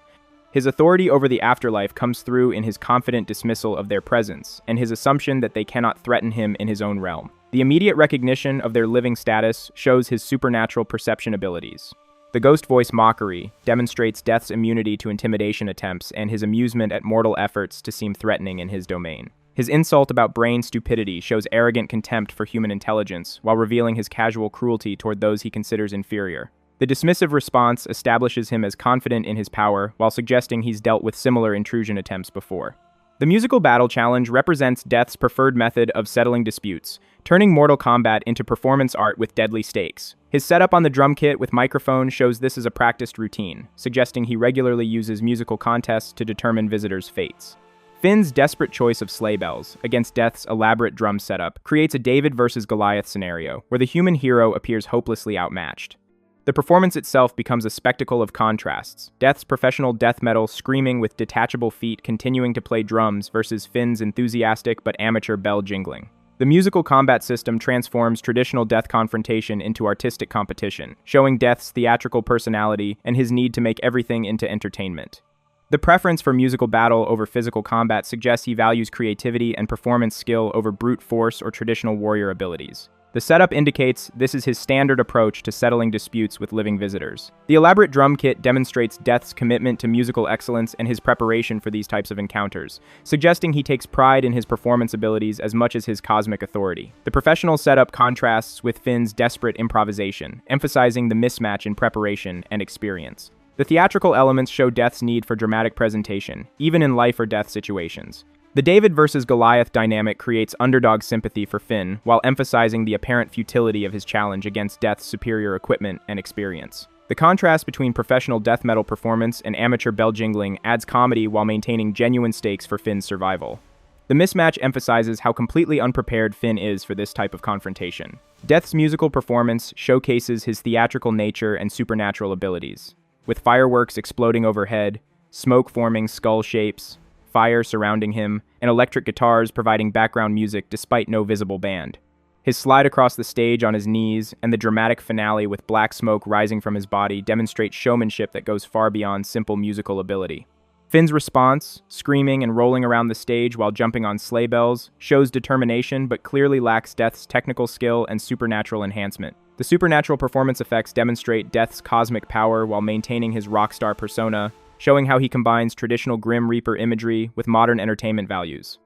His authority over the afterlife comes through in his confident dismissal of their presence, and his assumption that they cannot threaten him in his own realm. The immediate recognition of their living status shows his supernatural perception abilities. The ghost voice mockery demonstrates Death's immunity to intimidation attempts and his amusement at mortal efforts to seem threatening in his domain. His insult about brain stupidity shows arrogant contempt for human intelligence, while revealing his casual cruelty toward those he considers inferior. The dismissive response establishes him as confident in his power, while suggesting he's dealt with similar intrusion attempts before. The musical battle challenge represents Death's preferred method of settling disputes, turning Mortal Kombat into performance art with deadly stakes. His setup on the drum kit with microphone shows this is a practiced routine, suggesting he regularly uses musical contests to determine visitors' fates. Finn's desperate choice of sleigh bells against Death's elaborate drum setup creates a David versus Goliath scenario, where the human hero appears hopelessly outmatched. The performance itself becomes a spectacle of contrasts. Death's professional death metal screaming with detachable feet continuing to play drums versus Finn's enthusiastic but amateur bell jingling. The musical combat system transforms traditional death confrontation into artistic competition, showing Death's theatrical personality and his need to make everything into entertainment. The preference for musical battle over physical combat suggests he values creativity and performance skill over brute force or traditional warrior abilities. The setup indicates this is his standard approach to settling disputes with living visitors. The elaborate drum kit demonstrates Death's commitment to musical excellence and his preparation for these types of encounters, suggesting he takes pride in his performance abilities as much as his cosmic authority. The professional setup contrasts with Finn's desperate improvisation, emphasizing the mismatch in preparation and experience. The theatrical elements show Death's need for dramatic presentation, even in life or death situations. The David versus Goliath dynamic creates underdog sympathy for Finn, while emphasizing the apparent futility of his challenge against Death's superior equipment and experience. The contrast between professional death metal performance and amateur bell jingling adds comedy while maintaining genuine stakes for Finn's survival. The mismatch emphasizes how completely unprepared Finn is for this type of confrontation. Death's musical performance showcases his theatrical nature and supernatural abilities, with fireworks exploding overhead, smoke forming skull shapes, fire surrounding him, and electric guitars providing background music despite no visible band. His slide across the stage on his knees and the dramatic finale with black smoke rising from his body demonstrate showmanship that goes far beyond simple musical ability. Finn's response, screaming and rolling around the stage while jumping on sleigh bells, shows determination but clearly lacks Death's technical skill and supernatural enhancement. The supernatural performance effects demonstrate Death's cosmic power while maintaining his rockstar persona, showing how he combines traditional Grim Reaper imagery with modern entertainment values.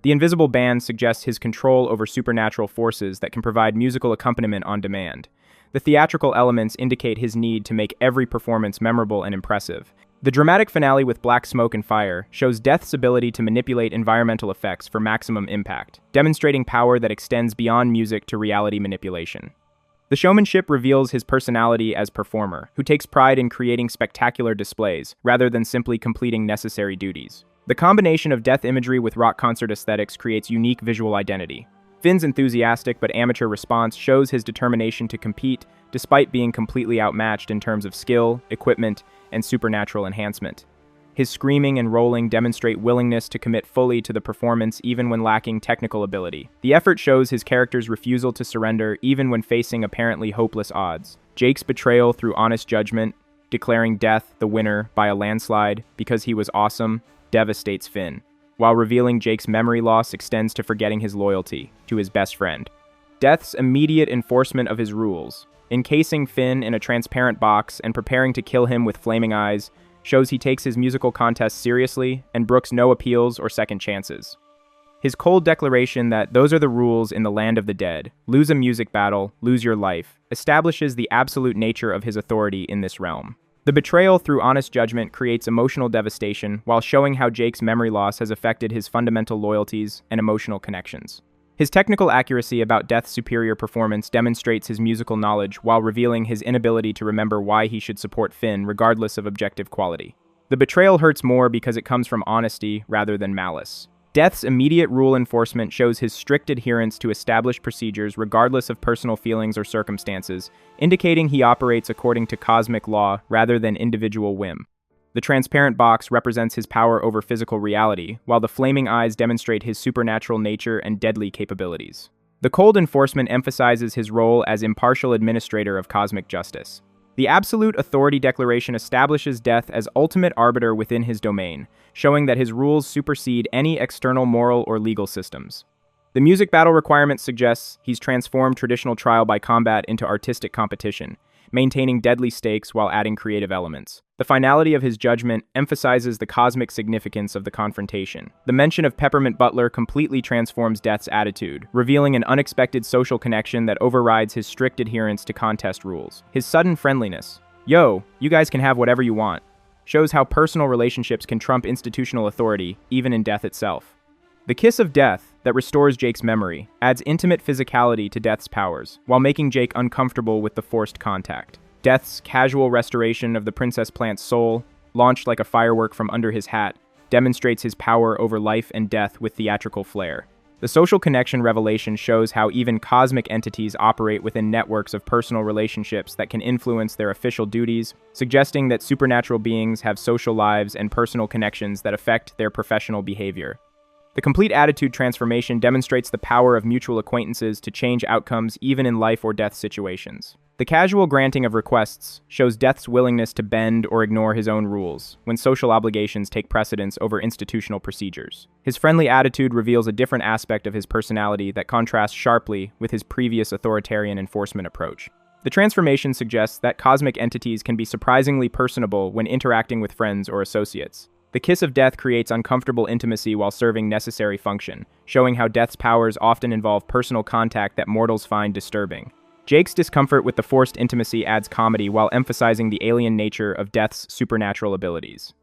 The invisible band suggests his control over supernatural forces that can provide musical accompaniment on demand. The theatrical elements indicate his need to make every performance memorable and impressive. The dramatic finale with black smoke and fire shows Death's ability to manipulate environmental effects for maximum impact, demonstrating power that extends beyond music to reality manipulation. The showmanship reveals his personality as performer, who takes pride in creating spectacular displays, rather than simply completing necessary duties. The combination of death imagery with rock concert aesthetics creates unique visual identity. Finn's enthusiastic but amateur response shows his determination to compete, despite being completely outmatched in terms of skill, equipment, and supernatural enhancement. His screaming and rolling demonstrate willingness to commit fully to the performance even when lacking technical ability. The effort shows his character's refusal to surrender even when facing apparently hopeless odds. Jake's betrayal through honest judgment, declaring Death the winner by a landslide because he was awesome, devastates Finn, while revealing Jake's memory loss extends to forgetting his loyalty to his best friend. Death's immediate enforcement of his rules, encasing Finn in a transparent box and preparing to kill him with flaming eyes, shows he takes his musical contests seriously and brooks no appeals or second chances. His cold declaration that those are the rules in the land of the dead, lose a music battle, lose your life, establishes the absolute nature of his authority in this realm. The betrayal through honest judgment creates emotional devastation while showing how Jake's memory loss has affected his fundamental loyalties and emotional connections. His technical accuracy about Death's superior performance demonstrates his musical knowledge while revealing his inability to remember why he should support Finn regardless of objective quality. The betrayal hurts more because it comes from honesty rather than malice. Death's immediate rule enforcement shows his strict adherence to established procedures regardless of personal feelings or circumstances, indicating he operates according to cosmic law rather than individual whim. The transparent box represents his power over physical reality, while the flaming eyes demonstrate his supernatural nature and deadly capabilities. The cold enforcement emphasizes his role as impartial administrator of cosmic justice. The absolute authority declaration establishes Death as ultimate arbiter within his domain, showing that his rules supersede any external moral or legal systems. The music battle requirement suggests he's transformed traditional trial by combat into artistic competition, maintaining deadly stakes while adding creative elements. The finality of his judgment emphasizes the cosmic significance of the confrontation. The mention of Peppermint Butler completely transforms Death's attitude, revealing an unexpected social connection that overrides his strict adherence to contest rules. His sudden friendliness, "Yo, you guys can have whatever you want," shows how personal relationships can trump institutional authority, even in Death itself. The kiss of Death, that restores Jake's memory, adds intimate physicality to Death's powers, while making Jake uncomfortable with the forced contact. Death's casual restoration of the Princess Plant's soul, launched like a firework from under his hat, demonstrates his power over life and death with theatrical flair. The social connection revelation shows how even cosmic entities operate within networks of personal relationships that can influence their official duties, suggesting that supernatural beings have social lives and personal connections that affect their professional behavior. The complete attitude transformation demonstrates the power of mutual acquaintances to change outcomes even in life or death situations. The casual granting of requests shows Death's willingness to bend or ignore his own rules when social obligations take precedence over institutional procedures. His friendly attitude reveals a different aspect of his personality that contrasts sharply with his previous authoritarian enforcement approach. The transformation suggests that cosmic entities can be surprisingly personable when interacting with friends or associates. The kiss of Death creates uncomfortable intimacy while serving necessary function, showing how Death's powers often involve personal contact that mortals find disturbing. Jake's discomfort with the forced intimacy adds comedy while emphasizing the alien nature of Death's supernatural abilities.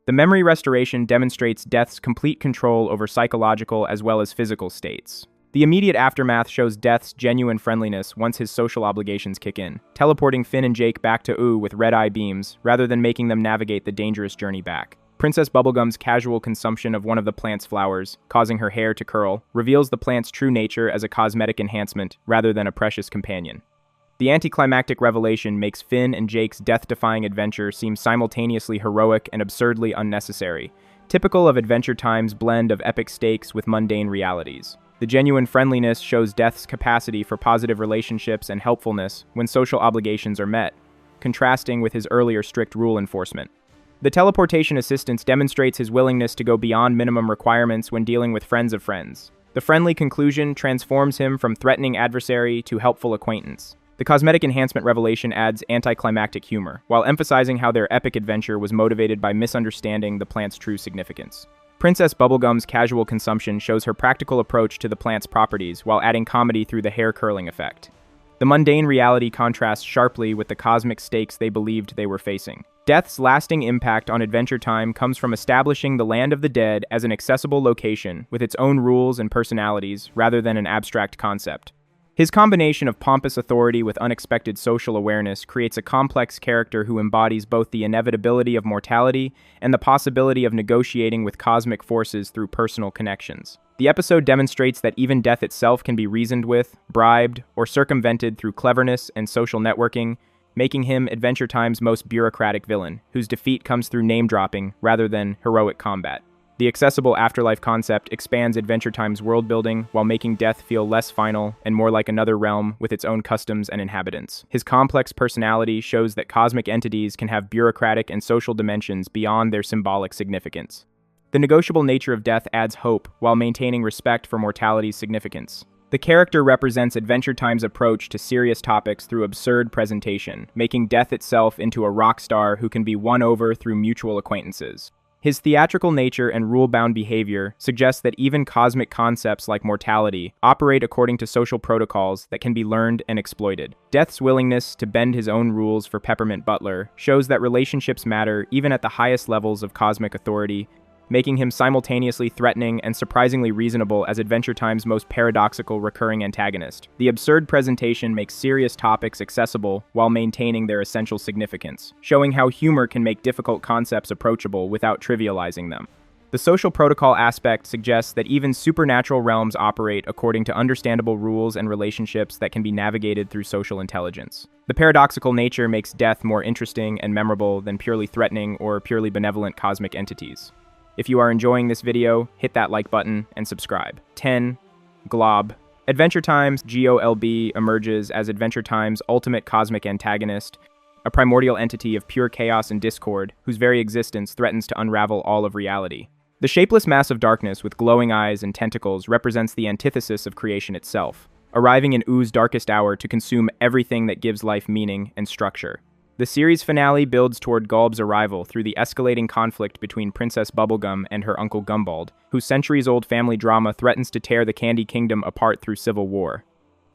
The memory restoration demonstrates Death's complete control over psychological as well as physical states. The immediate aftermath shows Death's genuine friendliness once his social obligations kick in, teleporting Finn and Jake back to Ooo with red-eye beams rather than making them navigate the dangerous journey back. Princess Bubblegum's casual consumption of one of the plant's flowers, causing her hair to curl, reveals the plant's true nature as a cosmetic enhancement rather than a precious companion. The anticlimactic revelation makes Finn and Jake's death-defying adventure seem simultaneously heroic and absurdly unnecessary, typical of Adventure Time's blend of epic stakes with mundane realities. The genuine friendliness shows Death's capacity for positive relationships and helpfulness when social obligations are met, contrasting with his earlier strict rule enforcement. The teleportation assistance demonstrates his willingness to go beyond minimum requirements when dealing with friends of friends. The friendly conclusion transforms him from threatening adversary to helpful acquaintance. The cosmetic enhancement revelation adds anticlimactic humor, while emphasizing how their epic adventure was motivated by misunderstanding the plant's true significance. Princess Bubblegum's casual consumption shows her practical approach to the plant's properties while adding comedy through the hair curling effect. The mundane reality contrasts sharply with the cosmic stakes they believed they were facing. Death's lasting impact on Adventure Time comes from establishing the Land of the Dead as an accessible location with its own rules and personalities rather than an abstract concept. His combination of pompous authority with unexpected social awareness creates a complex character who embodies both the inevitability of mortality and the possibility of negotiating with cosmic forces through personal connections. The episode demonstrates that even death itself can be reasoned with, bribed, or circumvented through cleverness and social networking, making him Adventure Time's most bureaucratic villain, whose defeat comes through name-dropping rather than heroic combat. The accessible afterlife concept expands Adventure Time's world-building while making death feel less final and more like another realm with its own customs and inhabitants. His complex personality shows that cosmic entities can have bureaucratic and social dimensions beyond their symbolic significance. The negotiable nature of death adds hope while maintaining respect for mortality's significance. The character represents Adventure Time's approach to serious topics through absurd presentation, making death itself into a rock star who can be won over through mutual acquaintances. His theatrical nature and rule-bound behavior suggest that even cosmic concepts like mortality operate according to social protocols that can be learned and exploited. Death's willingness to bend his own rules for Peppermint Butler shows that relationships matter even at the highest levels of cosmic authority, making him simultaneously threatening and surprisingly reasonable as Adventure Time's most paradoxical recurring antagonist. The absurd presentation makes serious topics accessible while maintaining their essential significance, showing how humor can make difficult concepts approachable without trivializing them. The social protocol aspect suggests that even supernatural realms operate according to understandable rules and relationships that can be navigated through social intelligence. The paradoxical nature makes death more interesting and memorable than purely threatening or purely benevolent cosmic entities. If you are enjoying this video, hit that like button and subscribe. 10. Glob. Adventure Time's GOLB emerges as Adventure Time's ultimate cosmic antagonist, a primordial entity of pure chaos and discord whose very existence threatens to unravel all of reality. The shapeless mass of darkness with glowing eyes and tentacles represents the antithesis of creation itself, arriving in Oo's darkest hour to consume everything that gives life meaning and structure. The series finale builds toward Golb's arrival through the escalating conflict between Princess Bubblegum and her uncle Gumbald, whose centuries-old family drama threatens to tear the Candy Kingdom apart through civil war.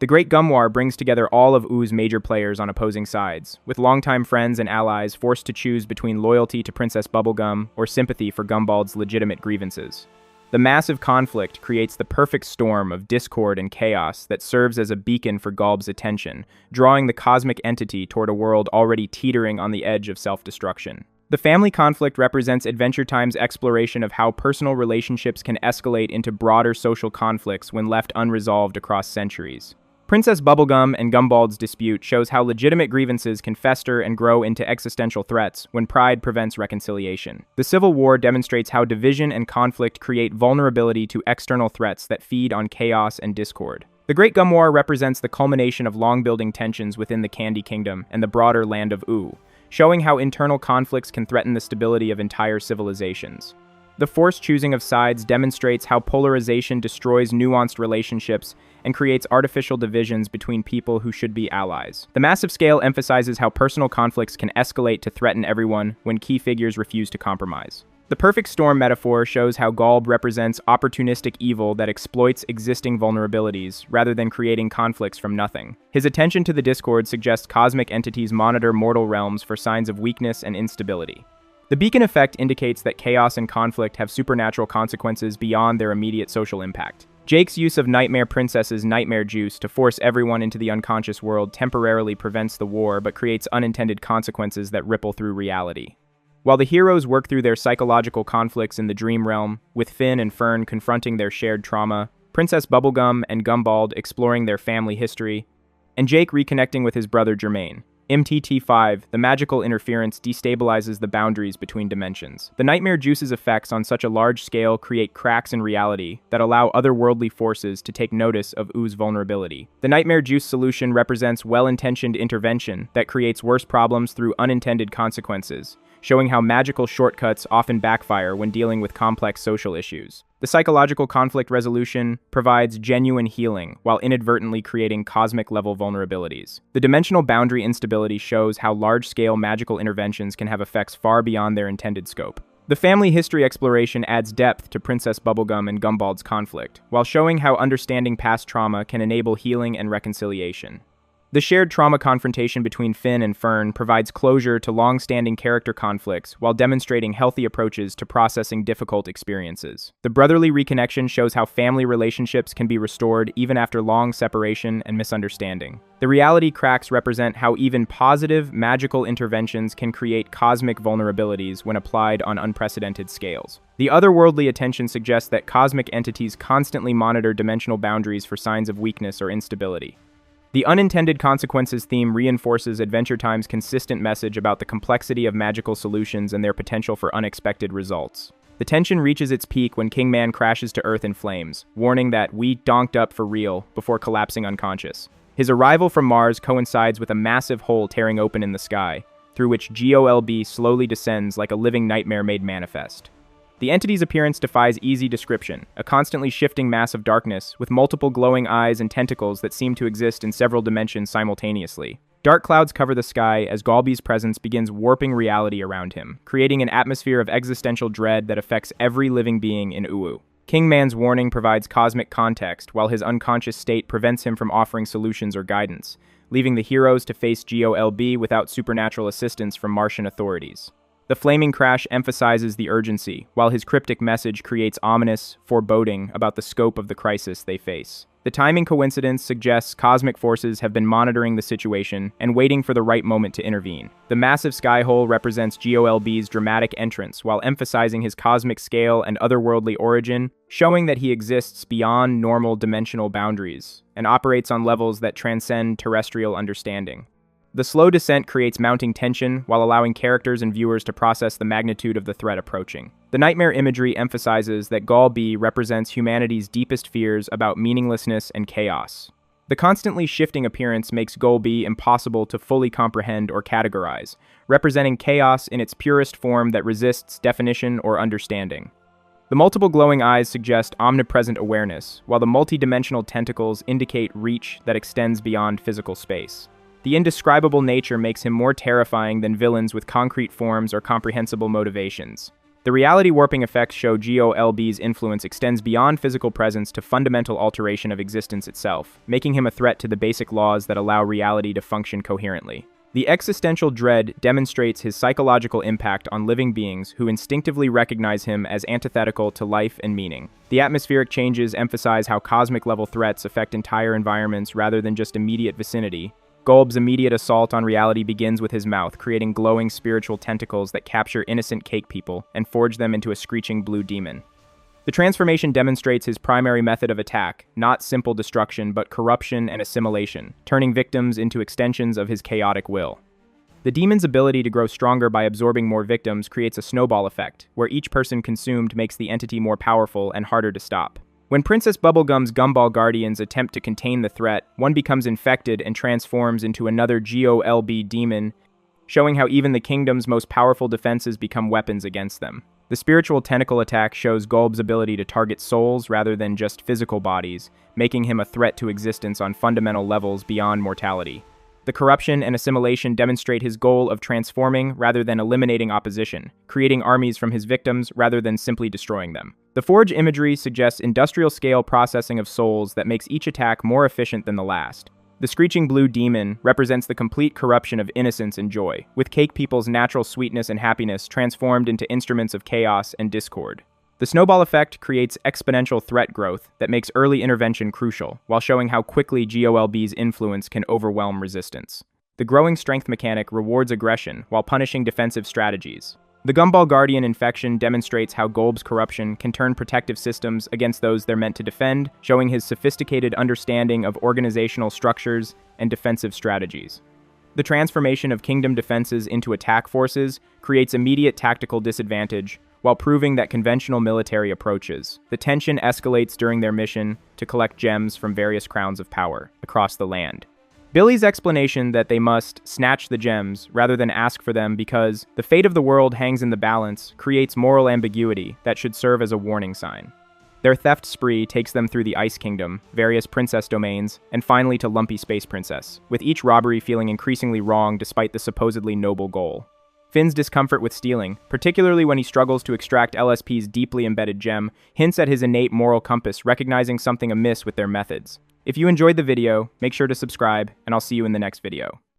The Great Gum War brings together all of Oo's major players on opposing sides, with longtime friends and allies forced to choose between loyalty to Princess Bubblegum or sympathy for Gumbald's legitimate grievances. The massive conflict creates the perfect storm of discord and chaos that serves as a beacon for Golb's attention, drawing the cosmic entity toward a world already teetering on the edge of self-destruction. The family conflict represents Adventure Time's exploration of how personal relationships can escalate into broader social conflicts when left unresolved across centuries. Princess Bubblegum and Gumbald's dispute shows how legitimate grievances can fester and grow into existential threats when pride prevents reconciliation. The Civil War demonstrates how division and conflict create vulnerability to external threats that feed on chaos and discord. The Great Gum War represents the culmination of long-building tensions within the Candy Kingdom and the broader land of Ooh, showing how internal conflicts can threaten the stability of entire civilizations. The forced choosing of sides demonstrates how polarization destroys nuanced relationships and creates artificial divisions between people who should be allies. The massive scale emphasizes how personal conflicts can escalate to threaten everyone when key figures refuse to compromise. The perfect storm metaphor shows how Golb represents opportunistic evil that exploits existing vulnerabilities rather than creating conflicts from nothing. His attention to the discord suggests cosmic entities monitor mortal realms for signs of weakness and instability. The beacon effect indicates that chaos and conflict have supernatural consequences beyond their immediate social impact. Jake's use of Nightmare Princess's nightmare juice to force everyone into the unconscious world temporarily prevents the war but creates unintended consequences that ripple through reality. While the heroes work through their psychological conflicts in the dream realm, with Finn and Fern confronting their shared trauma, Princess Bubblegum and Gumbald exploring their family history, and Jake reconnecting with his brother Jermaine. MTT5, the magical interference destabilizes the boundaries between dimensions. The Nightmare Juice's effects on such a large scale create cracks in reality that allow otherworldly forces to take notice of Oo's vulnerability. The Nightmare Juice solution represents well-intentioned intervention that creates worse problems through unintended consequences, showing how magical shortcuts often backfire when dealing with complex social issues. The psychological conflict resolution provides genuine healing while inadvertently creating cosmic-level vulnerabilities. The dimensional boundary instability shows how large-scale magical interventions can have effects far beyond their intended scope. The family history exploration adds depth to Princess Bubblegum and Gumbald's conflict, while showing how understanding past trauma can enable healing and reconciliation. The shared trauma confrontation between Finn and Fern provides closure to long-standing character conflicts while demonstrating healthy approaches to processing difficult experiences. The brotherly reconnection shows how family relationships can be restored even after long separation and misunderstanding. The reality cracks represent how even positive, magical interventions can create cosmic vulnerabilities when applied on unprecedented scales. The otherworldly attention suggests that cosmic entities constantly monitor dimensional boundaries for signs of weakness or instability. The unintended consequences theme reinforces Adventure Time's consistent message about the complexity of magical solutions and their potential for unexpected results. The tension reaches its peak when King Man crashes to Earth in flames, warning that we donked up for real before collapsing unconscious. His arrival from Mars coincides with a massive hole tearing open in the sky, through which GOLB slowly descends like a living nightmare made manifest. The entity's appearance defies easy description, a constantly shifting mass of darkness with multiple glowing eyes and tentacles that seem to exist in several dimensions simultaneously. Dark clouds cover the sky as Golby's presence begins warping reality around him, creating an atmosphere of existential dread that affects every living being in Uwu. Kingman's warning provides cosmic context, while his unconscious state prevents him from offering solutions or guidance, leaving the heroes to face GOLB without supernatural assistance from Martian authorities. The flaming crash emphasizes the urgency, while his cryptic message creates ominous foreboding about the scope of the crisis they face. The timing coincidence suggests cosmic forces have been monitoring the situation and waiting for the right moment to intervene. The massive skyhole represents GOLB's dramatic entrance while emphasizing his cosmic scale and otherworldly origin, showing that he exists beyond normal dimensional boundaries and operates on levels that transcend terrestrial understanding. The slow descent creates mounting tension while allowing characters and viewers to process the magnitude of the threat approaching. The nightmare imagery emphasizes that Golby represents humanity's deepest fears about meaninglessness and chaos. The constantly shifting appearance makes Golby impossible to fully comprehend or categorize, representing chaos in its purest form that resists definition or understanding. The multiple glowing eyes suggest omnipresent awareness, while the multidimensional tentacles indicate reach that extends beyond physical space. The indescribable nature makes him more terrifying than villains with concrete forms or comprehensible motivations. The reality warping effects show GOLB's influence extends beyond physical presence to fundamental alteration of existence itself, making him a threat to the basic laws that allow reality to function coherently. The existential dread demonstrates his psychological impact on living beings who instinctively recognize him as antithetical to life and meaning. The atmospheric changes emphasize how cosmic-level threats affect entire environments rather than just immediate vicinity. Golb's immediate assault on reality begins with his mouth, creating glowing spiritual tentacles that capture innocent cake people and forge them into a screeching blue demon. The transformation demonstrates his primary method of attack, not simple destruction but corruption and assimilation, turning victims into extensions of his chaotic will. The demon's ability to grow stronger by absorbing more victims creates a snowball effect, where each person consumed makes the entity more powerful and harder to stop. When Princess Bubblegum's Gumball Guardians attempt to contain the threat, one becomes infected and transforms into another GOLB demon, showing how even the kingdom's most powerful defenses become weapons against them. The spiritual tentacle attack shows Golb's ability to target souls rather than just physical bodies, making him a threat to existence on fundamental levels beyond mortality. The corruption and assimilation demonstrate his goal of transforming rather than eliminating opposition, creating armies from his victims rather than simply destroying them. The Forge imagery suggests industrial-scale processing of souls that makes each attack more efficient than the last. The Screeching Blue Demon represents the complete corruption of innocence and joy, with cake people's natural sweetness and happiness transformed into instruments of chaos and discord. The snowball effect creates exponential threat growth that makes early intervention crucial, while showing how quickly GOLB's influence can overwhelm resistance. The growing strength mechanic rewards aggression while punishing defensive strategies. The Gumball Guardian infection demonstrates how Golb's corruption can turn protective systems against those they're meant to defend, showing his sophisticated understanding of organizational structures and defensive strategies. The transformation of kingdom defenses into attack forces creates immediate tactical disadvantage, while proving that conventional military approaches. The tension escalates during their mission to collect gems from various crowns of power across the land. Billy's explanation that they must snatch the gems rather than ask for them because the fate of the world hangs in the balance creates moral ambiguity that should serve as a warning sign. Their theft spree takes them through the Ice Kingdom, various princess domains, and finally to Lumpy Space Princess, with each robbery feeling increasingly wrong despite the supposedly noble goal. Finn's discomfort with stealing, particularly when he struggles to extract LSP's deeply embedded gem, hints at his innate moral compass recognizing something amiss with their methods. If you enjoyed the video, make sure to subscribe, and I'll see you in the next video.